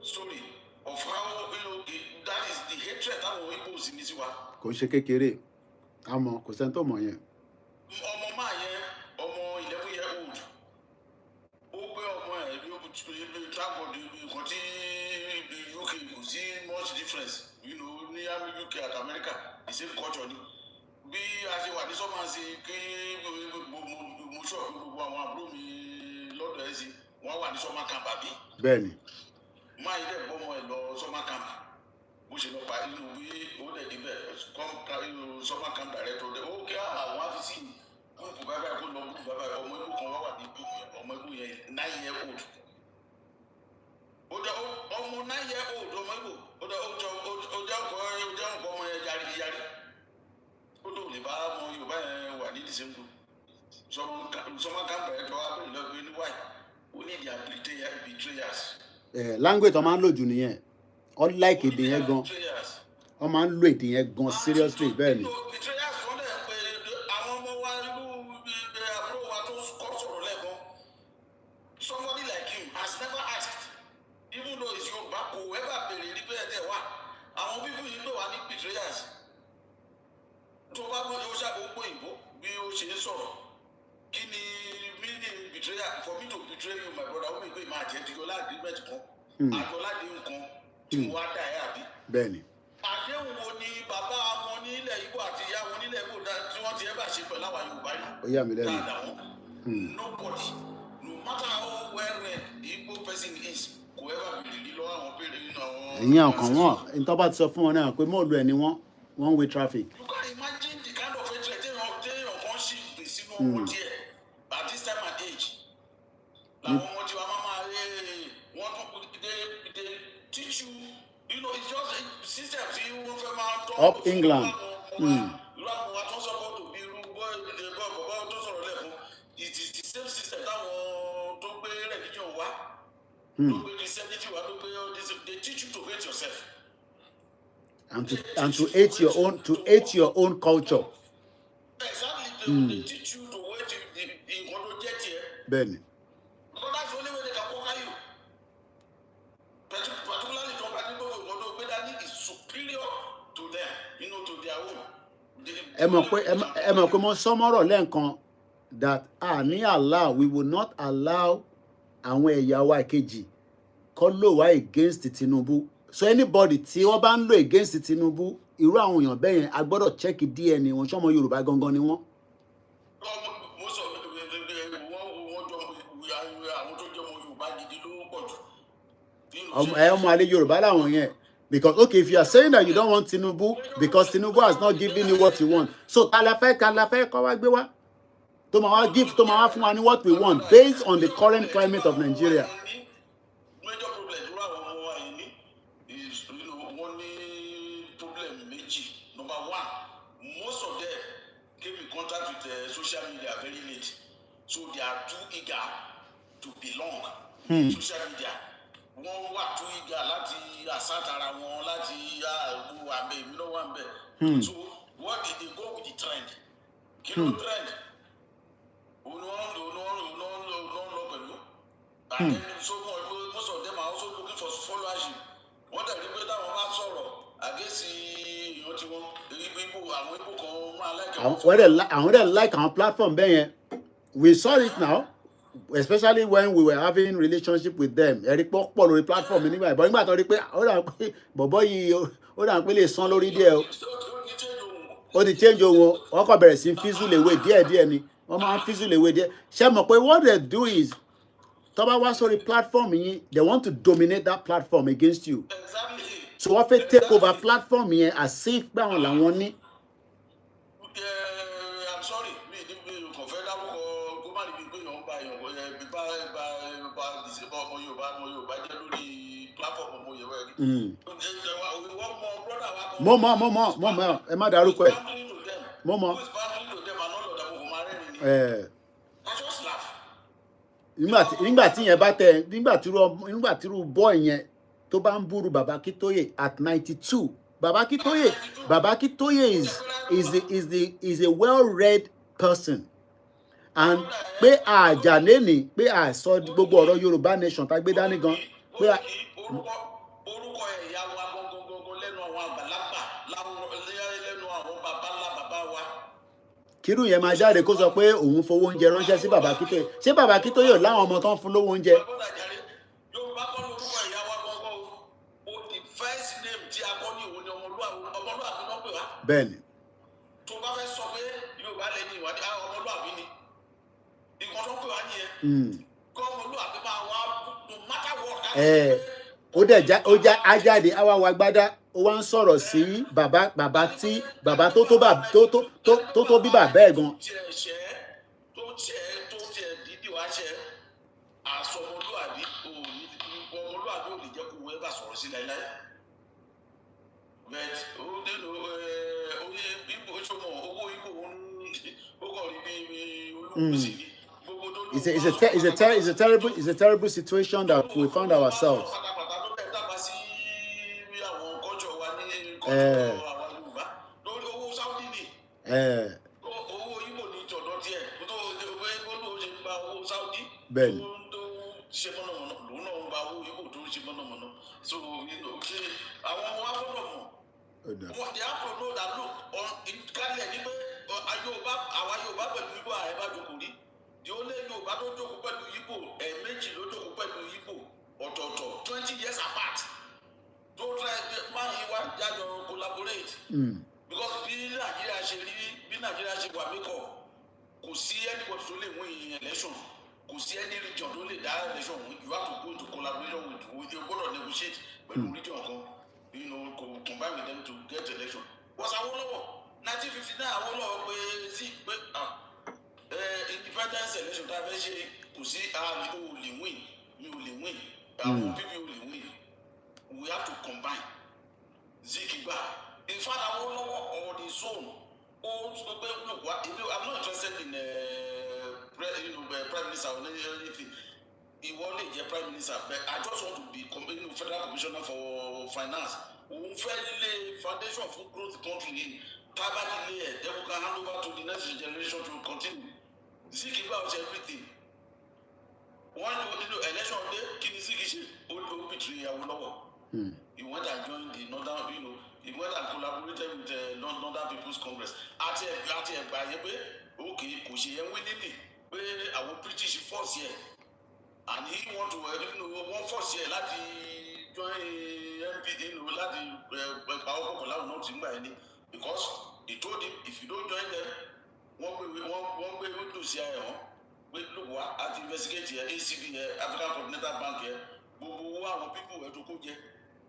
story of how that is the hatred that we impose in this one. Kò ṣe kékeré. Àmọ́ kò sẹ́ni tó mọ̀ yẹn. Ọmọ máa yẹn, ọmọ 11 year old. Ó gbé ọmọ ẹ̀ ní travel nǹkan tí UK kò sí much difference. Ní UK àti America, the same culture ni. Bí a ṣe wà ní sọ́mà sí kí mo ṣọ́ gbogbo àwọn àbúrò mi lọ́dọ̀ ẹ̀ sí, wọ́n wà ní sọ́mà camp àbí. Bẹ́ẹ̀ni. Máa yí dẹ̀ bọ́mọ ẹ̀ lọ sọ́mà camp. Bó ṣe lọ pa inú bí ó dẹ̀ níbẹ̀ sọ́mà camp director dẹ̀ ó kí àwọn àfisí gúrùpù bàbá ẹ̀ kó lọ gúrùpù bàbá ẹ̀ ọmọ ẹgbẹ́ kan wá wà ní ọmọ ẹgbẹ́ yẹn 9 year old. Ọmọ 9 year old ọmọ ẹgbẹ́ ó jẹ́ ọ̀pọ̀ ọmọ yẹn yarí. Ó lóun lè bá ọmọ Yorùbá yẹn wà ní December. Sọ́mà camp director wá bẹ̀rẹ̀ lọ́gbẹ́ ní wáyé ó ní their betrayers. Language tó máa ń lò jù nìyẹn. Ó like èdè yẹn gan. Ó máa ń lo èdè yẹn gan seriously bẹ́ẹ̀ ni. Betrayers wọ́n dẹ̀ pé àwọn ọmọ wa irú àbúrò wa tó kọ́ sọ̀rọ̀ lẹ́ẹ̀kan. Somebody like him has never asked, even though it's Yorùbá kò ever béèrè rí bẹ́ẹ̀ tẹ̀ wá. Àwọn bíbí yìí ló wà ní betrayers. Tó bá gbé ó ṣàkóso òyìnbó bí ó ṣe ń sọ̀rọ̀. Kí ni meaning betrayer? For me to betray you, my brother, ó mi gbé máa jẹ́ dídọ́lá agreement kan. Àjọlá ní nǹkan tí wọ́n á dà ẹ́ àbí. Bẹ́ẹ̀ni. Àdéhùn wo ni bàbá wọn nílẹ̀ Ìgbò àti ìyá wọn nílẹ̀ Ìgbò tí wọ́n ti ẹ̀ bá ṣe pẹ̀lú àwọn Yorùbá yìí? Ó yà mí lẹ́nu. Dáadáa wọn. Nobody, no matter how well read the Igbo person is, kò ever bìrì lọ́wọ́ àwọn péré nínú àwọn. Ẹ̀yin ọkàn wọn, ìtọ́ bá ti sọ fún wọn náà pé mọ́ọ̀lù ẹ̀ ni wọ́n one way traffic. You can imagine the kind of hatred téèyàn kan ṣì gbè sínú ọmọ díẹ̀ at this time and age. Làwọn ọmọ tí wàá máa wọ́n tún they teach you, it's just a system tí wọ́n fẹ́ máa tọ́. Up England. Irú àwọn wa tó sọ̀rọ̀ tó bí irú bọ́ tó sọ̀rọ̀ lẹ́kọ̀ọ́, it is the same system táwọn tó gbé religion wá. Tó gbé Christianity wá, tó gbé they teach you to hate yourself. And to hate your own culture. Exactly. They teach you to hate the Bẹ́ẹ̀ni. Because that's the only way they can conquer you. Particularly Jordan is superior to them, to their own. Ẹ mọ̀ pé mo sọmọ́rọ̀ lẹ́ẹ̀kan that we will not allow àwọn ẹ̀yà wa kejì kó lò wá against Tinubu. So anybody tí wọ́n bá ń lò against Tinubu, irú àwọn èèyàn bẹ́ẹ̀ yẹn a gbọ́dọ̀ check DNA wọn ṣọmọ Yorùbá gangan ni wọ́n. Ọmọ alẹ́ Yorùbá làwọn yẹn. Because okay, if you are saying that you don't want Tinubu because Tinubu has not given you what you want, so kálàfẹ́ kọ́ wá gbé wá tó máa wá fún wa ní what we want based on the current climate of Nigeria. Major problem is one problem méjì. Number one, most of them came in contact with social media very late, so they are too eager to belong in social media. Wọ́n wà too eager láti assert ara wọn láti àìkú àbẹ̀ ìmúlọ́wọ́ àbẹ̀. So what did they go with the trend? Kí ló trend? And then so most of them are also looking for followership. What the people that want to sorrow, àwọn Igbo kan máa like àwọn dẹ̀ like àwọn platform bẹ́ẹ̀ yẹn. We saw it now, especially when we were having relationship with them. Ẹ̀rí pọ̀ lórí platform nígbà ìbọn nígbà tó rí pé ó dà pé bọ̀bọ̀ yìí ó dà pé lè san lórí díẹ̀ o. Ó ti change ohun wọn kò bẹ̀rẹ̀ sí fizzle away díẹ̀díẹ̀ ni wọ́n máa ń fizzle away díẹ̀. Ṣé mọ̀ pé what they do is tó bá wá sórí platform yìí they want to dominate that platform against you. Exactly. So wọ́n fẹ́ take over platform yẹn as if pé àwọn làwọn ní. I'm sorry, mi ní kò fẹ́ dárúkọ kó má rí bí pé yàn ń ba yàn bá ọmọ Yorùbá jẹ́ lórí platform ọmọ Yorùbá yẹn. Mo mọ̀ ẹ má dárúkọ ẹ̀. Mo mọ̀. Nígbà tí yẹn bá tẹ nígbà tí irú boy yẹn tó bá ń búrú Baba Akintoye at 92. Baba Akintoye is a well-read person. And pé àjà lẹ́nìí pé àìsọ gbogbo ọ̀rọ̀ Yorùbá nation tá gbé dání gan pé orúkọ ẹ̀yà wa gbọ̀ngbọ̀ngbọ̀ngbọ̀ lẹ́nu àwọn àgbàlagbà lẹ́nu àwọn bàbá ńlá bàbá wa. Kírú yẹn máa jáde kó sọ pé òun fowó oúnjẹ ránṣẹ́ sí Baba Akintoye. Ṣé Baba Akintoye ò láwọn ọmọ tó ń fún lówó oúnjẹ? Yorùbá kọ́ lórúkọ ẹ̀yà wa gbọ̀ngbọ̀n o the first name tí a kọ́ ní òun ni ọmọlúwàbí náà pè wá. Bẹ́ẹ̀ni. Tó bá fẹ́ sọ pé Yorùbá lẹ́ni ìwádìí ọmọlúwàbí ni nǹkan tó ń pè wá nìyẹn. Kọ́ ọmọlúwàbí máa wá no matter what. Ó dẹ̀ ajáde àwa wa gbádá ó wá ń sọ̀rọ̀ sí bàbá tó tó bí bàbá ẹ̀ gan. tó tiẹ̀ dídì wá ṣe àṣọ ọmọlúwàbí ò lè jẹ́ kó wẹ́ bá sọ̀rọ̀ sí láíláí. But ó dénú oyè bíbó ṣọmọ owó Ìgbò ó kàn rí bí olúkúsì ní. It's a terrible situation that we found ourselves. Bẹ́ẹ̀ni. So àwọn ọmọ wa gbọ́dọ̀ mọ̀. They have to know that look kálẹ̀ ní pé àwa Yorùbá pẹ̀lú Ìgbò ààrẹ bá jókòó rí. The only Yorùbá tó jókòó pẹ̀lú Ìgbò ẹ̀ẹ̀mejì ló jókòó pẹ̀lú Ìgbò ọ̀tọ̀ọ̀tọ̀ 20 years apart. Tó try máa yí wá jájọ collaborate. Because bí Nàìjíríà ṣe wà mẹ́kọ̀ kò sí anybody tó lè win election kò sí any region tó lè dá election win you have to go into collaboration with you gbọ́dọ̀ negotiate pẹ̀lú region kan combine with them to get election. Was Awólọ́wọ̀ 1959 Awólọ́wọ̀ pé sí pé independence election tá a fẹ́ ṣe kò sí mi ò lè win àwọn people ò lè win we have to combine Zikigba in fact Awólọ́wọ̀ on his own I'm not interested in prime minister or anything. He won't be prime minister, but I just want to be federal commissioner for finance. We will lay foundation for growth country in Tabati layer. Then we can hand over to the next generation to continue. Ziki about everything. One election day, Kinisikishi, old betray Awolowo. He went and joined the northern, he went and collaborated with the Northern People's Congress. Okay, kò ṣe yẹn willingly pé àwọn British force here, and he want to one force here láti join MPD láti pàwọ́ pọ̀pọ̀ láwọn náà ti ń gbà ẹni because he told him if you don't join them wọ́n gbé window sí ayẹ̀ wọ́n pé lóko wa àti investigate yẹ ACB yẹ African Continental Bank yẹ gbogbo owó àwọn people ẹ̀ tó kó jẹ.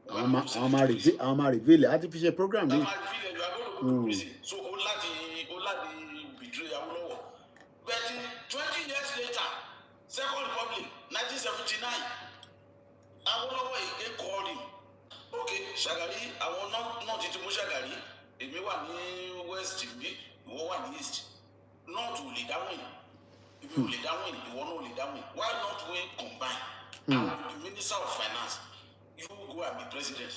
àwọn máa reveal àti fi ṣe program yìí. So ó láti betray Awólọ́wọ̀. But 20 years later, Second Republic, 1979, Awólọ́wọ̀ again called him. Okay, Shagari, àwọn náà ti mú Shagari, èmi wà ní West bí ìwọ wà ní East. Not to lè dáwìn. If you lè dáwìn, ìwọ náà lè dáwìn. Why not we combine? I will be the Minister of Finance. You go and be president.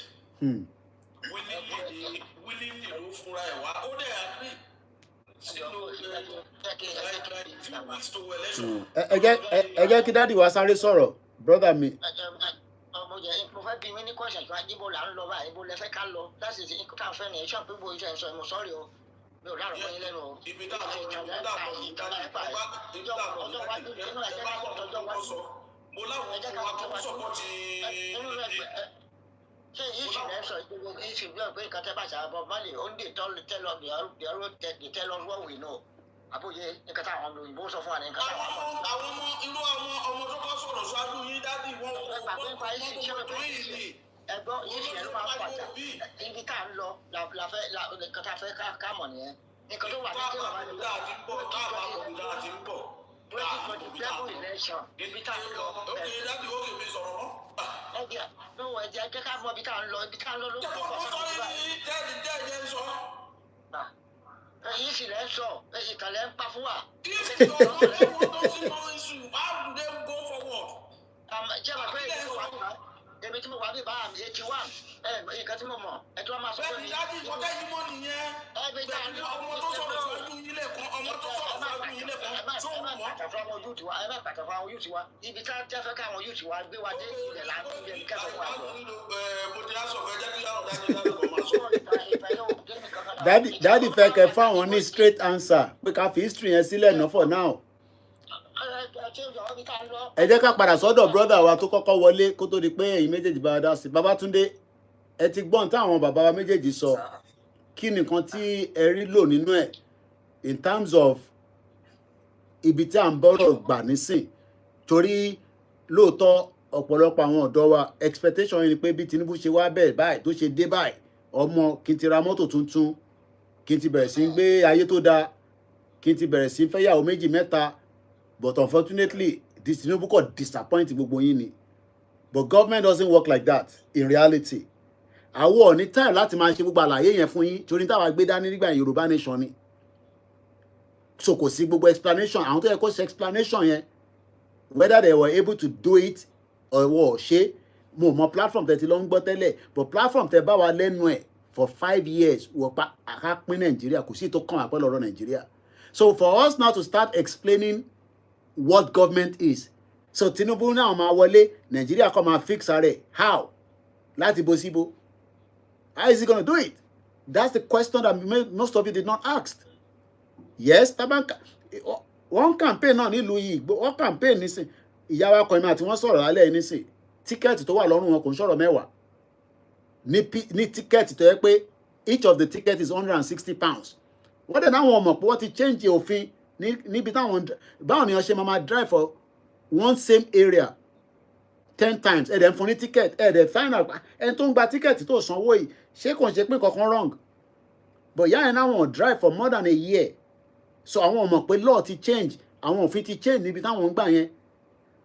Willingly ló fúnra ẹ̀ wá. Ó dẹ̀ agree. Ẹ jẹ́ kí dáàdì wa sáré sọ̀rọ̀ brother mi. Mo fẹ́ bí mi ní question kan ibo là ń lọ báyìí ibo lẹ fẹ́ ká lọ láti ṣe ká fẹ́ ní ẹ̀ṣọ́ pé bo iṣẹ́ ìṣọ́ ìmọ̀ sọ́ọ̀rì o mi ò dárò fún yín lẹ́nu o. Ibi táwọn ìjọba ọjọ́ wájú nínú ẹ̀jẹ̀ ká sọ ọjọ́ wájú. mo láwọn ẹ̀jẹ̀ ká ọmọ tó sọ sọ̀pọ̀ ti. ṣé ìṣù rẹ̀ sọ ìgbogbo ìṣù bí ọ̀gbẹ́ nǹkan tẹ́ bá ṣàbọ̀ bọ́ọ̀lì ó ń dè tell us what we know. àbóyé nǹkan táwọn òyìnbó sọ fún wa ní nǹkan táwọn ọmọ. àwọn ọmọ tó kọ́ sọ̀rọ̀ ṣáájú yín dádì wọn ò ẹgbà pé nípa ìṣù ṣé wọ́n fi ìṣù ẹgbọ́n ìṣù yẹn ló máa ń pàjà ibi tá à ń lọ nǹkan tá a fẹ́ ká mọ̀ nìyẹn nǹkan tó wà ní kí bàbá mi lọ 2027 election ibi tá à ń lọ okay dádì ó kè mí sọ̀rọ̀ mọ́. ẹ̀jẹ̀ ká mọ ibi tá à ń lọ ló ń bọ̀ èyí sì lẹ́ sọ ìkàlẹ̀ ń pa fún wa. jẹ́ wà pé èyí tó wà nípa èmi tí mo wà ní bá àmì 81 nǹkan tí mo mọ̀ ẹ tí wọ́n máa sọ pé mi. dájú ìkọ́tẹ́ yìí mọ́ nìyẹn. ọmọ tó sọ̀rọ̀ síwájú yín lẹ́ẹ̀kan tó mọ̀. ẹ má pàtàkì àwọn yúùtì wa ibi tí a jẹ́ fẹ́ káwọn yúùtì wa gbé wa dé ilẹ̀ láti ilẹ̀ ní kẹ́kọ̀ọ́ wa lọ. mo ti á sọ fẹ́ jẹ́ kí yàrá dájú ọmọ sọ. Daddy fẹ́ kẹ́ fáwọn ní straight answer pé ká fi history yẹn sílẹ̀ náà for now. ẹ jẹ́ ká padà sọ́dọ̀ brother wa tó kọ́kọ́ wọlé kó tó di pé èyí méjèèjì bá dá sí. Babátúndé ẹ ti gbọ́n táwọn bàbá wa méjèèjì sọ kí nìkan tí ẹ rí lò nínú ẹ̀ in terms of ibi tí à ń bọ́rọ̀ gbà nísìn torí lóòótọ́ ọ̀pọ̀lọpọ̀ àwọn ọ̀dọ́ wa expectation yìí ni pé bí Tinubu ṣe wá bẹ́ẹ̀ báyìí tó ṣe dé báyìí ọmọ kí n ti ra mọ́tò tuntun kí n ti bẹ̀rẹ̀ sí gbé ayé tó dáa kí n ti bẹ̀rẹ̀ sí fẹ́yàwó méjì mẹ́ta but unfortunately this Tinubu kò disappoint gbogbo yín ni but government doesn't work like that in reality àwọn ò ní time láti máa ṣe gbogbo àlàyé yẹn fún yín torí táwa gbé dání nígbà Yorùbá nation ni so kò sí gbogbo explanation àwọn tó yẹ kó ṣe explanation yẹn whether they were able to do it or wọ́n ṣe mo mọ platform tẹ ti lọ ń gbọ́ tẹ́lẹ̀ but platform tẹ bá wa lẹ́nu ẹ̀ for 5 years wọ́n pa àkápín Nàìjíríà kò sí tó kàn àpẹ́ lọ́rọ̀ Nàìjíríà so for us now to start explaining what government is so Tinubu náà máa wọlé Nàìjíríà kọ́ máa fix rẹ̀ how láti bo síbo how is he gonna do it that's the question that most of you did not ask yes tabanka one campaign náà nílùú yìí one campaign nísìn ìyá wa kọ́ ẹ̀ máa tí wọ́n sọ̀rọ̀ lálẹ́ nísìn tíkẹ́ẹ̀tì tó wà lọ́rùn wọn kò ń sọ̀rọ̀ mẹ́wàá ní tíkẹ́ẹ̀tì tó yẹ pé each of the tickets is £160 wọ́n dẹ̀ náwọn ọmọ pé wọ́n ti change òfin níbi táwọn báwọn ni wọ́n ṣe máa drive for one same area 10 times ẹ̀dẹ̀ ń fún ní ticket ẹ̀dẹ̀ final ẹni tó ń gba ticket tó sanwó yìí ṣé kò ń ṣe pé kankan wrong but yáà náwọn drive for more than a year so àwọn ọmọ pé law ti change àwọn òfin ti change níbi táwọn ń gbà yẹn.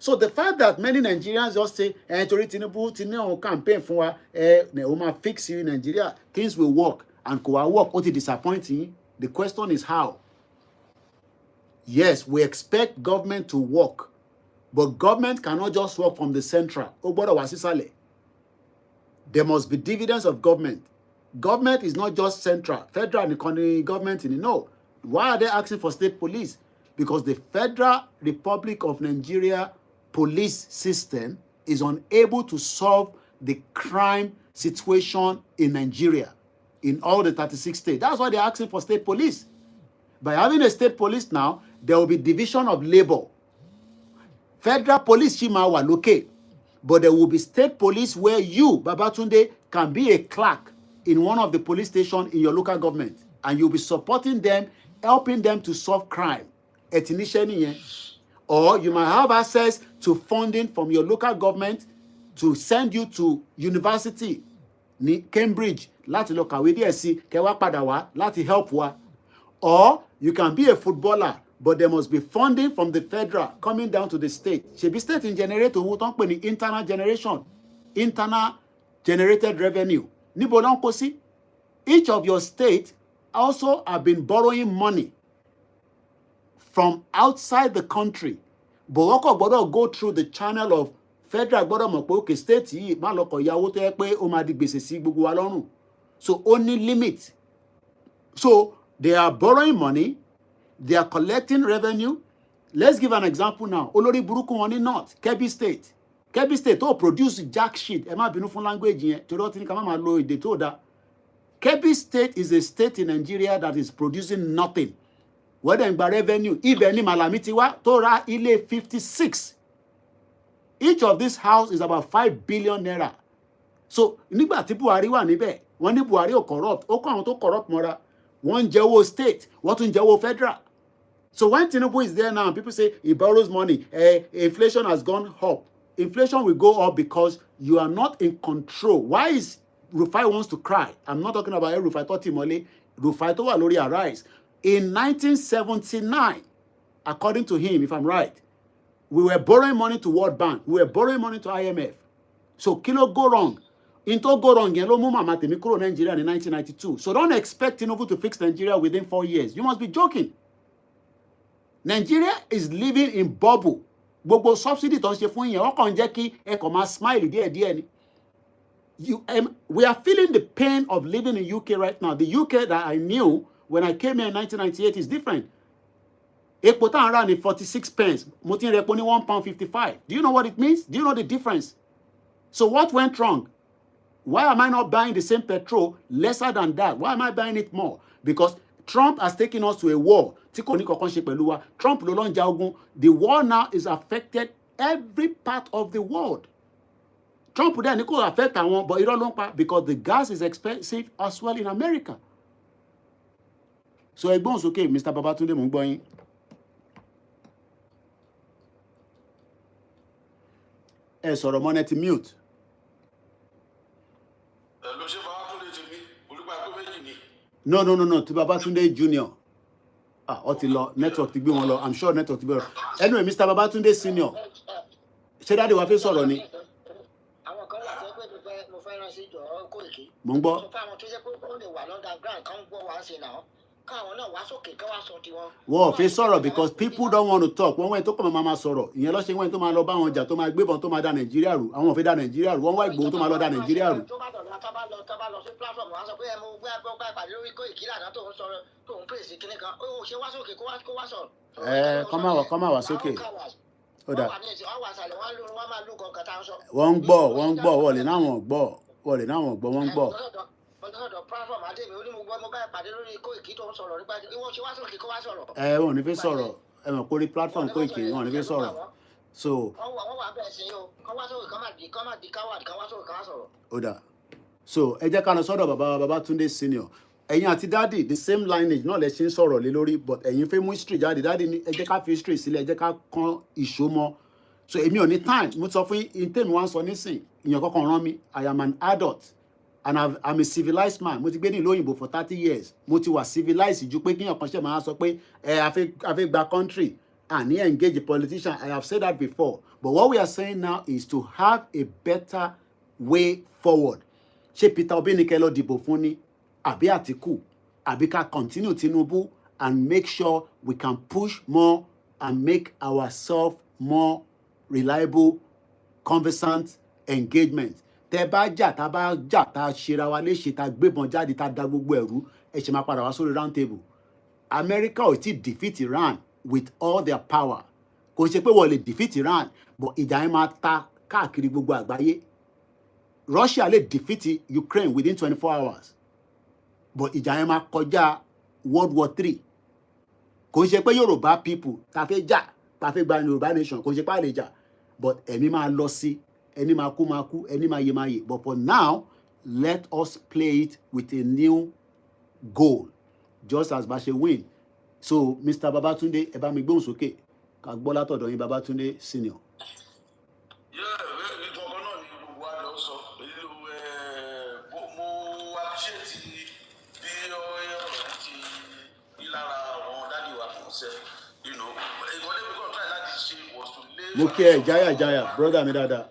So the fact that many Nigerians just say, torí Tinubu ti ní àwọn campaign fún wa, ó máa fix you in Nigeria, things will work, and kò wá work, ó ti disappointing. The question is how? Yes, we expect government to work, but government cannot just work from the central. Ó gbọ́dọ̀ wá sísàlẹ̀. There must be dividends of government. Government is not just central. Federal and government, no. Why are they asking for state police? Because the Federal Republic of Nigeria police system is unable to solve the crime situation in Nigeria, in all the 36 states. That's why they're asking for state police. By having a state police now, there will be division of labor. Federal police Shimawa locate, but there will be state police where you, Babatunde, can be a clerk in one of the police stations in your local government, and you'll be supporting them, helping them to solve crime. Or you might have access to funding from your local government to send you to university ní Cambridge láti lọ kàwé díẹ̀ sí kẹwàá padà wá láti help wa. Or you can be a footballer, but there must be funding from the federal coming down to the state. Ṣebí state in generate owó tó ń pè ní internal generation, internal generated revenue. Níbo ló ń kó sí? Each of your state also have been borrowing money from outside the country, but wọ́n kò gbọ́dọ̀ go through the channel of federal gbọ́dọ̀ mọ̀ pé okay state yìí má lọ kọ̀ ìyàwó tó yẹ pé ó máa di gbèsè sí gbogbo wa lọ́rùn, so only limit. So they are borrowing money, they are collecting revenue. Let's give an example now. Olórí burúkú wọn ní north Kebbi state tó produce jack shit, ẹ má bínú fún language yẹn torí ó ti ní ká má máa lo èdè tó dáa. Kebbi State is a state in Nigeria that is producing nothing. Wọ́n dẹ̀ ń gba revenue. Ibẹ̀ ni Malami ti wá tó ra ilé 56. Each of this house is about 5 billion naira. So nígbà tí Buhari wà níbẹ̀, wọ́n ní Buhari ò corrupt. Ó kọ́ àwọn tó corrupt mọ́ra. Wọ́n ń jẹ owó state, wọ́n tún ń jẹ owó federal. So when Tinubu is there now, people say he borrows money. Inflation has gone up. Inflation will go up because you are not in control. Why is Rufai wants to cry? I'm not talking about Rufai Totimole. Rufai to Lori Arise. In 1979, according to him, if I'm right, we were borrowing money to World Bank. We were borrowing money to IMF. So kilo go wrong. Into go wrong. Yellow mama matemi kúrò Nigeria in 1992. So don't expect Tinubu to fix Nigeria within 4 years. You must be joking. Nigeria is living in bubble. Gbogbo subsidy tó ń ṣe fún yẹn, wọ́n kàn jẹ́ kí ẹ kàn máa smile díẹ̀díẹ̀ ni. We are feeling the pain of living in UK right now. The UK that I knew when I came here in 1998 is different. Epo tá ń rà ní 46 pence. Mo ti ń repo ní £1.55. Do you know what it means? Do you know the difference? So what went wrong? Why am I not buying the same petrol lesser than that? Why am I buying it more? Because Trump has taken us to a war. Trump ló lọ ń ja ogun. The war now is affected every part of the world. Trump dẹ̀ ní kò affect àwọn, but irọ́ ló ń pa because the gas is expensive as well in America. So ẹgbọ́n sókè, Mr. Babatunde, mò ń gbọ́ yín. Ẹ sọ̀rọ̀ mọ́ net mute. Ló ṣe Babatunde ti bí olùgbà ẹ̀kọ́ méjì ni. No. Ti Babatunde Junior. Ó ti lọ, network ti gbé wọn lọ. I'm sure network ti gbé wọn. Anyway, Mr. Babatunde Senior. Ṣé dáàdi wa fẹ́ sọ̀rọ̀ ni? Àwọn kan wà tó pé mo fẹ́ rán sí ìjọ Koiki. Mo ń gbọ́. Sọ fún àwọn tó jẹ́ pé ó lè wà underground kan gbọ́ wá sí náà. Káwọn náà wá sókè ká wá sọ tiwọn. Wọ́n ò fẹ́ sọ̀rọ̀ because people don't want to talk. Wọ́n wẹ́n tó kọ́ máa sọ̀rọ̀. Ìyẹn lọ́ṣẹ́ wẹ́n tó máa lọ bá wọn jà tó máa gbébọn tó máa da Nàìjíríà rú. Àwọn ò fẹ́ da Nàìjíríà rú. Wọ́n wá Ìgbòho tó máa lọ da Nàìjíríà rú. Tó bá lọ sí platform wá sọ pé ẹ mo gbé ìpàdé lórí Koiki lánàá tó ń sọ̀rọ̀ tó ń pèsè kíní kan. Ó ṣe wá sókè kó wá sọ̀rọ̀. Kọ́ máa wá sókè. Ó dà. Wọ́n ń gbọ́, wọ́n lè náwọn gbọ́, wọ́n ń gbọ́. Wọn ò ní fi sọ̀rọ̀, ẹ mọ̀ pé orí platform Koiki wọn ò ní fi sọ̀rọ̀. So. Ó dà. So ẹ jẹ́ ká lọ sọ́dọ̀ bàbá Babatunde Senior. Ẹ̀yin àti dáàdì the same lineage náà lẹ ṣe ń sọ̀rọ̀ lé lórí but ẹ̀yin fẹ́ mú history jáde dáàdì ní ẹ jẹ́ ká fi history sílẹ̀ ẹ jẹ́ ká kan ìṣó mọ́. So èmi ò ní time mo sọ fún yín tèmi wá ń sọ nísìn ìyẹn kankan rán mi I am an adult and I'm a civilized man. Mo ti gbé ní ìlú òyìnbó for 30 years. Mo ti wà civilized ju pé kíyàn kan ṣe máa sọ pé a fẹ́ gba country and engage a politician. I have said that before. But what we are saying now is to have a better way forward. Ṣé Peter Obi ní kẹ́ lọ dìbò fún ni? Àbí Àtíkù? Àbí ká continue Tinubu and make sure we can push more and make ourselves more reliable, conversant engagement. Tẹ́ bá jà tá bá jà tá ṣera wa léṣe tá gbébọn jáde tá da gbogbo ẹ̀rú ẹ ṣe máa padà wá sórí round table. America ò tí defeat Iran with all their power. Kò ṣe pé wọ́n lè defeat Iran but ìjà yẹn máa ta káàkiri gbogbo àgbáyé. Russia lè defeat Ukraine within 24 hours. But ìjà yẹn máa kọjá World War III. Kò ṣe pé Yorùbá people tá fẹ́ jà tá fẹ́ gba Yorùbá nation kò ṣe pé a lè jà but ẹ̀mí máa lọ sí ẹni máa kú ẹni máa yé. But for now let us play it with a new goal just as bá ṣe win. So Mr. Babatunde ẹ bá mi gbóhùn sókè ká gbọ́ látọ̀dọ̀ yín Babatunde Senior. Mo kí ẹ Jaya brother mi dáadáa.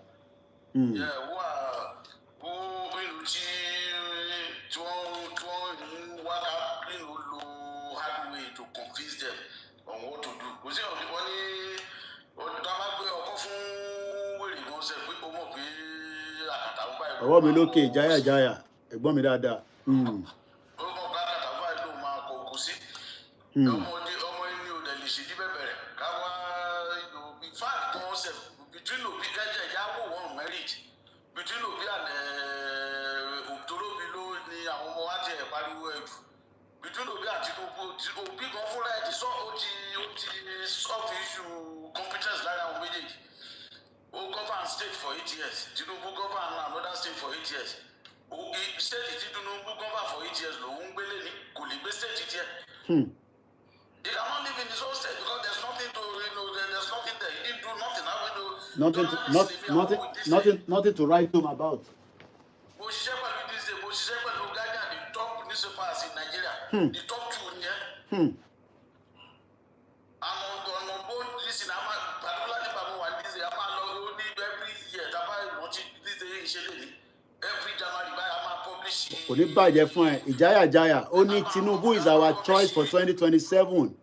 Ọwọ́ mi lókè Jaya ẹ̀gbọ́n mi dáadáa. between Obi and Tinubu, Obi gan fúnra ẹ̀ ti solve issue competence lára àwọn méjèèjì. Ó govern state for 8 years. Tinubu govern another state for 8 years. State tí Tinubu govern for 8 years lòun gbélé ní kò lè gbé state tiẹ̀. He cannot live in his own state because there's nothing to, there's nothing there. He didn't do nothing. Nothing to write home about. Bó ṣiṣẹ́ pẹ̀lú this day, bó ṣiṣẹ́ pẹ̀lú Guardian, the top newspapers in Nigeria, the top 2 nìyẹn. Àwọn ọ̀nà bó listen, particularly Babu wa this day, a máa lọ ní every year, tá a bá rántí this day ìṣẹ̀lẹ̀ ní every January báyìí a máa publish. Kò ní bàjẹ́ fún ẹ, ìjáyàjáyà, ó ní Tinubu is our choice for 2027.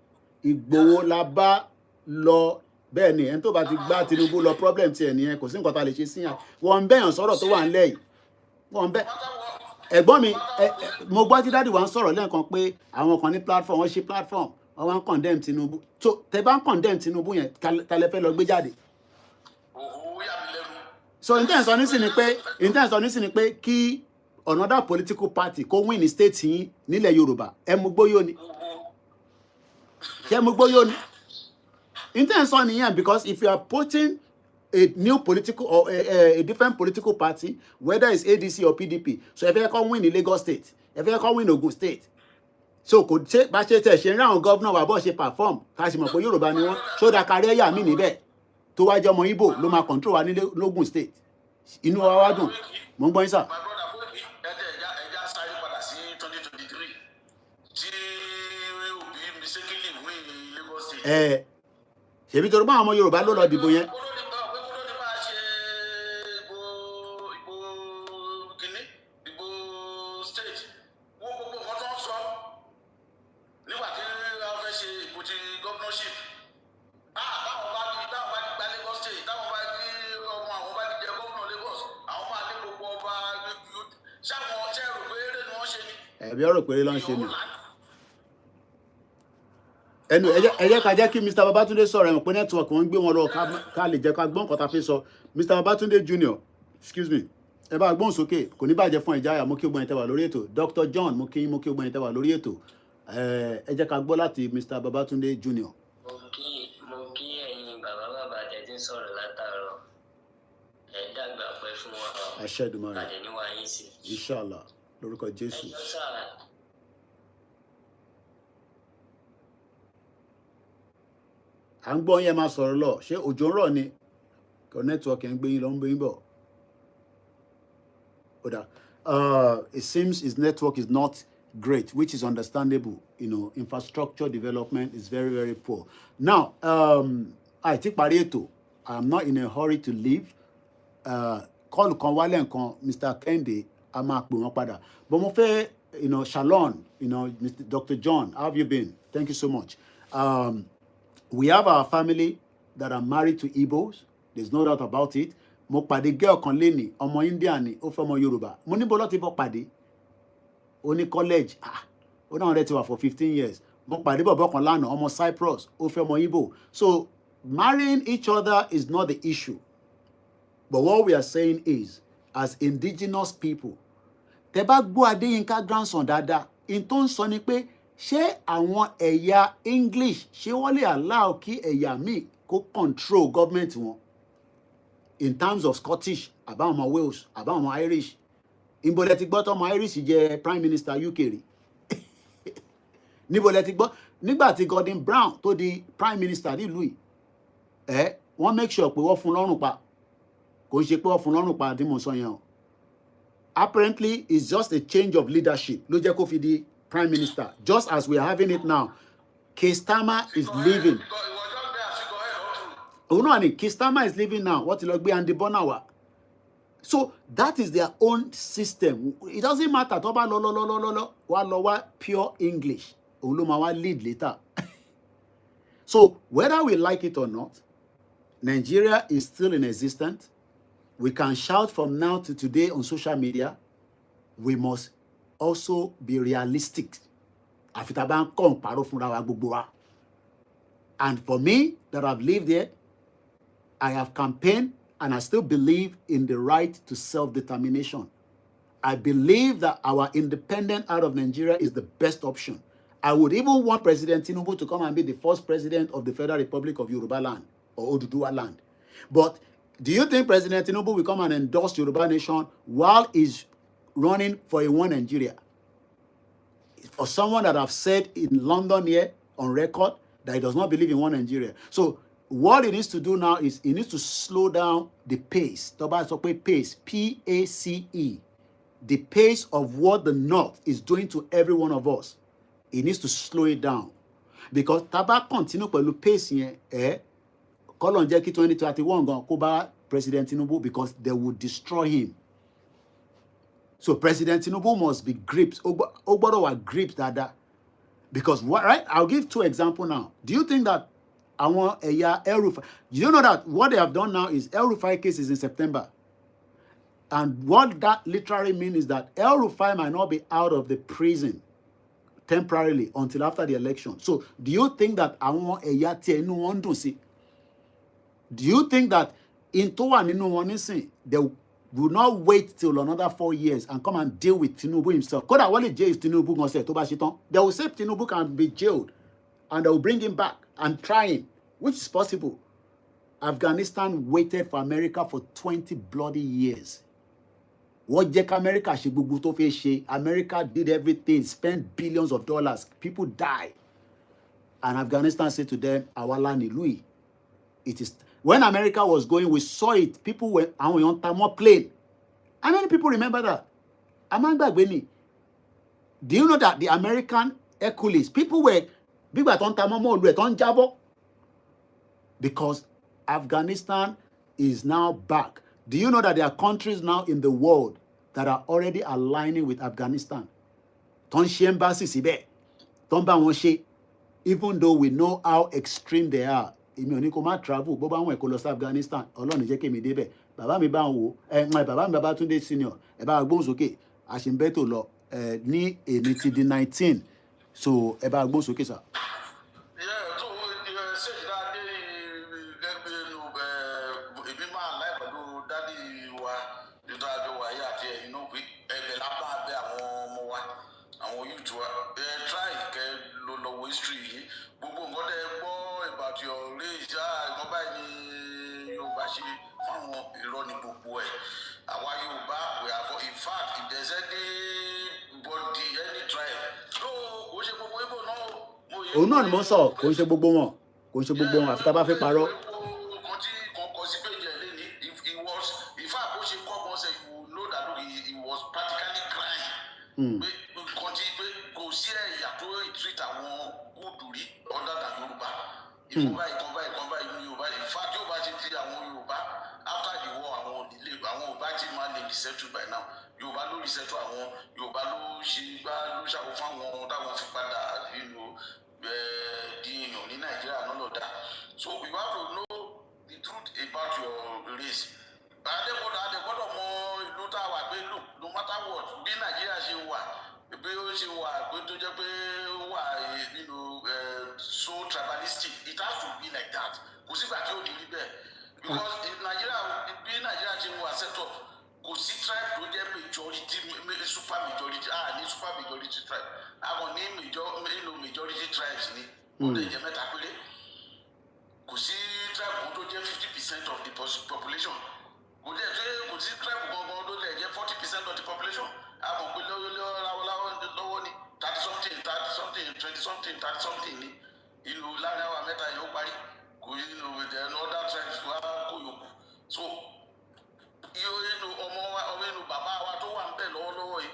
Ìgbòho la bá lọ. Bẹ́ẹ̀ ni ẹni tó bá ti gbá Tinubu lọ problem ti ẹ̀ nìyẹn, kò sí nǹkan tá a lè ṣe sí yàn. Wọ́n ń bẹ̀yàn sọ̀rọ̀ tó wà ńlẹ̀ yìí. Wọ́n ń bẹ̀. Ẹ̀gbọ́n mi, mo gbọ́ tí dáàdì wa ń sọ̀rọ̀ lẹ́ẹ̀kan pé àwọn kan ní platform, wọ́n ṣe platform, wọ́n wá ń condemn Tinubu. So tẹ bá ń condemn Tinubu yẹn, ta lẹ fẹ́ lọ gbé jáde. So intention nísìn ni pé kí another political party kó win ní state yín nílẹ̀ Yorùbá. Ẹ mú gbóyò ni. Ṣé mú gbóyò ni? Intention nìyẹn, because if you are putting a new political or a different political party, whether it's ADC or PDP, so if you can win in Lagos State, if you can win Ogun State, so could say bá ṣe tẹ̀ ṣe round governor wa bó ṣe perform ká sì mọ̀ pé Yorùbá ni wọ́n so da career ya mi níbẹ̀ tó wá jẹ́ ọmọ Igbo ló máa control wa ní Ogun State. Inú wa wá dùn. Mo ń gbọ́ yín sà. Ṣebí torí bá àwọn ọmọ Yorùbá ló lọ dìbò yẹn. Ẹ̀bí ọ̀rọ̀ péré ló ń ṣe ni. Ẹnu ẹ jẹ́ ká jẹ́ kí Mr. Babatunde sọ̀rọ̀ ẹ̀mọ̀ pé network wọn ń gbé wọn lọ ká lè jẹ́ ká gbọ́n nǹkan tá a fi sọ. Mr. Babatunde Junior, excuse me, ẹ bá gbọ́n sókè, kò ní bàjẹ́ fún ìjáyà, mo kí ó gbọ́n ìtẹ́wà lórí ètò. Dr. John, mo kí ó gbọ́n ìtẹ́wà lórí ètò. Ẹ jẹ́ ká gbọ́ láti Mr. Babatunde Junior. Mo kí ẹ̀yin bàbá tẹ̀tí sọ̀rọ̀ látàárọ̀. Ẹ dàgbà pẹ́ fún wa. Àṣẹ Èdùmàrè. Kàdé ní wa yín sí. Inshallah, lórúkọ Jésù. Ẹjọ́ sáà. À ń gbọ́ yẹn máa sọ̀rọ̀ lọ, ṣé òjò ń rọ̀ ni? Kò network ń gbé yín lọ ń gbé yín bọ̀. It seems his network is not great, which is understandable. You know, infrastructure development is very, very poor. Now, I think parí ètò. I'm not in a hurry to leave. Call kan wálé nǹkan, Mr. Kende, a máa pè wọ́n padà. But mo fẹ́, Shalom, Mr. Dr. John, how have you been? Thank you so much. We have our family that are married to Igbos. There's no doubt about it. Mo pàdé girl kan lénìí, ọmọ India ni, ó fẹ́ ọmọ Yorùbá. Mo ní bọ́lá ti bọ́ pàdé. Ó ní college. Ó náà rẹ̀ ti wà for 15 years. Mo pàdé bọ̀bọ́ kan lánàá, ọmọ Cyprus, ó fẹ́ ọmọ Igbo. So marrying each other is not the issue. But what we are saying is, as indigenous people, tẹ́ bá gbọ́ Adéyínká grandson dáadáa, in tó ń sọ ni pé ṣé àwọn ẹ̀yà English ṣé wọ́n lè allow kí ẹ̀yà míì kó control government wọn in terms of Scottish àbáwọn ọmọ Wales àbáwọn ọmọ Irish. Níbo lẹ ti gbọ́ tọ́mọ Irish jẹ́ prime minister UK rí? Níbo lẹ ti gbọ́ nígbà tí Gordon Brown tó di prime minister nílùú yìí wọ́n make sure pé wọ́n fún lọ́rùn pa, kò ń ṣe pé wọ́n fún lọ́rùn pa tí mo sọ yẹn o. Apparently it's just a change of leadership ló jẹ́ kó fi di prime minister, just as we are having it now. Keir Starmer is leaving. Oh no, Keir Starmer is leaving now. What will be Andy Bonawa? So that is their own system. It doesn't matter. Toba lo pure English. Olumawa lead later. So whether we like it or not, Nigeria is still in existence. We can shout from now to today on social media. We must also be realistic. And for me, that I've lived here, I have campaigned and I still believe in the right to self-determination. I believe that our independence out of Nigeria is the best option. I would even want President Tinubu to come and be the first president of the Federal Republic of Yoruba land or Oduduwa land. But do you think President Tinubu will come and endorse Yoruba nation while he's running for a one Nigeria? For someone that have said in London here on record that he does not believe in one Nigeria. So what he needs to do now is he needs to slow down the pace. Pace, P-A-C-E. The pace of what the North is doing to every one of us. He needs to slow it down. Because Taba continue pẹ̀lú pace yẹn, Kolon jẹ́ kí 2021 gan kó bá President Tinubu because they will destroy him. So President Tinubu must be gripped. Ogboro wa gripped that. Because what, right? I'll give 2 examples now. Do you think that I want a year El-Rufai? Do you know that what they have done now is El-Rufai case is in September? And what that literally means is that El-Rufai might not be out of the prison temporarily until after the election. So do you think that I want a year no one to see? Do you think that in Towa Ninu Wanisi, they will not wait till another 4 years and come and deal with Tinubu himself? Because what if jail is Tinubu going to say, Toba Shiton? They will say Tinubu can be jailed and they will bring him back and try him, which is possible. Afghanistan waited for America for 20 bloody years. What Jack America she to face? America did everything, spent billions of dollars. People died. And Afghanistan said to them, Awala ni Louis. It is when America was going, we saw it. People were on more plane. How many people remember that? Amanda Gweni. Do you know that the American Hercules, people were big at on Jabo? Because Afghanistan is now back. Do you know that there are countries now in the world that are already aligning with Afghanistan? Even though we know how extreme they are. Travel, Afghanistan, Baba mi bá wo baba mi baba Túndé senior ẹ bá gbóhùn sókè àṣìǹbẹ́tò lọ ní èmi ti di 19 so ẹ bá gbóhùn sókè sà. Òun náà ni mo sọ kò ń ṣe gbogbo wọn àfi tá bá fẹ́ parọ́. Settled by now. Yorùbá ló resettle àwọn Yorùbá ló ṣe gbá ló ṣàkóso fún àwọn táwọn fi padà di èèyàn ní Nàìjíríà náà lọ́dà. So you have to know the truth about your race. Àdẹ́gbọ́dọ̀ mọ ìlú tá a wà pé look no matter what bí Nàìjíríà ṣe wà bí ó ṣe wà pé tó jẹ́ pé ó wà so tribalistic it has to be like that. Kò sígbà tí ó ní rí bẹ́ẹ̀ because bí Nàìjíríà ṣe wà set up. Kò sí tribe tó jẹ́ majority super majority ní super majority tribe àwọn ní majority tribes ni ó lè jẹ́ mẹ́ta péré kò sí tribe tó jẹ́ 50% of the population kò sí tribe gangan tó lè jẹ́ 40% of the population àwọn pé lọ́wọ́ ni 30-something ni ìlú láàrin àwọn mẹ́ta yóò parí kò with the other tribes wá kó yòókù so. Ọmọ bàbá wa tó wà ń bẹ̀ lọ́wọ́lọ́wọ́ yìí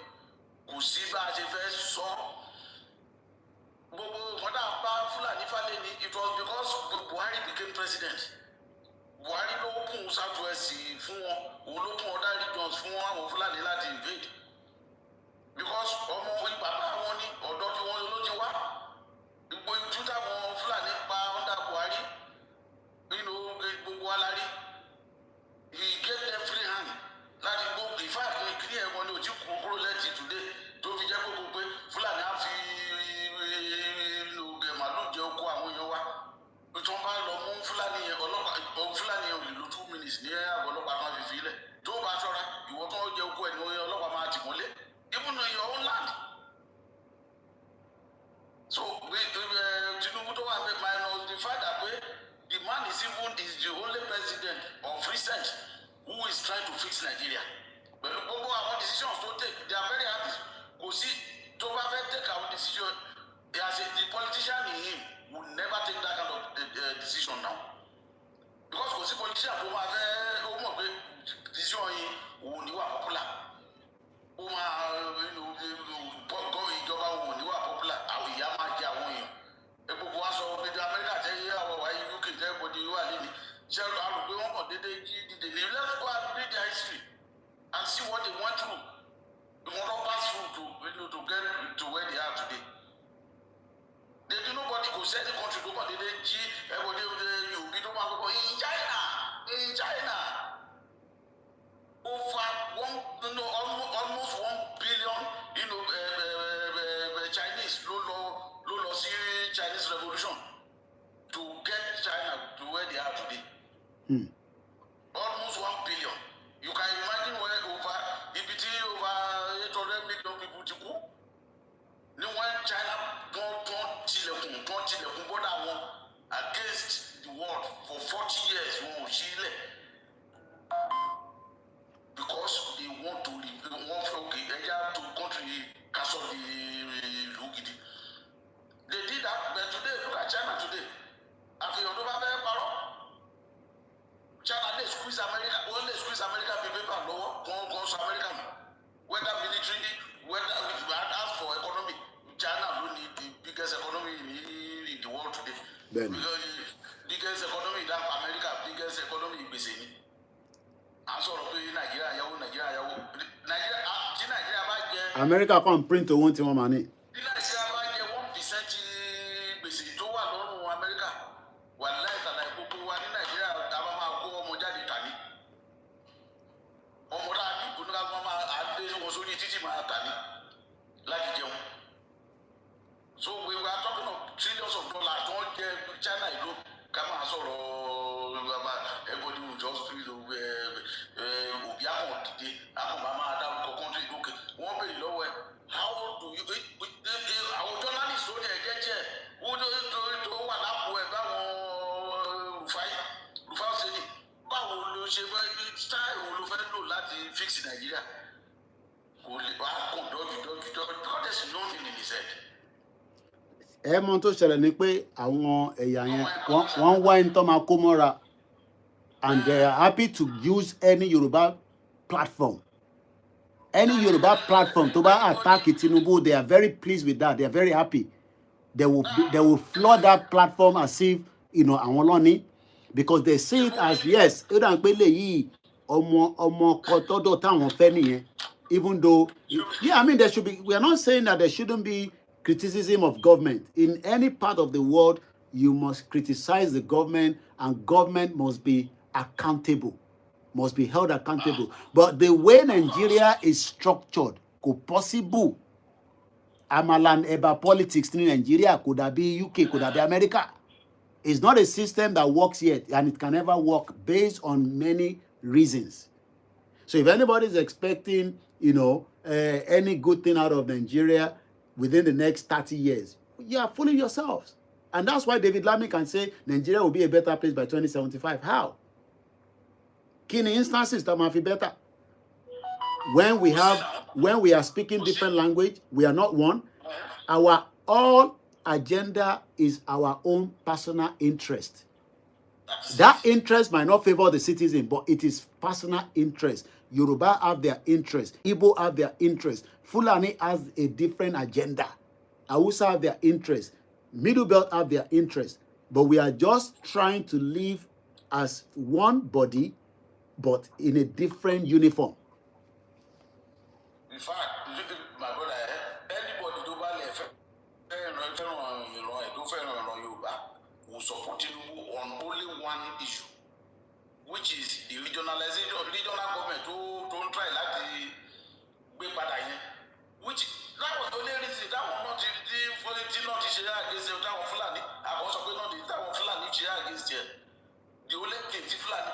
kò sí bá a ṣe fẹ́ sọ gbogbo kọ́dà bá Fúlàní falẹ̀ ni it was because Buhari became president Buhari ló kún South West fún wọn òun ló kún other regions fún àwọn Fúlàní láti invade because ọmọ bàbá wọn ní ọ̀dọ́ tí wọ́n ló ti wá gbogbo ìtú táwọn Fúlàní pa under Buhari gbogbo alárí. He gave them free hand. Láti go in fact ní ìkíní ẹ̀wọ̀n ni òjì kúrò lẹ́tì today tó fi jẹ́ gbogbo pé Fúlàní á fi màlúù jẹ oko àwọn èèyàn wa. Tí wọ́n bá lọ mú Fúlàní yẹn Fúlàní yẹn ò lè lo 2 minutes ní àgọ́ ọlọ́pàá kan fi fi ilẹ̀. Tó bá ṣọ́ra ìwọ tó jẹ oko ẹ̀ ní ọlọ́pàá máa tì mọ́lé. Even in your own land. So Tinubu tó wà bẹ́ẹ̀ minus the fact that the man is the only president of recent who is trying to fix Nigeria. Pẹ̀lú gbogbo àwọn decisions tó take, they are very happy. Kò sí tó bá fẹ́ take àwọn decision, the politician in him will never take that kind of decision now. Because kò sí politician tó máa fẹ́ ó mọ̀ pé decision yìí òun ní wà popular. Ó máa ìjọba òun ní wà popular. Àwọn ìyá máa jẹ àwọn èèyàn. Gbogbo wa sọ pé Amẹ́ríkà tẹ́ àwọn wáyé UK tẹ́ bọ́dí wà lẹ́nu. Ṣé àrò pé wọ́n kàn déédéé jí dìde ní let's go and read their history and see what they went through. They want to pass through to get to where they are today. They do nobody could say the country to go. They jí everybody you be the one go in China. Over almost 1 billion, Chinese low Chinese revolution to get China to where they are today. Almost 1 billion. You can imagine where over 800 million people to go. No one China don't tilekun border against the world for 40 years. Because they want to live, they want to country castle the Lugidi. They did that, but today, look at China today. After you don't have power, China they squeeze America, only squeeze America people lower, go America. Whether militarily, whether as for economy, China will need the biggest economy in the world today. Because the biggest economy than America, biggest economy in Brazil. America can't print to want more money. So we were talking of trillions of dollars. Don't get China, come on, everybody will just feel how do you our journalists only get here who do what fix Nigeria because there's nothing in his head. Mọ̀ tó ṣẹlẹ̀ ni pé àwọn ẹ̀yà yẹn wọ́n wá ẹni tó máa kó mọ́ra and they are happy to use any Yoruba platform. Any Yoruba platform to attack Tinubu, they are very pleased with that. They are very happy. They will flood that platform as if àwọn lọ́ní, because they see it as yes. Even though I mean there should be. We are not saying that there shouldn't be criticism of government. In any part of the world, you must criticize the government, and government must be accountable, must be held accountable. But the way Nigeria is structured, could possible Amalan Eba politics in Nigeria, could that be UK, could that be America? It's not a system that works yet, and it can never work based on many reasons. So if anybody is expecting, any good thing out of Nigeria within the next 30 years, you are fooling yourselves. And that's why David Lammy can say Nigeria will be a better place by 2075. How? Kini instances that might be better. When we are speaking different language, we are not one. Our all agenda is our own personal interest. That interest might not favor the citizen, but it is personal interest. Yoruba have their interest. Igbo have their interest. Fulani has a different agenda. Hausa have their interest. Middle Belt have their interest. But we are just trying to live as one body, but in a different uniform. In fact, my brother, anybody who will support you on only one issue, which is the regionalization of regional government. Don't try like the big bad, which that was the only reason that was not against that one Fulani. I also not that one Fulani against it. The only thing Fulani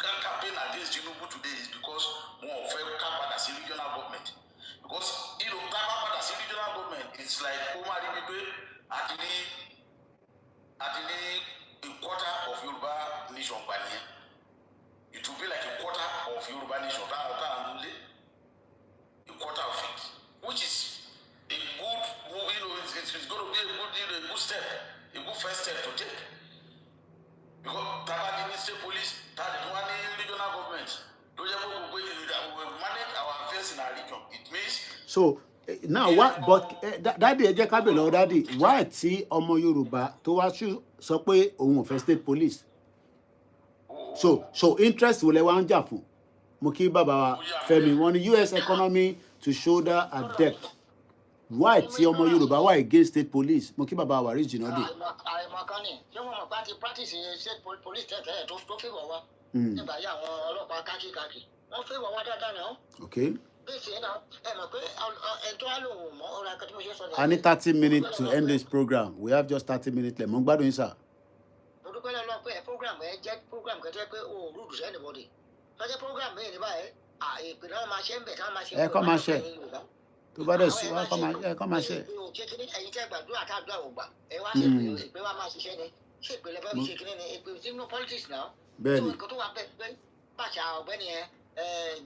campaign against Tinubu today is because more of a regional government. Because regional government, it's like Omar Ibe actually At a quarter of Yoruba nation, it will be like a quarter of Yoruba nation. A quarter of it, which is a good, it's going to be a good step, a good first step to take. Because Tabadi state police, Tabadi regional government, we manage our affairs in our region. It means. So now what? But daddy ẹ jẹ́ ká bẹ̀ lọ́wọ́ daddy, why tí ọmọ Yorùbá tó wá sọ pé òun ò fẹ́ state police? So interest wo lẹ wá ń jà fún? Mo kí bàbá wa Fẹ́mi wọ́n ní US economy to shoulder a debt. Why tí ọmọ Yorùbá wà against state police? Mo kí bàbá wa rí jìnnà dé. Àìmọ̀kánì tí wọ́n mọ̀ pé ti practice state police tẹ̀tẹ̀ tó fẹ́wọ̀ wá. Nígbà yí àwọn ọlọ́pàá káàkiri wọ́n fẹ́wọ̀ wá dáadáa náà. Okay. I need 30 minutes to end this program. We have just 30 minutes left. Mo ń gbádùn yín sir. Program ẹ kọ́ máa ṣe tó bá dẹ̀ sùn wá kọ́ máa ṣe. Bẹ́ẹ̀ni.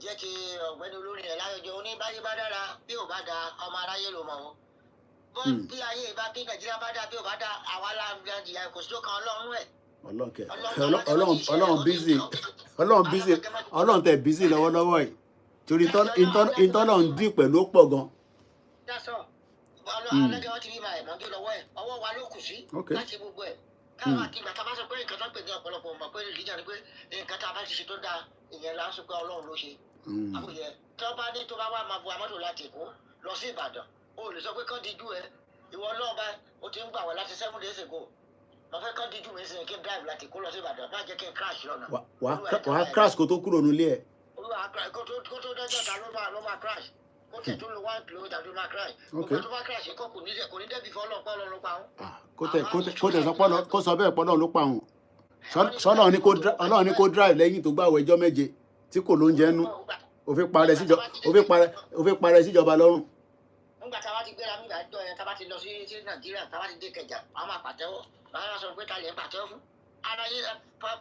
Jẹ́ kí ọ̀gbẹ́ni olórin ẹ̀ láyọjọ́ oníbáyé bá dára bí ò bá da ọmọ aráyé ló mọ̀ wọ́n. Bí ayé bá bí Nàìjíríà bá dá bí ò bá dá àwa láǹdíyà kò sí tó kan Ọlọ́run ẹ̀. Ọlọ́run tẹ̀ bísí lọ́wọ́lọ́wọ́ yìí torí ìtọ́lọ̀ ń dín pẹ̀lú pọ̀ gan. Ọlọ́jọ́ wọn ti rí màá ẹ̀mọ́ bí lọ́wọ́ ẹ̀ ọwọ́ wa ló kù sí láti gbogbo ẹ̀. Káwọn àti ìgbà tá a bá sọ pé nǹkan tó ń pè ní ọ̀pọ̀lọpọ̀ mọ̀ pé ìdíjà ni pé nǹkan tá a bá ti ṣe tó dáa ìyẹn la ń sọ pé Ọlọ́run ló ṣe. Àbúyẹ tó bá ní tó bá wà máa bu amọ́tò láti Èkó lọ sí Ìbàdàn o lè sọ pé kán dijú ẹ ìwọ náà bá o ti ń gbà wọ láti 7 days ago mo fẹ́ kán dijú mi sí kí n drive láti Èkó lọ sí Ìbàdàn má jẹ́ kí n crash lọ́nà. Wàá crash kó tó kúrò nílé ẹ̀. Kó tó dọ́jọ́ ta ló máa crash kó tẹ̀ tó lo 1 kilometre ló máa crash. Kó tó bá crash kó kò ní débi fọ́ Ọlọ́run ló pa wọn. Kó tẹ̀ kó sọ bẹ́ẹ̀ pọ́lọ́ ló pa wọn. Ọlọ́run ní kó drive lẹ́yìn tó gbàwọ̀ ẹjọ́ méje tí kò ló ń jẹ́ nú ó fi parẹ́ síjọba lọ́rùn. Nígbà tá a bá ti gbéra nígbà tó yẹn tá a bá ti lọ sí Nàìjíríà tá a bá ti dé Ìkẹjà àwọn máa pàtẹ́wọ́ báyọ̀ náà sọ pé ta lè pàtẹ́wọ́ fún ara yìí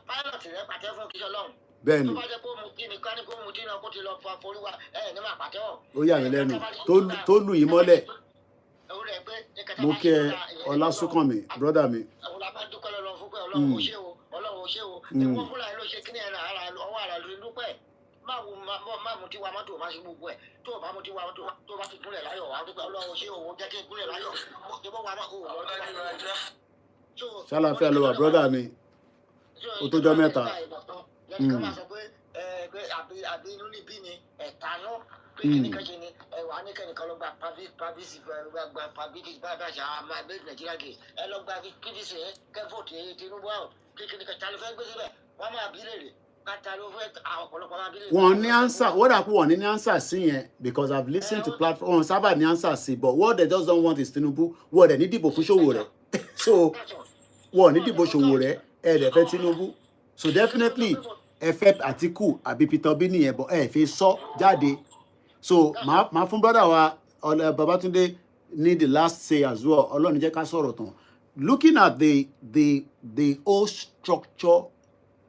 pilot rẹ̀ pàtẹ́wọ́ fún kíjọ lọ́run. Bẹ́ẹ̀ni. Tó bá jẹ́ kó mu kí ni ká ní kó mu tí náà kó ti lọ fọ foríwá ní máa pàtẹ́wọ́. Ó yà mí lẹ́nu tó lù yín mọ́lẹ̀. Mo kí ẹ Ọlásùnkànmí brọ́dà mi. Àwọn làbá dúpẹ́ lọ́wọ́ fún pé Ọlọ́run ò ṣe o Ọlọ́run ò ṣe o. Ìwọ fúnra ẹ ló ṣe kíní ẹ̀rọ ọwọ́ ara ló dúpẹ́. Má mu ti wa mọ́tò má ṣe gbogbo ẹ̀ tó o bá mu ti wa mọ́tò tó o bá ti gúnlẹ̀ láyọ̀ wá dúpẹ́ Ọlọ́run ṣé òun jẹ́ kí n gúnlẹ̀ láyọ̀ tó bá wà má o wọ́n tó bá yọ̀. Ṣàlàfíà ló wà brọ́dà mi ó tó jọ mẹ́ta. Lẹ́nu kan máa sọ pé àbí inú níbí ni ẹ̀ta náà pé kí ni kan ṣe ni ẹ̀wà ní kẹ́nìkan ló gba pavisi bá ṣe àwọn ẹgbẹ́ Nàìjíríà gé ẹ lọ gba PDC kẹ́fọ́ọ̀tì Tinubu out kí ni kan ta ló fẹ́ gbé síbẹ̀ wọ́n máa bí lèrè. Wọ́n ní answer wọ́n dà pé wọ́n ní answer sí yẹn because I've listened to platform wọ́n sábà ní answer sí but what they just don't want is Tinubu wọ́n dẹ̀ ní dìbò fún Ṣòwòrẹ́ so wọ́n ní dìbò Ṣòwòrẹ́ ẹ̀ dẹ̀ fẹ́ Tinubu so definitely ẹ fẹ́ Àtíkù àbí Peter Obi nìyẹn but ẹ fi sọ jáde so màá fún brother wa Babatunde ní the last say as well Ọlọ́run jẹ́ ká sọ̀rọ̀ tán looking at the whole structure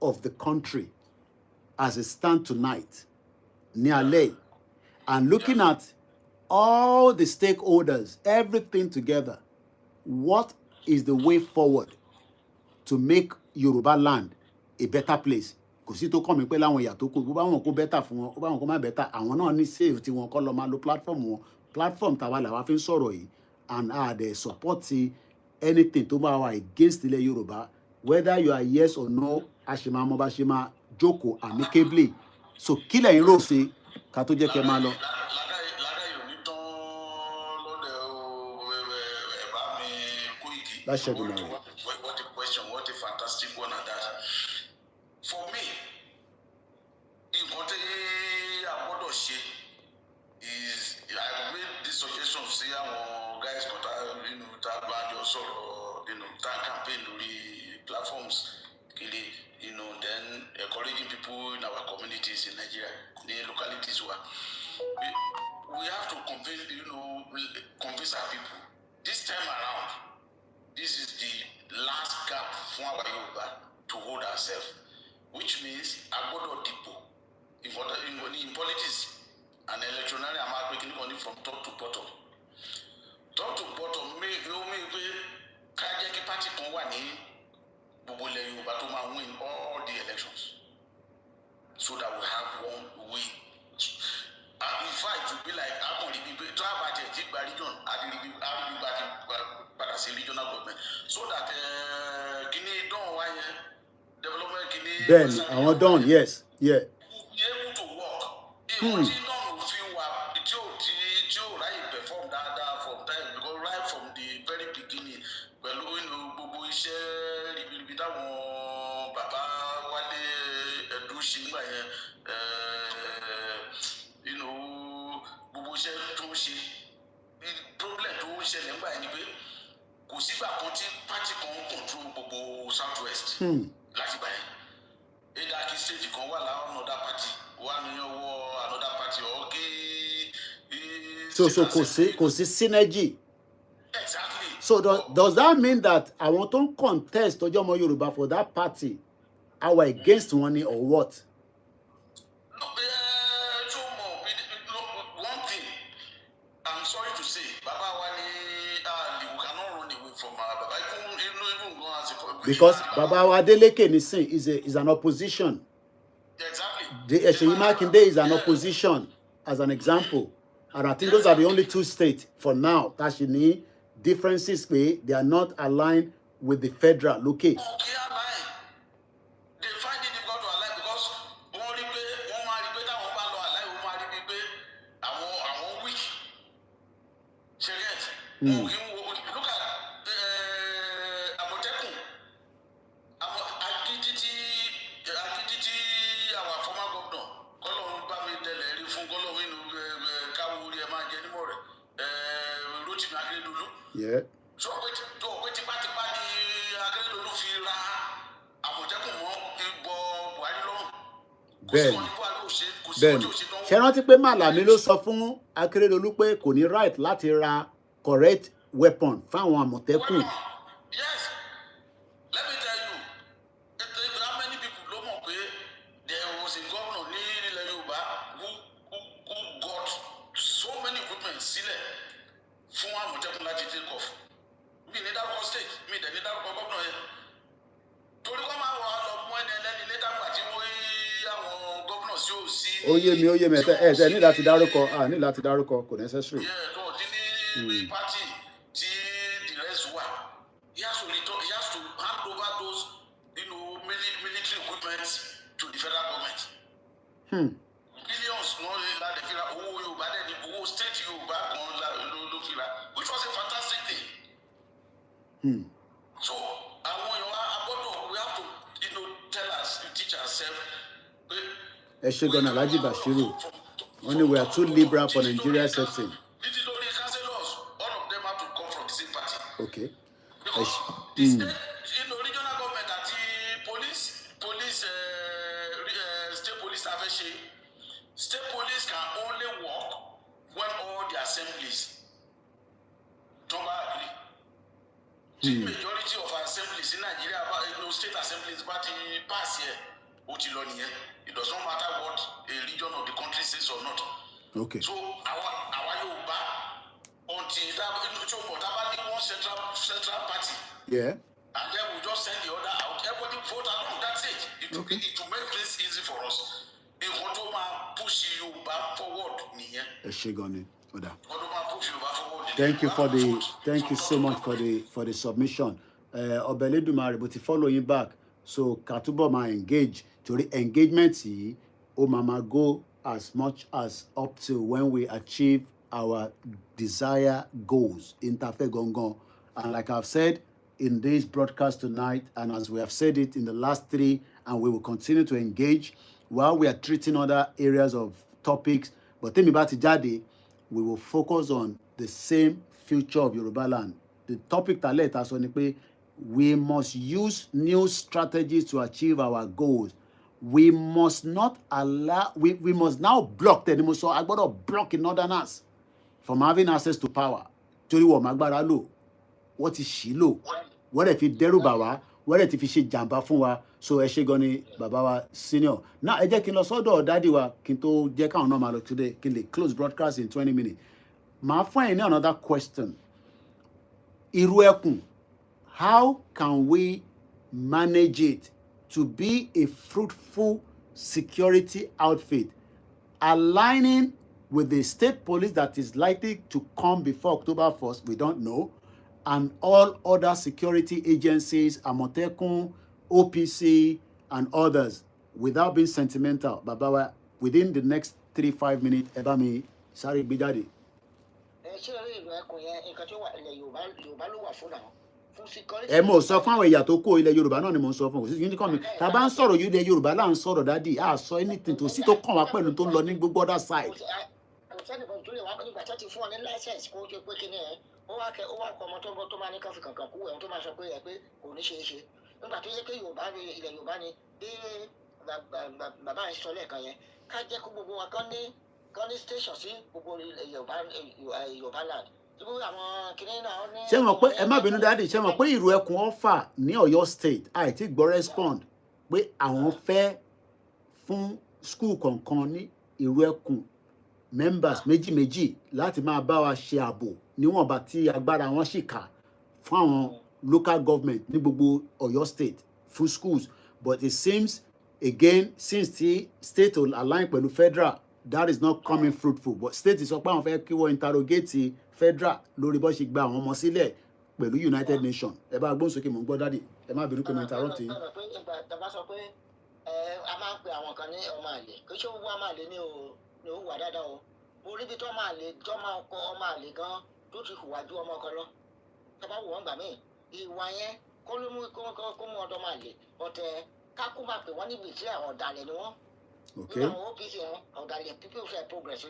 of the country as it stands tonight, nearly, and looking at all the stakeholders, everything together, what is the way forward to make Yoruba land a better place? Kò sí tó kàn mí pé láwọn ìyà tó kù, bó bá wọn kó better fún wọn, bó bá wọn kó má better, àwọn náà ní save tí wọn kọ́ lọ máa lo platform tàwa làwa fi ń sọ̀rọ̀ yìí, and they support anything tó bá wà against ilẹ̀ Yorùbá, whether you are yes or no, àṣemá mo bá ṣe máa jókòó amicably so kí lẹ́yìn rò ṣe ká tó jẹ́ kẹ́ máa lọ. Láṣẹ ìdùnnú rẹ̀. What a question, what a fantastic one at that. For me, nǹkan tí a gbọ́dọ̀ ṣe is I made this suggestion sí àwọn guys kan tá a bá jọ sọ̀rọ̀ tá a campaign lórí platforms kiri. Then encouraging people in our communities in Nigeria, the localities we have to convince our people. This time around, this is the last gap fún àwa Yorùbá to hold ourselves, which means agbọ́dọ̀ dìbò in politics and electionary am making money from top to bottom. Top to bottom mean pé ká jẹ́ kí party kan wà ní gbogbo ilẹ̀ Yorùbá tó máa win all the elections so that we have one way. In fact, it will be like Akon Ribi, Travel Jigba region, Adiribi Bada say regional government, so that Guinea don't why development Guinea. Then I want done, yes, yeah. Be able to work. If you don't feel you right perform that from time because right from the very beginning, well, you know, Bobo share Ribi that one Baba Wale do Shingba you know, gbogbo iṣẹ́ tó ń ṣe problem tó ń ṣẹlẹ̀ nígbà yẹn ni pé kò sígbà kan tí party kan ń control gbogbo south west láti gbà yẹn either kí state kan wà láwọn another party wà ní ọwọ́ another party or kí. So kò sí synergy. Exactly. So does that mean that àwọn tó ń contest ọjọ́ ọmọ Yorùbá for that party are against wọn ni or what? Because Baba Adeleke Nisin is an opposition. Exactly. Seyi Makinde is an opposition, as an example. And I think those are the only two states for now that she need differences where they are not aligned with the federal. Look it. They find it difficult to align because weak. Look at Amotekun. Our former governor, Kolon Bamidele, Yeah. So Ben, ṣé rántí pé Màlàmí ló sọ fún Akérédolú pé kò ní right láti ra correct weapon fáwọn Àmọ̀tẹ́kùn. Yes. Let me tell you, how many people don't know there was a governor ní ilẹ̀ Yorùbá who got so many equipment sílẹ̀ fún Àmọ̀tẹ́kùn láti take off. Mi ní dárúkọ state, mi dẹ̀ ní dárúkọ governor yẹn. Torí wọ́n máa wà lọ mú ẹni ẹlẹ́ni létà gbà tí wọ́n àwọn governor sí òsì. Ó yé mi ẹ ní láti dárúkọ kò necessary. Yeah, tó ní party tí the rest wà. He has to hand over those, military equipment to the federal government. Billions no la de fira owó Yorùbá dẹ̀ ní owó state Yorùbá kan ló fira, which was a fantastic thing. So àwọn èèyàn agbọ́dọ̀ we have to teach ourselves. Ẹ ṣe gan-an Alhaji Bashiru. Only we are too liberal for Nigeria setting. All of them have to come from the same party. Okay. Because the state, regional government and state police have state police can only work when all the assemblies don't agree. The majority of assemblies in Nigeria, state assemblies, party pass here. It does not matter what a region of the country says or not. Okay. So our Yoruba until that one central party. Yeah. And then we just send the other out. Everybody vote along. That's it. It will make things easy for us. If we want to push you back forward, Thank you so much for the submission. Obeledumare, but to follow you back. So Katubo ma engage. To the engagement, o mama go as much as up to when we achieve our desired goals. Interfe gongon. And like I've said in this broadcast tonight, and as we have said it in the last 3, and we will continue to engage while we are treating other areas of topics. But tell me about Jade, we will focus on the same future of Yoruba land. The topic that let us on we must use new strategies to achieve our goals. We must not allow, we must now block the so I got to block in Northerners from having access to power. What is Shilo? What if it derubawa? wọ́n dẹ̀ ti fi ṣe jàǹbá fún wa so ẹ ṣe gan ni bàbá wa senior now ẹ jẹ́ kí n lọ sọ́dọ̀ dádì wa kí n tó jẹ́ káwọn náà máa lọ today kí n lè close broadcast in 20 minutes màá fún ẹ̀yin ní another question irú ẹkùn how can we manage it to be a fruitful security outfit aligning with the state police that is likely to come before October 1st, we don't know, and all other security agencies, Amotekun, OPC, and others, without being sentimental. Babawa, within the next 3-5 minutes, Ebami, sorry, Bidadi. Ẹ mọ̀ sọ fún àwọn ẹ̀yà tó kó ilẹ̀ Yorùbá náà ni mo ń sọ fún òsì yìí kàn mí tá a bá ń sọ̀rọ̀ ilẹ̀ Yorùbá là ń sọ̀rọ̀ dádì a sọ anything tó sí tó kàn wá pẹ̀lú tó ń lọ ní gbogbo other side. Sẹ́nìkan tó lè wá nígbà tí wọ́n ti fún ọ ní láísẹ̀nsì kó ṣe pé kíní ẹ̀ ó wá kọ ọmọ tó máa ní káfí kankan kú ẹ̀hún tó máa sọ pé kò ní ṣeé ṣe nígbà tó yẹ pé ilẹ̀ Yorùbá ni bí bàbá yẹn sọ lẹ́ẹ̀kan yẹn ká jẹ́ kó gbogbo wa kán ní station sí gbogbo Yorùbá land. Ṣé mọ̀ pé ẹ má bínú dáàdì ṣé mọ̀ pé ìrù ẹkùn Ọ̀fà ní Ọ̀yọ́ state àìtí gbọ́ respond pé àwọn fẹ́ fún school kọ̀ọ̀kan ní ìrù ẹkùn members méjì láti máa bá wa ṣe ààbò níwọ̀nba tí agbára wọn sì kà fún àwọn local government ní gbogbo Ọ̀yọ́ state fún schools but it seems again since the state will align pẹ̀lú federal that is not coming fruitful but state sọ pé àwọn fẹ́ kí wọ́n interrogate federal lórí bó ṣe gba àwọn ọmọ sílẹ̀ pẹ̀lú United Nations ẹ bá gbóhùn sókè mò ń gbọ́ dádì ẹ má bínú pé mo interrupt yín. Tàbá sọ pé a máa ń pe àwọn kan ní ọmọ àlè kì í ṣe gbogbo ọmọ àlè ní ó wà dáadáa o mo rí bí tó máa lè tó máa kọ ọmọ àlè gan tó ti hùwà ju ọmọ kan lọ tàbá wò wọ́n gbà mí ìwà yẹn kó mú ọdọ máa lè ọ̀tẹ̀ kákú máa pè wọ́n níbi tí àwọn ọ̀dàlẹ̀ ni wọ́n. Okay. Progress.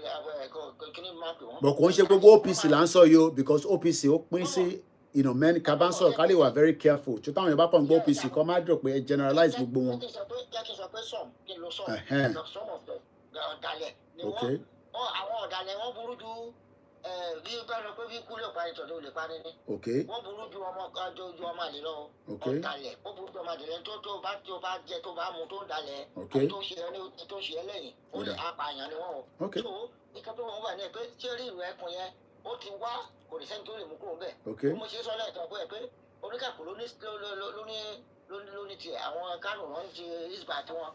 But kò ń ṣe gbogbo OPC là ń sọ yìí o because OPC ó pín sí many carbon sọ ká lè wà very careful tó táwọn Yorùbá kan gbọ́ OPC kọ́ máa dùn pé ẹ generalize gbogbo wọn. Okay. Àwọn ọ̀dàlẹ̀ wọn burú ju bí bá lọ pé bí kú lè parí tọ̀dọ̀ lè parí ni. Wọ́n burú ju ọmọ àlè lọ ọ̀dàlẹ̀ ó burú ju ọmọ àlè tó bá jẹ tó bá mu tó ń dalẹ̀ tó ṣe ẹlẹ́yìn ó lè apààyàn ni wọ́n o. So ìkan tó wọ́n wà ní ẹ pé tí rí ìlú ẹkùn yẹn ó ti wá kò ní sẹ́ni tó lè mú kúrò bẹ́ẹ̀. Mo ṣe sọ lẹ́ẹ̀kan pé oníkàkùn lóní tiẹ̀ àwọn Kánò wọn ń ṣe ìsìgbà tí wọn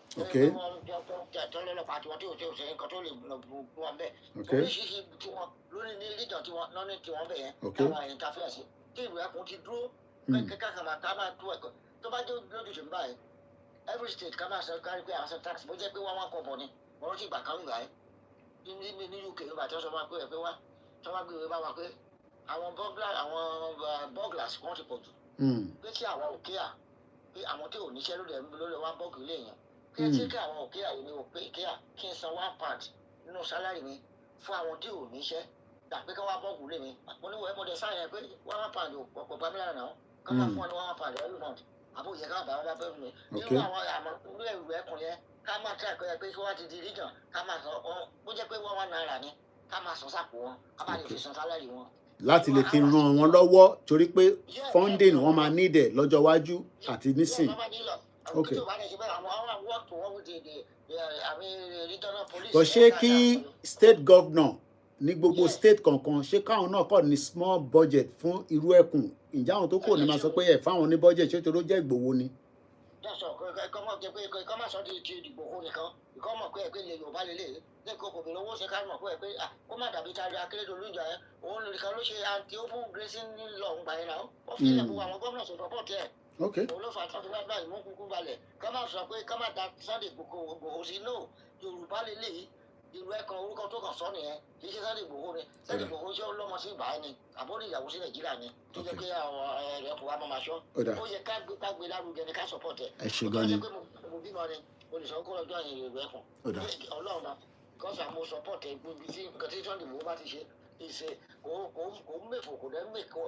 tọ́lọ́lọ́pàá tí wọn tí ò ṣe nǹkan tó lè bu wọn bẹ́ẹ̀ oríṣiríṣi tí wọn lóní ní region tí wọn lọ́ní tí wọn bẹ̀ yẹn táwọn àyè interference tí ìlú ẹkùn ti dúró kẹ́kẹ́ ká máa tó ẹ̀kọ́ tó bá dé lójúṣe báyìí every state ká máa sọ kárí pé àwọn sọ tax bó jẹ́ pé wọ́n kọ̀ bọ̀ ni wọ́n ti gbà kan wíwá ẹ̀ ní UK nígbà tí wọ́n sọ máa pé ẹ̀ pé wá tí wọ́n gbé ìwé bá wa pé àwọn burglars wọ́n ti pọ̀ jù pé kí àwọn òkè à pé àwọn tí ò níṣẹ́ lórí wá bọ́ọ̀gù ilé yẹn pé tí kí àwọn òkè àyè ni òpè kíá kí n san £1 nínú sálárì mi fún àwọn tí ò níṣẹ́ gbà pé ká wá bọ́ọ̀gù ilé mi mo ní wọ́n mọ̀dé sáyẹn pé £1 ọ̀pọ̀ bá mi lára náà ká máa fún ọ ní £1 every month àbó yẹ ká bá wọn bá bẹ́ẹ̀ mi nínú àwọn àmọ́ ilé ìwé ẹkùn yẹn ká máa tẹ́ ẹ̀kọ́ yẹn pé kí wọ́n ti di region ká máa sọ bó jẹ́ pé £1 ni ká máa sọ sápò wọn ká máa lè fi san sálárì wọn. Láti lè fi ran wọn lọ́wọ́ torí pé funding wọn máa need ẹ̀ lọ́jọ́ iwájú àti nísìn. Okay. But ṣé kí state governor ní gbogbo state kankan ṣé káwọn náà kọ́ ní small budget fún irú ẹkùn ìjà àwọn tó kò ní máa sọ pé ẹ̀ fáwọn ní budget ṣé tó ló jẹ́ Ìgbòho ni. Kọ́ máa sọ ti Ìgbòho nìkan ìkọ́ mọ̀ pé ẹ̀ pé ilẹ̀ Yorùbá lélẹ̀ ní kò kò bí lówó ṣe ká mọ̀ pé kó má dàbí tari Akérédolú ìjà ẹ̀ òun nìkan ló ṣe anti-open grazing law ń gbà yẹn náà wọ́n fi ilẹ̀ gbogbo àwọn gómìnà sọ̀tọ̀ pọ̀ tiẹ̀. Òun ló fà á tó wá báyìí mú kúkú balẹ̀ ká má sọ pé ká má da Sunday Ìgbòho sí no Yorùbá lélẹ̀ ìlú ẹ̀kan orúkọ tó kàn sọ nìyẹn kì í ṣe Sunday Ìgbòho ni Sunday Ìgbòho ṣé ó lọ́mọ sí ìbáyé ni àbórí ìyàwó sí Nàìjíríà ni tó jẹ́ pé àwọn ẹ̀kọ́ wa máa ṣọ́ ó yẹ ká gbé lárugẹ ni ká support ẹ̀ ó jẹ́ pé mo bímọ ni olùsọ̀kọ́ lọ́jọ́ àyè ìlú ẹ̀kan Ọlọ́run náà kọ́sà mo support ẹ̀ gbogbo tí nǹkan tí Sunday Ìgbòho bá ti ṣe ìṣe kò ń mèfò kò dẹ́ mèkọ́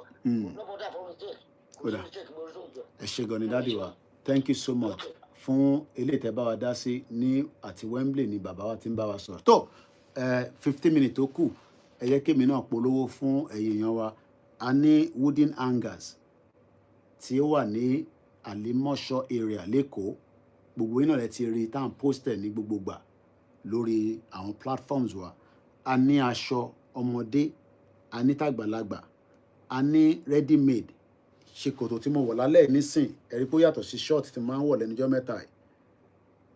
lọ́bọ̀dà fún mistake kò sí mistake mo rí sóòjọ́. Ẹ ṣé gan ni dádì wa thank you so much fún eléyìí tẹ́ bá wa dá sí ní àti Wembley ni bàbá wa ti ń bá wa sọ̀rọ̀ tó 15 minutes tó kù ẹ jẹ́ kémi náà polówó fún ẹ̀yin èèyàn wa a ní wooden hangers tí ó wà ní Àlímọ́ṣọ́ area lẹ́kọ̀ọ́ gbogbo iná rẹ̀ ti rí tá à ń poster ní gbogbo gbà lórí àwọn platforms wa. A ní aṣọ ọmọdé, a ní tàgbàlagbà, a ní ready made. Ṣòkòtò tí mo wọ̀ lálẹ́ nísìn ẹ̀rí pé ó yàtọ̀ sí short tí mo máa ń wọ̀ lẹ́nujọ́ mẹ́ta yìí.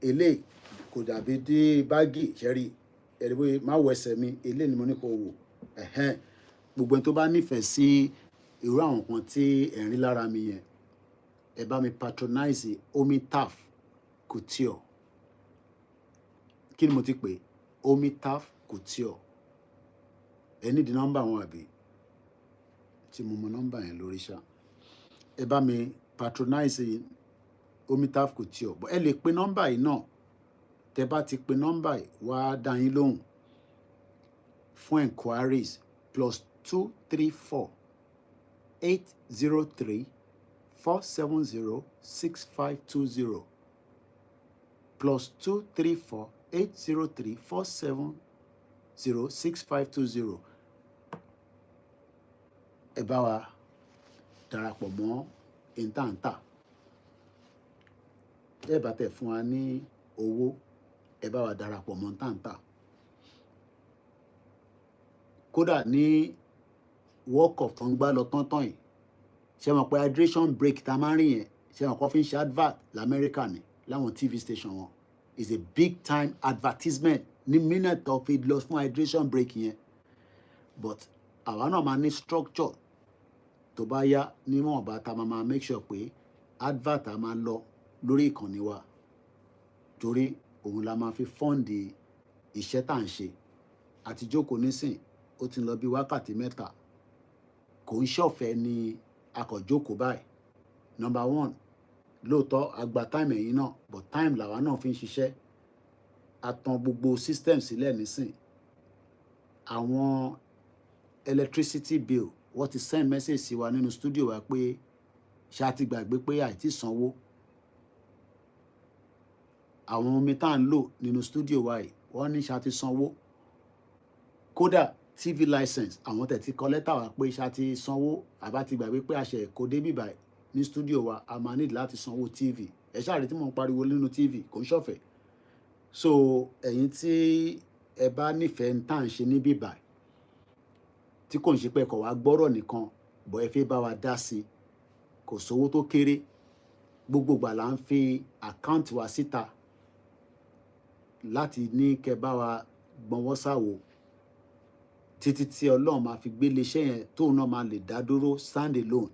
Eléyìí kò dàbí dé báàgì ṣẹ́rí ẹ̀rí pé má wọ ẹsẹ̀ mi, eléyìí ni mo ní kó wò. Gbogbo ẹni tó bá nífẹ̀ẹ́ sí irú àwọn nǹkan tí ẹ̀ ń rí lára mi yẹn, ẹ bá mi patronize Omitaf Couture. Kí ni mo ti pè? Omitaf Couture. Ẹ ní di nọ́mbà wọn àbí? Tí mo mọ nọ́mbà yẹn lórí ṣá. Ẹ bá mi patronize Omitaf Couture. But ẹ lè pe nọ́mbà yìí náà. Tẹ bá ti pe nọ́mbà yìí, wá dá yín lóhùn fún enquiries +234 803 470 6520 +234 803 470 6520. Ẹ bá wa darapọ̀ mọ́ ìntàntà. Ẹ bá tẹ̀ fún wa ní owó, ẹ bá wa darapọ̀ mọ́ ìntàntà. Kódà ní World Cup tó ń gbá lọ tán yìí, ṣé mọ̀ pé hydration break tá a máa ń rí yẹn, ṣé mọ̀ kó fi ń ṣe advert l'Amẹ́ríkà ni láwọn TV station wọn. Is a big time advertisement ní minute tó fi lọ fún hydration break yẹn. But àwa náà máa ní structure tó bá yá níwọ̀n bá ta máa make sure pé advert a máa lọ lórí ìkànnì wa, torí òun la máa fi fọ́ǹdì iṣẹ́ tá à ń ṣe. Àti jókòó nísìn ó ti lọ bí wákàtí 3. Kò ń ṣọ̀fẹ́ ni akọ̀jókòó báyìí. Number 1, lóòótọ́ agba time ẹ̀yìn náà, but time làwa náà fi ń ṣiṣẹ́. A tan gbogbo system sílẹ̀ nísìn. Àwọn electricity bill wọ́n ti send message sí wa nínú studio wa pé ṣé a ti gbàgbé pé àìtí sanwó. Àwọn omi tá à ń lò nínú studio wa yìí wọ́n ní ṣé a ti sanwó. Kódà TV license àwọn tẹ̀ ti kọ lẹ́tà wá pé ṣé a ti sanwó, àbá ti gbàgbé pé àṣẹ kò dé bíbà ní studio wa, a máa need láti sanwó TV. Ẹ ṣáà rí tí mò ń pariwo nínú TV, kò ń ṣọ̀fẹ́. So ẹ̀yin tí ẹ bá nífẹ̀ẹ́ tá à ń ṣe ní bíbà tí kò ń ṣe pé ẹ̀kọ́ wa gbọ́rọ̀ nìkan, bọ̀ ẹ fẹ́ bá wa dá sí, kò sówó tó kéré. Gbogbo ìgbà là ń fi àkáǹtì wa síta láti ní kẹ́ bá wa gbọ́nwọ́ sáwo títí tí Ọlọ́run máa fi gbé iléeṣẹ́ yẹn tóun náà máa lè dá dúró stand alone.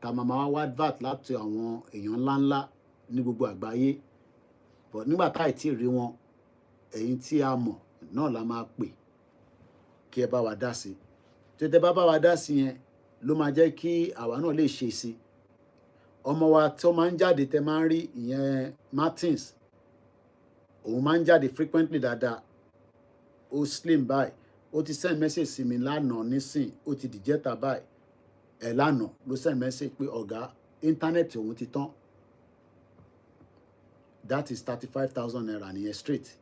Ta máa wá advert láti àwọn èèyàn ńláńlá ní gbogbo àgbáyé. But nígbà táì tí rí wọn, ẹ̀yin tí a mọ̀ náà la máa pè kí ẹ bá wa dá sí. Tẹ́tẹ́ bá wa dá sí yẹn ló máa jẹ́ kí àwa náà lè ṣe sí. Ọmọ wa tó máa ń jáde tẹ́ máa ń rí ìyẹn Martins, òun máa ń jáde frequently dáadáa. Ó slim báyìí. Ó ti send message sí mi lánàá nísìn, ó ti dìjẹ́ta báyìí. Lánàá ló send message pé ọ̀gá íńtánẹ́ẹ̀tì òun ti tán. That is 35,000 naira nìyẹn straight.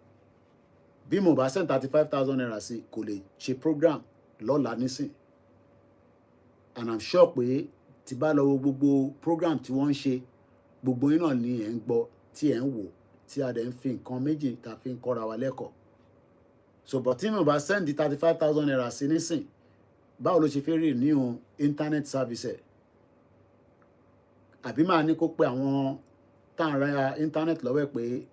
Bí mo bá send 35,000 naira sí, kò lè ṣe program lọ́la nísìn. And I'm sure pé tí bá lọ wo gbogbo program tí wọ́n ń ṣe, gbogbo yín náà ni ẹ̀ ń gbọ́, tí ẹ̀ ń wò, tí a dẹ̀ ń fi nǹkan méjì ta fi ń kọ́ra wa lẹ́kọ̀ọ́. So but tí mo bá send 35,000 naira sí nísìn, báwo ló ṣe fẹ́ rí new internet service? Àbí máa ní kó pe àwọn tá à ń ra internet lọ́wọ́ ẹ̀ pé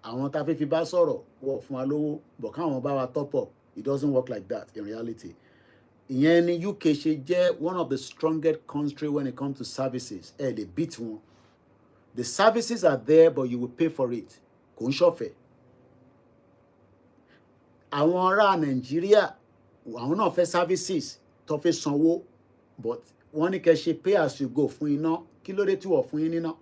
àwọn tá a fẹ́ fi bá sọ̀rọ̀ wọ̀ fún wa lówó, but káwọn bá wa top up. It doesn't work like that in reality. Ìyẹn ni UK ṣe jẹ́ one of the strongest country when it comes to services. Ẹ lè beat wọn. The services are there, but you will pay for it. Kò ń ṣọ̀fẹ́. Àwọn ará Nàìjíríà àwọn náà fẹ́ services tó fẹ́ sanwó, but wọ́n ní kẹ́ ṣe pay as you go fún iná. Kí ló dé tí wọ́n fún yín níná?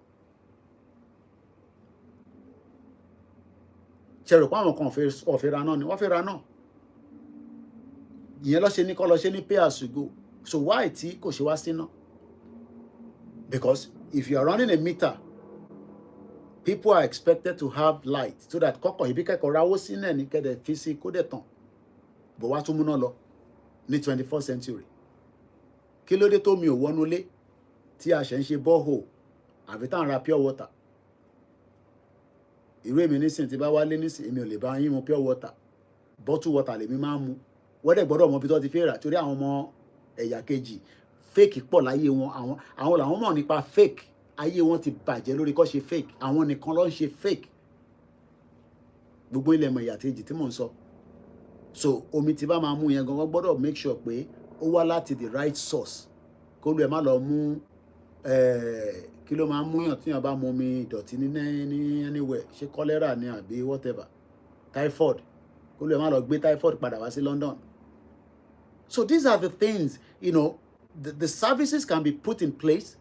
Ṣé rò pé àwọn kan ọ̀fẹ́ ra náà ni? Wọ́n fẹ́ ra náà. Ìyẹn ló ṣe ní kọ́ lọ ṣe ní pay as you go. So why tí kò ṣe wá síná? Because if you are running a meter, people are expected to have light so that kọ́kọ́ ibi kẹ́kọ̀ọ́ ráwó sí náà ní kẹ́dẹ̀ fi sí kó dẹ̀ tàn. Bọ̀ wá tún múná lọ ní 21st century. Kí ló dé tó mi ò wọnú lé tí a ṣe ń ṣe borehole àfi tá à ń ra pure water. Irú èmi nísìn tí bá wálé nísìn èmi ò lè bá yín mu pure water, bottle water lèmi máa ń mu. Wọ́n dẹ̀ gbọ́dọ̀ mọ ibi tó ti fẹ́ rà torí àwọn ọmọ ẹ̀yà kejì fake pọ̀ láyé wọn. Àwọn làwọn mọ̀ nípa fake, ayé wọn ti bàjẹ́ lórí kọ́ ṣe fake, àwọn nìkan ló ń ṣe fake. Gbogbo ilẹ̀ mọ̀ ẹ̀yà kejì tí mò ń sọ. So omi tí bá máa mú yẹn gangan gbọ́dọ̀ make sure pé ó wá láti the right source, kó lu ẹ̀ má lọ mú kí ló máa ń múyàn tíyàn bá mu omi ìdọ̀tí ní anywhere, ṣé cholera ni àbí whatever, typhoid, kó lu ẹ̀ má lọ gbé typhoid padà wá sí London. So these are the things, you know, the services can be put in place,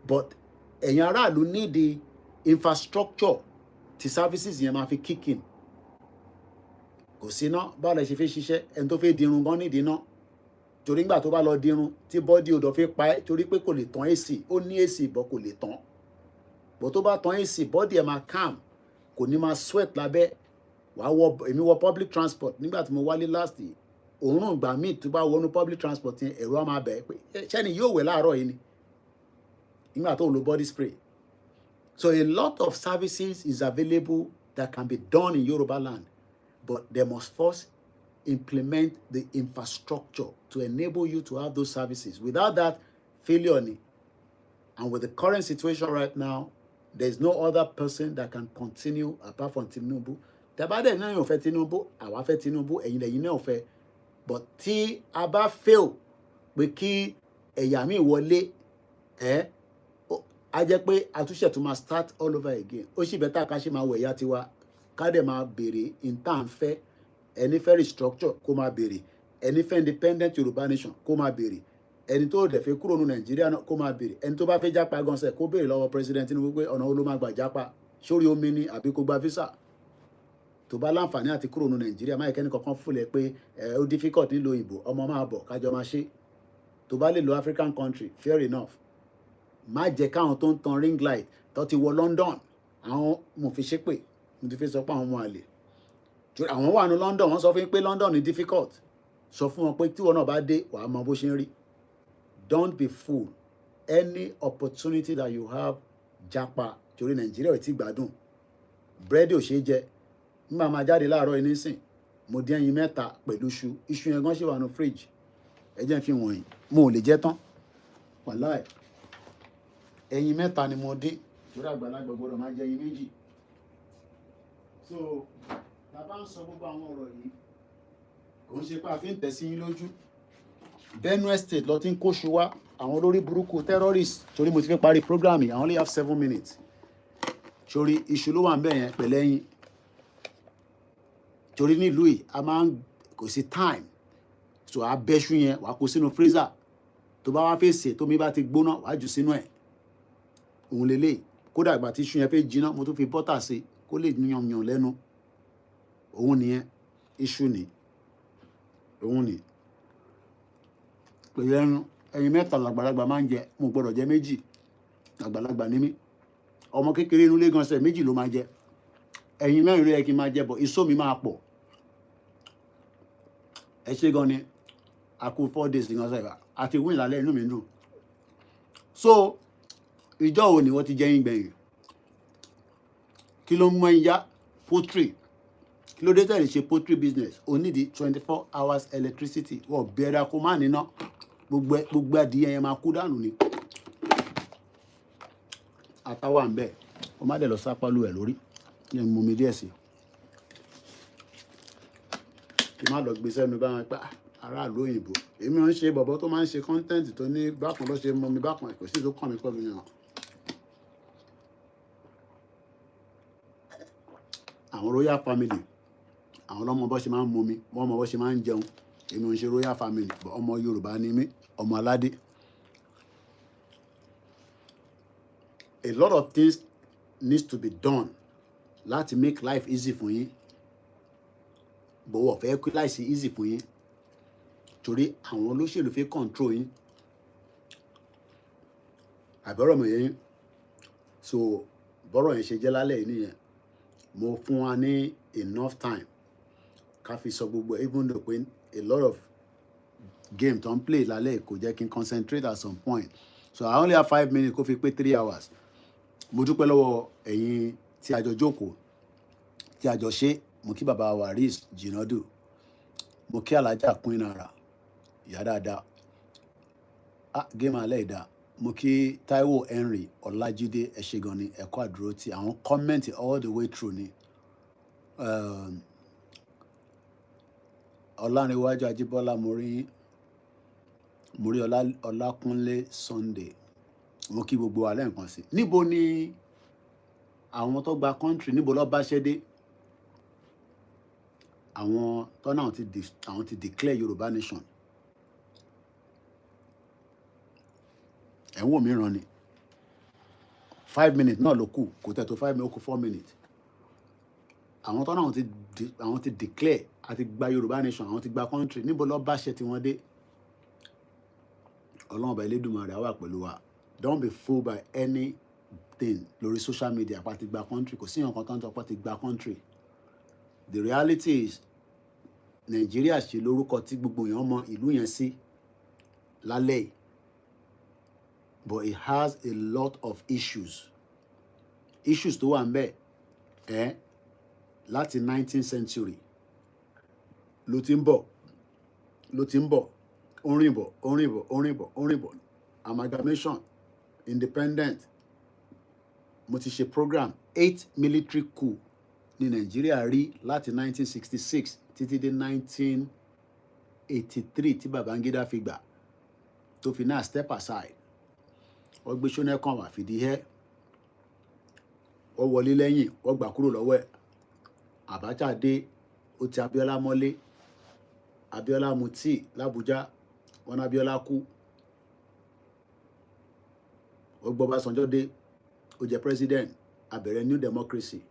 but ẹ̀yin aráàlú need the infrastructure tí services yẹn máa fi kick in. Kò sí iná, báwo la ṣe fẹ́ ṣiṣẹ́? Ẹni tó fẹ́ dirun gan nídìí iná, torí nígbà tó bá lọ dirun tí bọ́dí odò fi pa ẹ́ torí pé kò lè tán AC, ó ní AC bọ́ kò lè tán. Bọ́ tó bá tán AC, bọ́dí ẹ̀ máa calm, kò ní máa sweat lábẹ́. Èmi wọ public transport nígbà tí mo wálé last year, òórùn ìgbà míì tó bá wọnú public transport yẹn ẹ̀rọ á máa bẹ̀ pé ṣẹ́ni yóò wẹ̀ láàárọ̀ yìí ni nígbà tó lo body spray. So a lot of services is available that can be done in Yoruba land, but they must first implement the infrastructure to enable you to have those services. Without that, failure ni. And with the current situation right now, there's no other person that can continue apart from Tinubu. Tẹ́bádẹ́ náà yóò fẹ́ Tinubu, àwa fẹ́ Tinubu, ẹ̀yin lẹ́yìn náà fẹ́. But tí a bá fail pé kí ẹ̀yà mi wọlé, a jẹ́ pé àtúnṣe tó máa start all over again. Ó sì bẹ́tà ká ṣe máa wẹ̀ ẹ̀yà tiwa, ká dẹ̀ máa béèrè in tá à ń fẹ́. Ẹni fẹ́ restructure kó máa béèrè, ẹni fẹ́ independent Yorùbá nation kó máa béèrè, ẹni tó dẹ̀ fẹ́ kúrò ní Nàìjíríà náà kó máa béèrè, ẹni tó bá fẹ́ jápa gan sẹ̀ kó béèrè lọ́wọ́ president Tinubu pé ọ̀nà wo ló máa gbà jápa, sórí omi ni àbí kó gba visa. Tó bá láǹfààní àti kúrò ní Nàìjíríà, má yẹ kẹ́ni kankan fúnlẹ̀ pé ó difficult nílò ìbò, ọmọ máa bọ̀ kájọ máa ṣe. Tó bá lè lo African country, fair enough. Má jẹ́ káwọn tó ń tan ring light tó ti wọ London, àwọn mo fi ṣépè, mo ti fi sọ pé àwọn ọmọ àlè. Àwọn wà ní London, wọ́n sọ fún yín pé London ni difficult. Sọ fún wọn pé tí wọn náà bá dé wàá mọ bó ṣe ń rí. Don't be fooled. Any opportunity that you have, japa. Torí Nàìjíríà ò tí gbádùn. Bread ò ṣe jẹ. Nígbà máa jáde láàárọ̀ yìí nísìn, mo dín ẹyin 3 pẹ̀lú iṣu. Iṣu yẹn gan ṣì wà ní fridge. Ẹ jẹ́ n fi wọ̀nyí. Mo ò lè jẹ tán. Wàláì. Ẹyin 3 ni mo dín. Torí àgbàlagbà gbọ́dọ̀ máa jẹ ẹyin 2. So tá bá ń sọ gbogbo àwọn ọ̀rọ̀ yìí, kò ń ṣe pé a fi ń tẹ̀ sí yín lójú. Benue State lọ ti ń kóṣù wá àwọn olórí burúkú terrorists, torí mo ti fẹ́ parí program yìí, I only have 7 minutes. Torí iṣu ló wà ń bẹ̀ yẹn pẹ̀lẹ́ yín. Torí nílùú yìí a máa ń kò sí time, so a bẹ́ṣu yẹn wàá kó sínú freezer. Tó bá wá fẹ́ sè tó mi bá ti gbóná wàá jù sínú ẹ̀. Òun lélẹ̀ kódà ìgbà tí iṣu yẹn fẹ́ jiná mo tún fi bọ́tà sí kó lè yànyàn lẹ́nu. Òun nìyẹn, iṣu ni òun ni pẹ̀lú ẹnu. Ẹyin 3 làgbàlagbà máa ń jẹ, mo gbọ́dọ̀ jẹ 2. Àgbàlagbà ni mí, ọmọ kékeré inú ilé gan sẹ̀ 2 ló máa jẹ. Ẹyin 4 ló yẹ kí n máa jẹ, bọ̀ iṣó mi máa pọ̀. Ẹ ṣe gan ni, a kú 4 days gan sẹ̀ àti win lálẹ́, inú mi dùn. So ìjọ wo ni wọ́n ti jẹ́ yín gbẹ̀yìn? Kí ló mú ẹyin yá? Poultry. Kí ló dé tẹ̀lé ṣe poultry business? O need 24 hours electricity. Wọ́n bẹ̀rẹ̀ kó má níná. Gbogbo adìyẹ yẹn máa kú dànù ni. Àtàwà ń bẹ̀. Ó má dẹ̀ lọ sápálù ẹ̀ lórí. Ní mú mi díẹ̀ sí. Kí má lọ gbé sẹ́nu bá wọn pé aráàlú òyìnbó. Èmi ò ń ṣe bọ̀bọ̀ tó máa ń ṣe content tó ní bákan ló ṣe mú mi bákan, kò sí tó kàn mí pẹ̀lú yẹn. Àwọn royal family, àwọn ọmọ bó ṣe máa ń mú mi, wọ́n mọ bó ṣe máa ń jẹun. Èmi ò ń ṣe royal family, but ọmọ Yorùbá ni mí, ọmọ aládé. A lot of things needs to be done láti make life easy fún yín. But wọ́n fẹ́ kí life easy fún yín. Torí àwọn olóṣèlú fẹ́ control yín. Àbọ̀rọ̀ mọ̀ yẹn. So bọ́rọ̀ yẹn ṣe jẹ́ lálẹ́ yìí nìyẹn. Mo fún wa ní enough time ká fi sọ gbogbo, even though pé a lot of game tó ń play lálẹ́ kò jẹ́ kí n concentrate at some point. So I only have 5 minutes kó fi pé 3 hours. Mo dúpẹ́ lọ́wọ́ ẹ̀yin tí a jọ jókòó, tí a jọ ṣe. Mo kí bàbá Waris Jinadu, mo kí Alájà Queen Ara, ìyá dáadáa. Géèmù alẹ́ ìdá. Mo kí Táíwò Henry Ọlájídé, ẹ ṣé gan ni, ẹ kú àdúró tí àwọn comment all the way through ni. Ọlárìnwájú Ajíbọ́lá, mo rí Ọlákúnlé Sunday. Mo kí gbogbo wa lẹ́ẹ̀kan sí. Níbo ni àwọn tó gba country, níbo ló bá ṣẹ́ dé? Àwọn tó náà àwọn ti declare Yorùbá nation. Ẹ̀ ń wò mí ràn ni. 5 minutes náà ló kù, kò tẹ̀ tó 5 minutes, ó kù 4 minutes. Àwọn tó náà àwọn ti declare àti gba Yorùbá nation, àwọn ti gba country, níbo ló bá ṣẹ́ tí wọ́n dé? Ọlọ́run ọba Elédùmarè á wà pẹ̀lú wa. Don't be fooled by anything lórí social media pa ti gba country. Kò sí nǹkan tó ń sọ pé ti gba country. The reality is Nàìjíríà ṣe lórúkọ tí gbogbo èèyàn mọ ìlú yẹn sí lálẹ́ yìí. But it has a lot of issues. Issues tó wà ń bẹ̀ láti 19th century ló ti ń bọ̀, orin bọ̀, amalgamation, independent. Mo ti ṣe program 8 military coup ní Nàìjíríà rí láti 1966 títí dé 1983 tí Babangida fi gbà tó fi náà step aside. Wọ́n gbé Ṣónẹ́kàn wá fìdí hẹ́, wọ́n wọlé lẹ́yìn, wọ́n gbà kúrò lọ́wọ́ ẹ̀. Abacha dé, ó ti Abíọ́lá mọ́lé. Abíọ́lá mu tíì l'Ábújá, wọ́n ní Abíọ́lá kú. Wọ́n gbọ́ Ọbásanjọ́ dé, ó jẹ́ president, a bẹ̀rẹ̀ new democracy.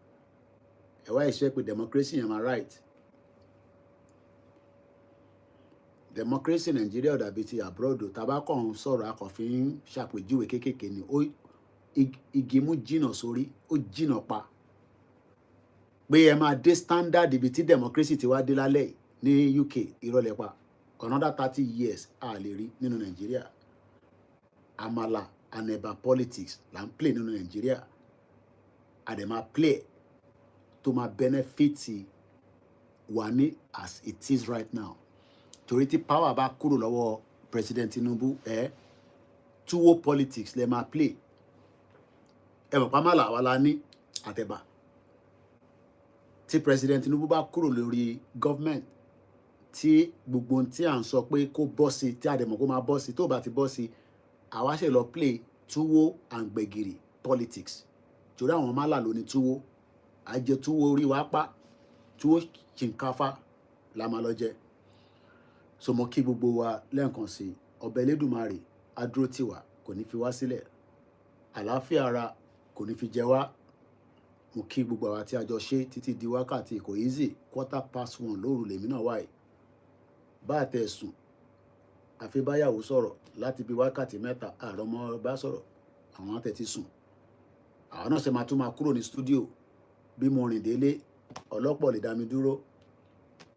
Ẹ wá ìṣe pé democracy yẹn máa right. Democracy Nàìjíríà ò dàbí ti abroad. Tàbá kàn ń sọ̀rọ̀ akọ̀fin ṣàpèjúwe kéékèèké ni. Igi mú jìnnà sórí, ó jìnnà pa. Pé ẹ máa dé standard ibi tí democracy ti wá dé lálẹ́ ní UK, ìrọ̀lẹ́ pa. Another 30 years a lè rí nínú Nàìjíríà. Àmàlà and ẹ̀bà politics là ń play nínú Nàìjíríà. A dẹ̀ máa play tó máa benefit wa ní as it is right now. Torí tí power bá kúrò lọ́wọ́ President Tinubu, túwó politics lè máa play. Ẹ mọ̀ pàmàlà wa la ní àtẹ̀bà. Tí President Tinubu bá kúrò lórí government, tí gbogbo tí à ń sọ pé kó bọ́ sí, tí a dẹ̀ mọ̀ kó máa bọ́ sí, tó bá ti bọ́ sí, àwa ṣe lọ play túwó and gbẹ̀gìrì politics. Torí àwọn málà ló ní túwó. A jẹ túwó orí wa pa, túwó ṣìnkáfá la máa lọ jẹ. So mo kí gbogbo wa lẹ́ẹ̀kan sí, ọba Elédùmarè á dúró tì wá, kò ní fi wá sílẹ̀. Àlàáfíà ara kò ní fi jẹ wá. Mo kí gbogbo àwa tí a jọ ṣe títí di wákàtí kò easy, 1:15 lóru lèmi náà wáyé. Bá tẹ̀ sùn, àfi báyàwó sọ̀rọ̀ láti bí wákàtí 3, àrọ́mọ bá sọ̀rọ̀, àwọn àtẹ̀ ti sùn. Àwọn náà ṣe máa tún máa kúrò ní studio. Bí mo rìn délé, ọlọ́pọ̀ lè dá mi dúró.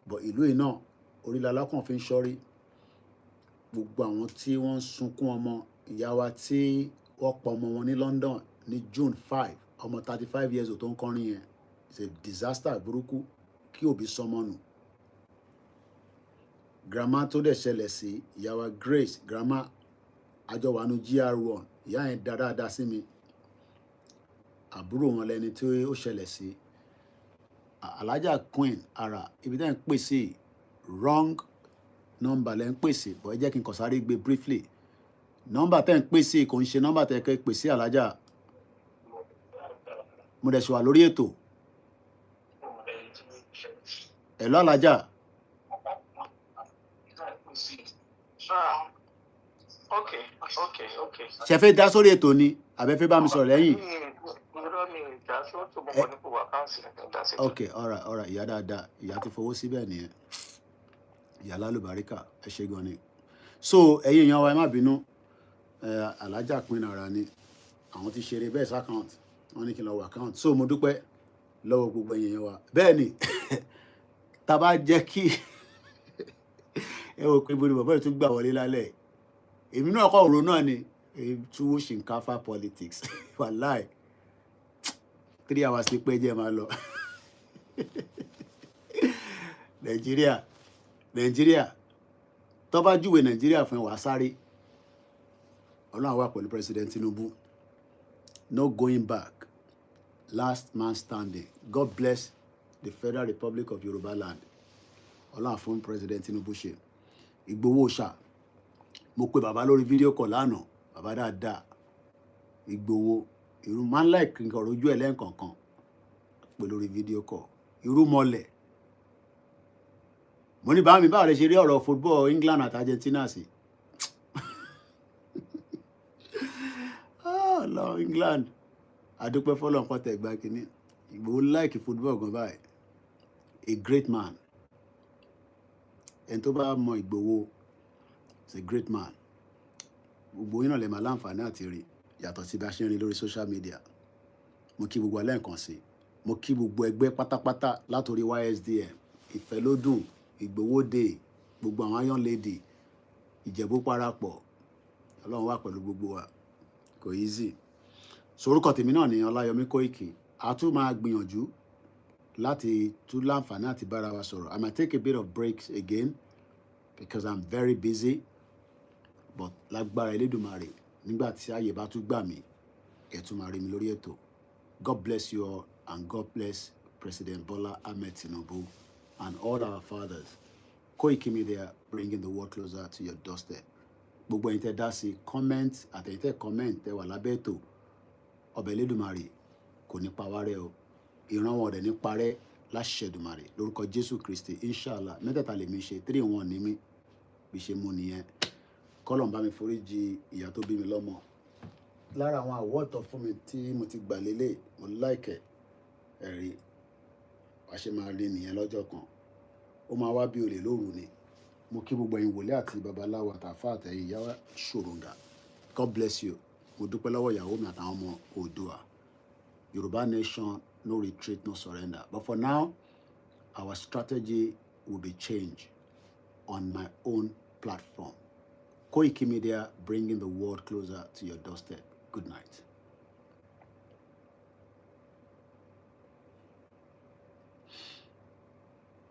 But ìlú yìí náà, orí lalákàn fi ń ṣọ́rí. Gbogbo àwọn tí wọ́n ń sunkún ọmọ, ìyá wa tí wọ́n pa ọmọ wọn ní London ní June 5, ọmọ 35 years old tó ń kọrin yẹn. It's a disaster burúkú kí òbí sọmọ nù. Grandma tó dẹ̀ ṣẹlẹ̀ sí, ìyá wa Grace, grandma àjọwànú GR1, ìyá yẹn dáadáa sí mi. Àbúrò wọn lẹni tí ó ṣẹlẹ̀ sí. Alájà Queen Ara, ibi tẹ́ ń pè sí wrong number lẹ́ ń pè sí, bọ̀ ẹ jẹ́ kí n kàn sáré gbé briefly. Number tẹ́ ń pè sí kò ń ṣe number tẹ́ kẹ́ pè sí Alájà. Mo dẹ̀ ṣe wà lórí ètò. Hello Alájà. Okay. Ṣé fẹ́ dá sórí ètò ni àbẹ́ fẹ́ bá mi sọ̀rọ̀ lẹ́yìn? Okay, all right, ìyá dáadáa, ìyá ti fowó síbẹ̀ nìyẹn. Ìyá lálùbáríkà, ẹ ṣé gan ni. So ẹ̀yin èèyàn wa ẹ má bínú, Alájà Queen Ara ni àwọn ti ṣeré bẹ́ẹ̀ account, wọ́n ní kí n lọ wọ account. So mo dúpẹ́ lọ́wọ́ gbogbo ẹ̀yin èèyàn wa. Bẹ́ẹ̀ ni tá bá jẹ́ kí ẹ wò pé bóni bàbá yìí tún gbà wọlé lálẹ́. Èmi náà kọ́ òru náà ni True Shinkafa politics. Wallahi. 3 hours ti pẹ́ jẹ́ máa lọ. Nàìjíríà. Tó bá júwe Nàìjíríà fún wa sáré. Ọlọ́run wà pẹ̀lú President Tinubu. No going back. Last man standing. God bless the Federal Republic of Yoruba land. Ọlọ́run fún President Tinubu ṣe. Ìgbòho ṣá. Mo pe bàbá lórí fídíò call lánàá. Bàbá dáadáa. Ìgbòho. Irú máa ń like nǹkan rojú ẹ̀ lẹ́ǹkankan. Pé lórí fídíò call. Irú mọ́lẹ̀. Mo ní bá mi báwo lè ṣe rí ọ̀rọ̀ football England àti Argentina sí. Lọ England. Adúpẹ́ fọ́lọ́run pọ̀ tẹ̀ gbá kínní. Ìgbòho like football gan báyìí. A great man. Ẹni tó bá mọ Ìgbòho is a great man. Gbogbo yín náà lè máa láǹfààní àti rí yàtọ̀ sí bí a ṣe ń rí lórí social media. Mo kí gbogbo alẹ́ nǹkan sí. Mo kí gbogbo ẹgbẹ́ pátápátá látòrí YSDM, Ìfẹ́lódùn, Ìgbòho Day, gbogbo àwọn Iron Lady, Ìjẹ̀bú parapọ̀. Ọlọ́run wà pẹ̀lú gbogbo wa. Kò easy. Sorúkọ tèmi náà ni Ọláyọmí Kóìkì. A tún máa gbìyànjú láti tún láǹfààní àti bára wa sọ̀rọ̀. I might take a bit of breaks again because I'm very busy. But lágbára Elédùmarè nígbà tí ààyè bá tún gbà mí, ẹ tún máa rí mi lórí ètò. God bless you all and God bless President Bola Ahmed Tinubu and all our fathers. Koikimedia, bringing the world closer to your doorstep. Gbogbo ẹ̀yin tẹ́ dá sí comment àtẹ̀yin tẹ́ comment tẹ́ wà lábẹ́ ètò. Ọba Elédùmarè kò ní pa wá rẹ́ o. Ìran wọn dẹ̀ ní parẹ́ láṣẹ Èdùmarè lórúkọ Jésù Kristi inshallah. Mẹ́tẹ̀ẹ̀ta lèmi ṣe 3 in 1 ní mí bí ṣe mú nìyẹn. Kọ́lọ́run bá mi foríjì ìyá tó bí mi lọ́mọ. Lára àwọn award tó fún mi tí mo ti gbà lélẹ̀ mo like ẹ̀rí wá ṣe máa rí nìyẹn lọ́jọ́ kan. Ó máa wá bí olè lóru ni. Mo kí gbogbo ẹ̀yin wòlíì àti babaláwo àtàfà àtẹ̀yìn ìyá ṣòròǹgà. God bless you. Mo dúpẹ́ lọ́wọ́ ìyàwó mi àtàwọn ọmọ Oòduà. Yoruba nation, no retreat, no surrender. But for now, our strategy will be changed on my own platform. Koikimedia, bringing the world closer to your doorstep. Good night.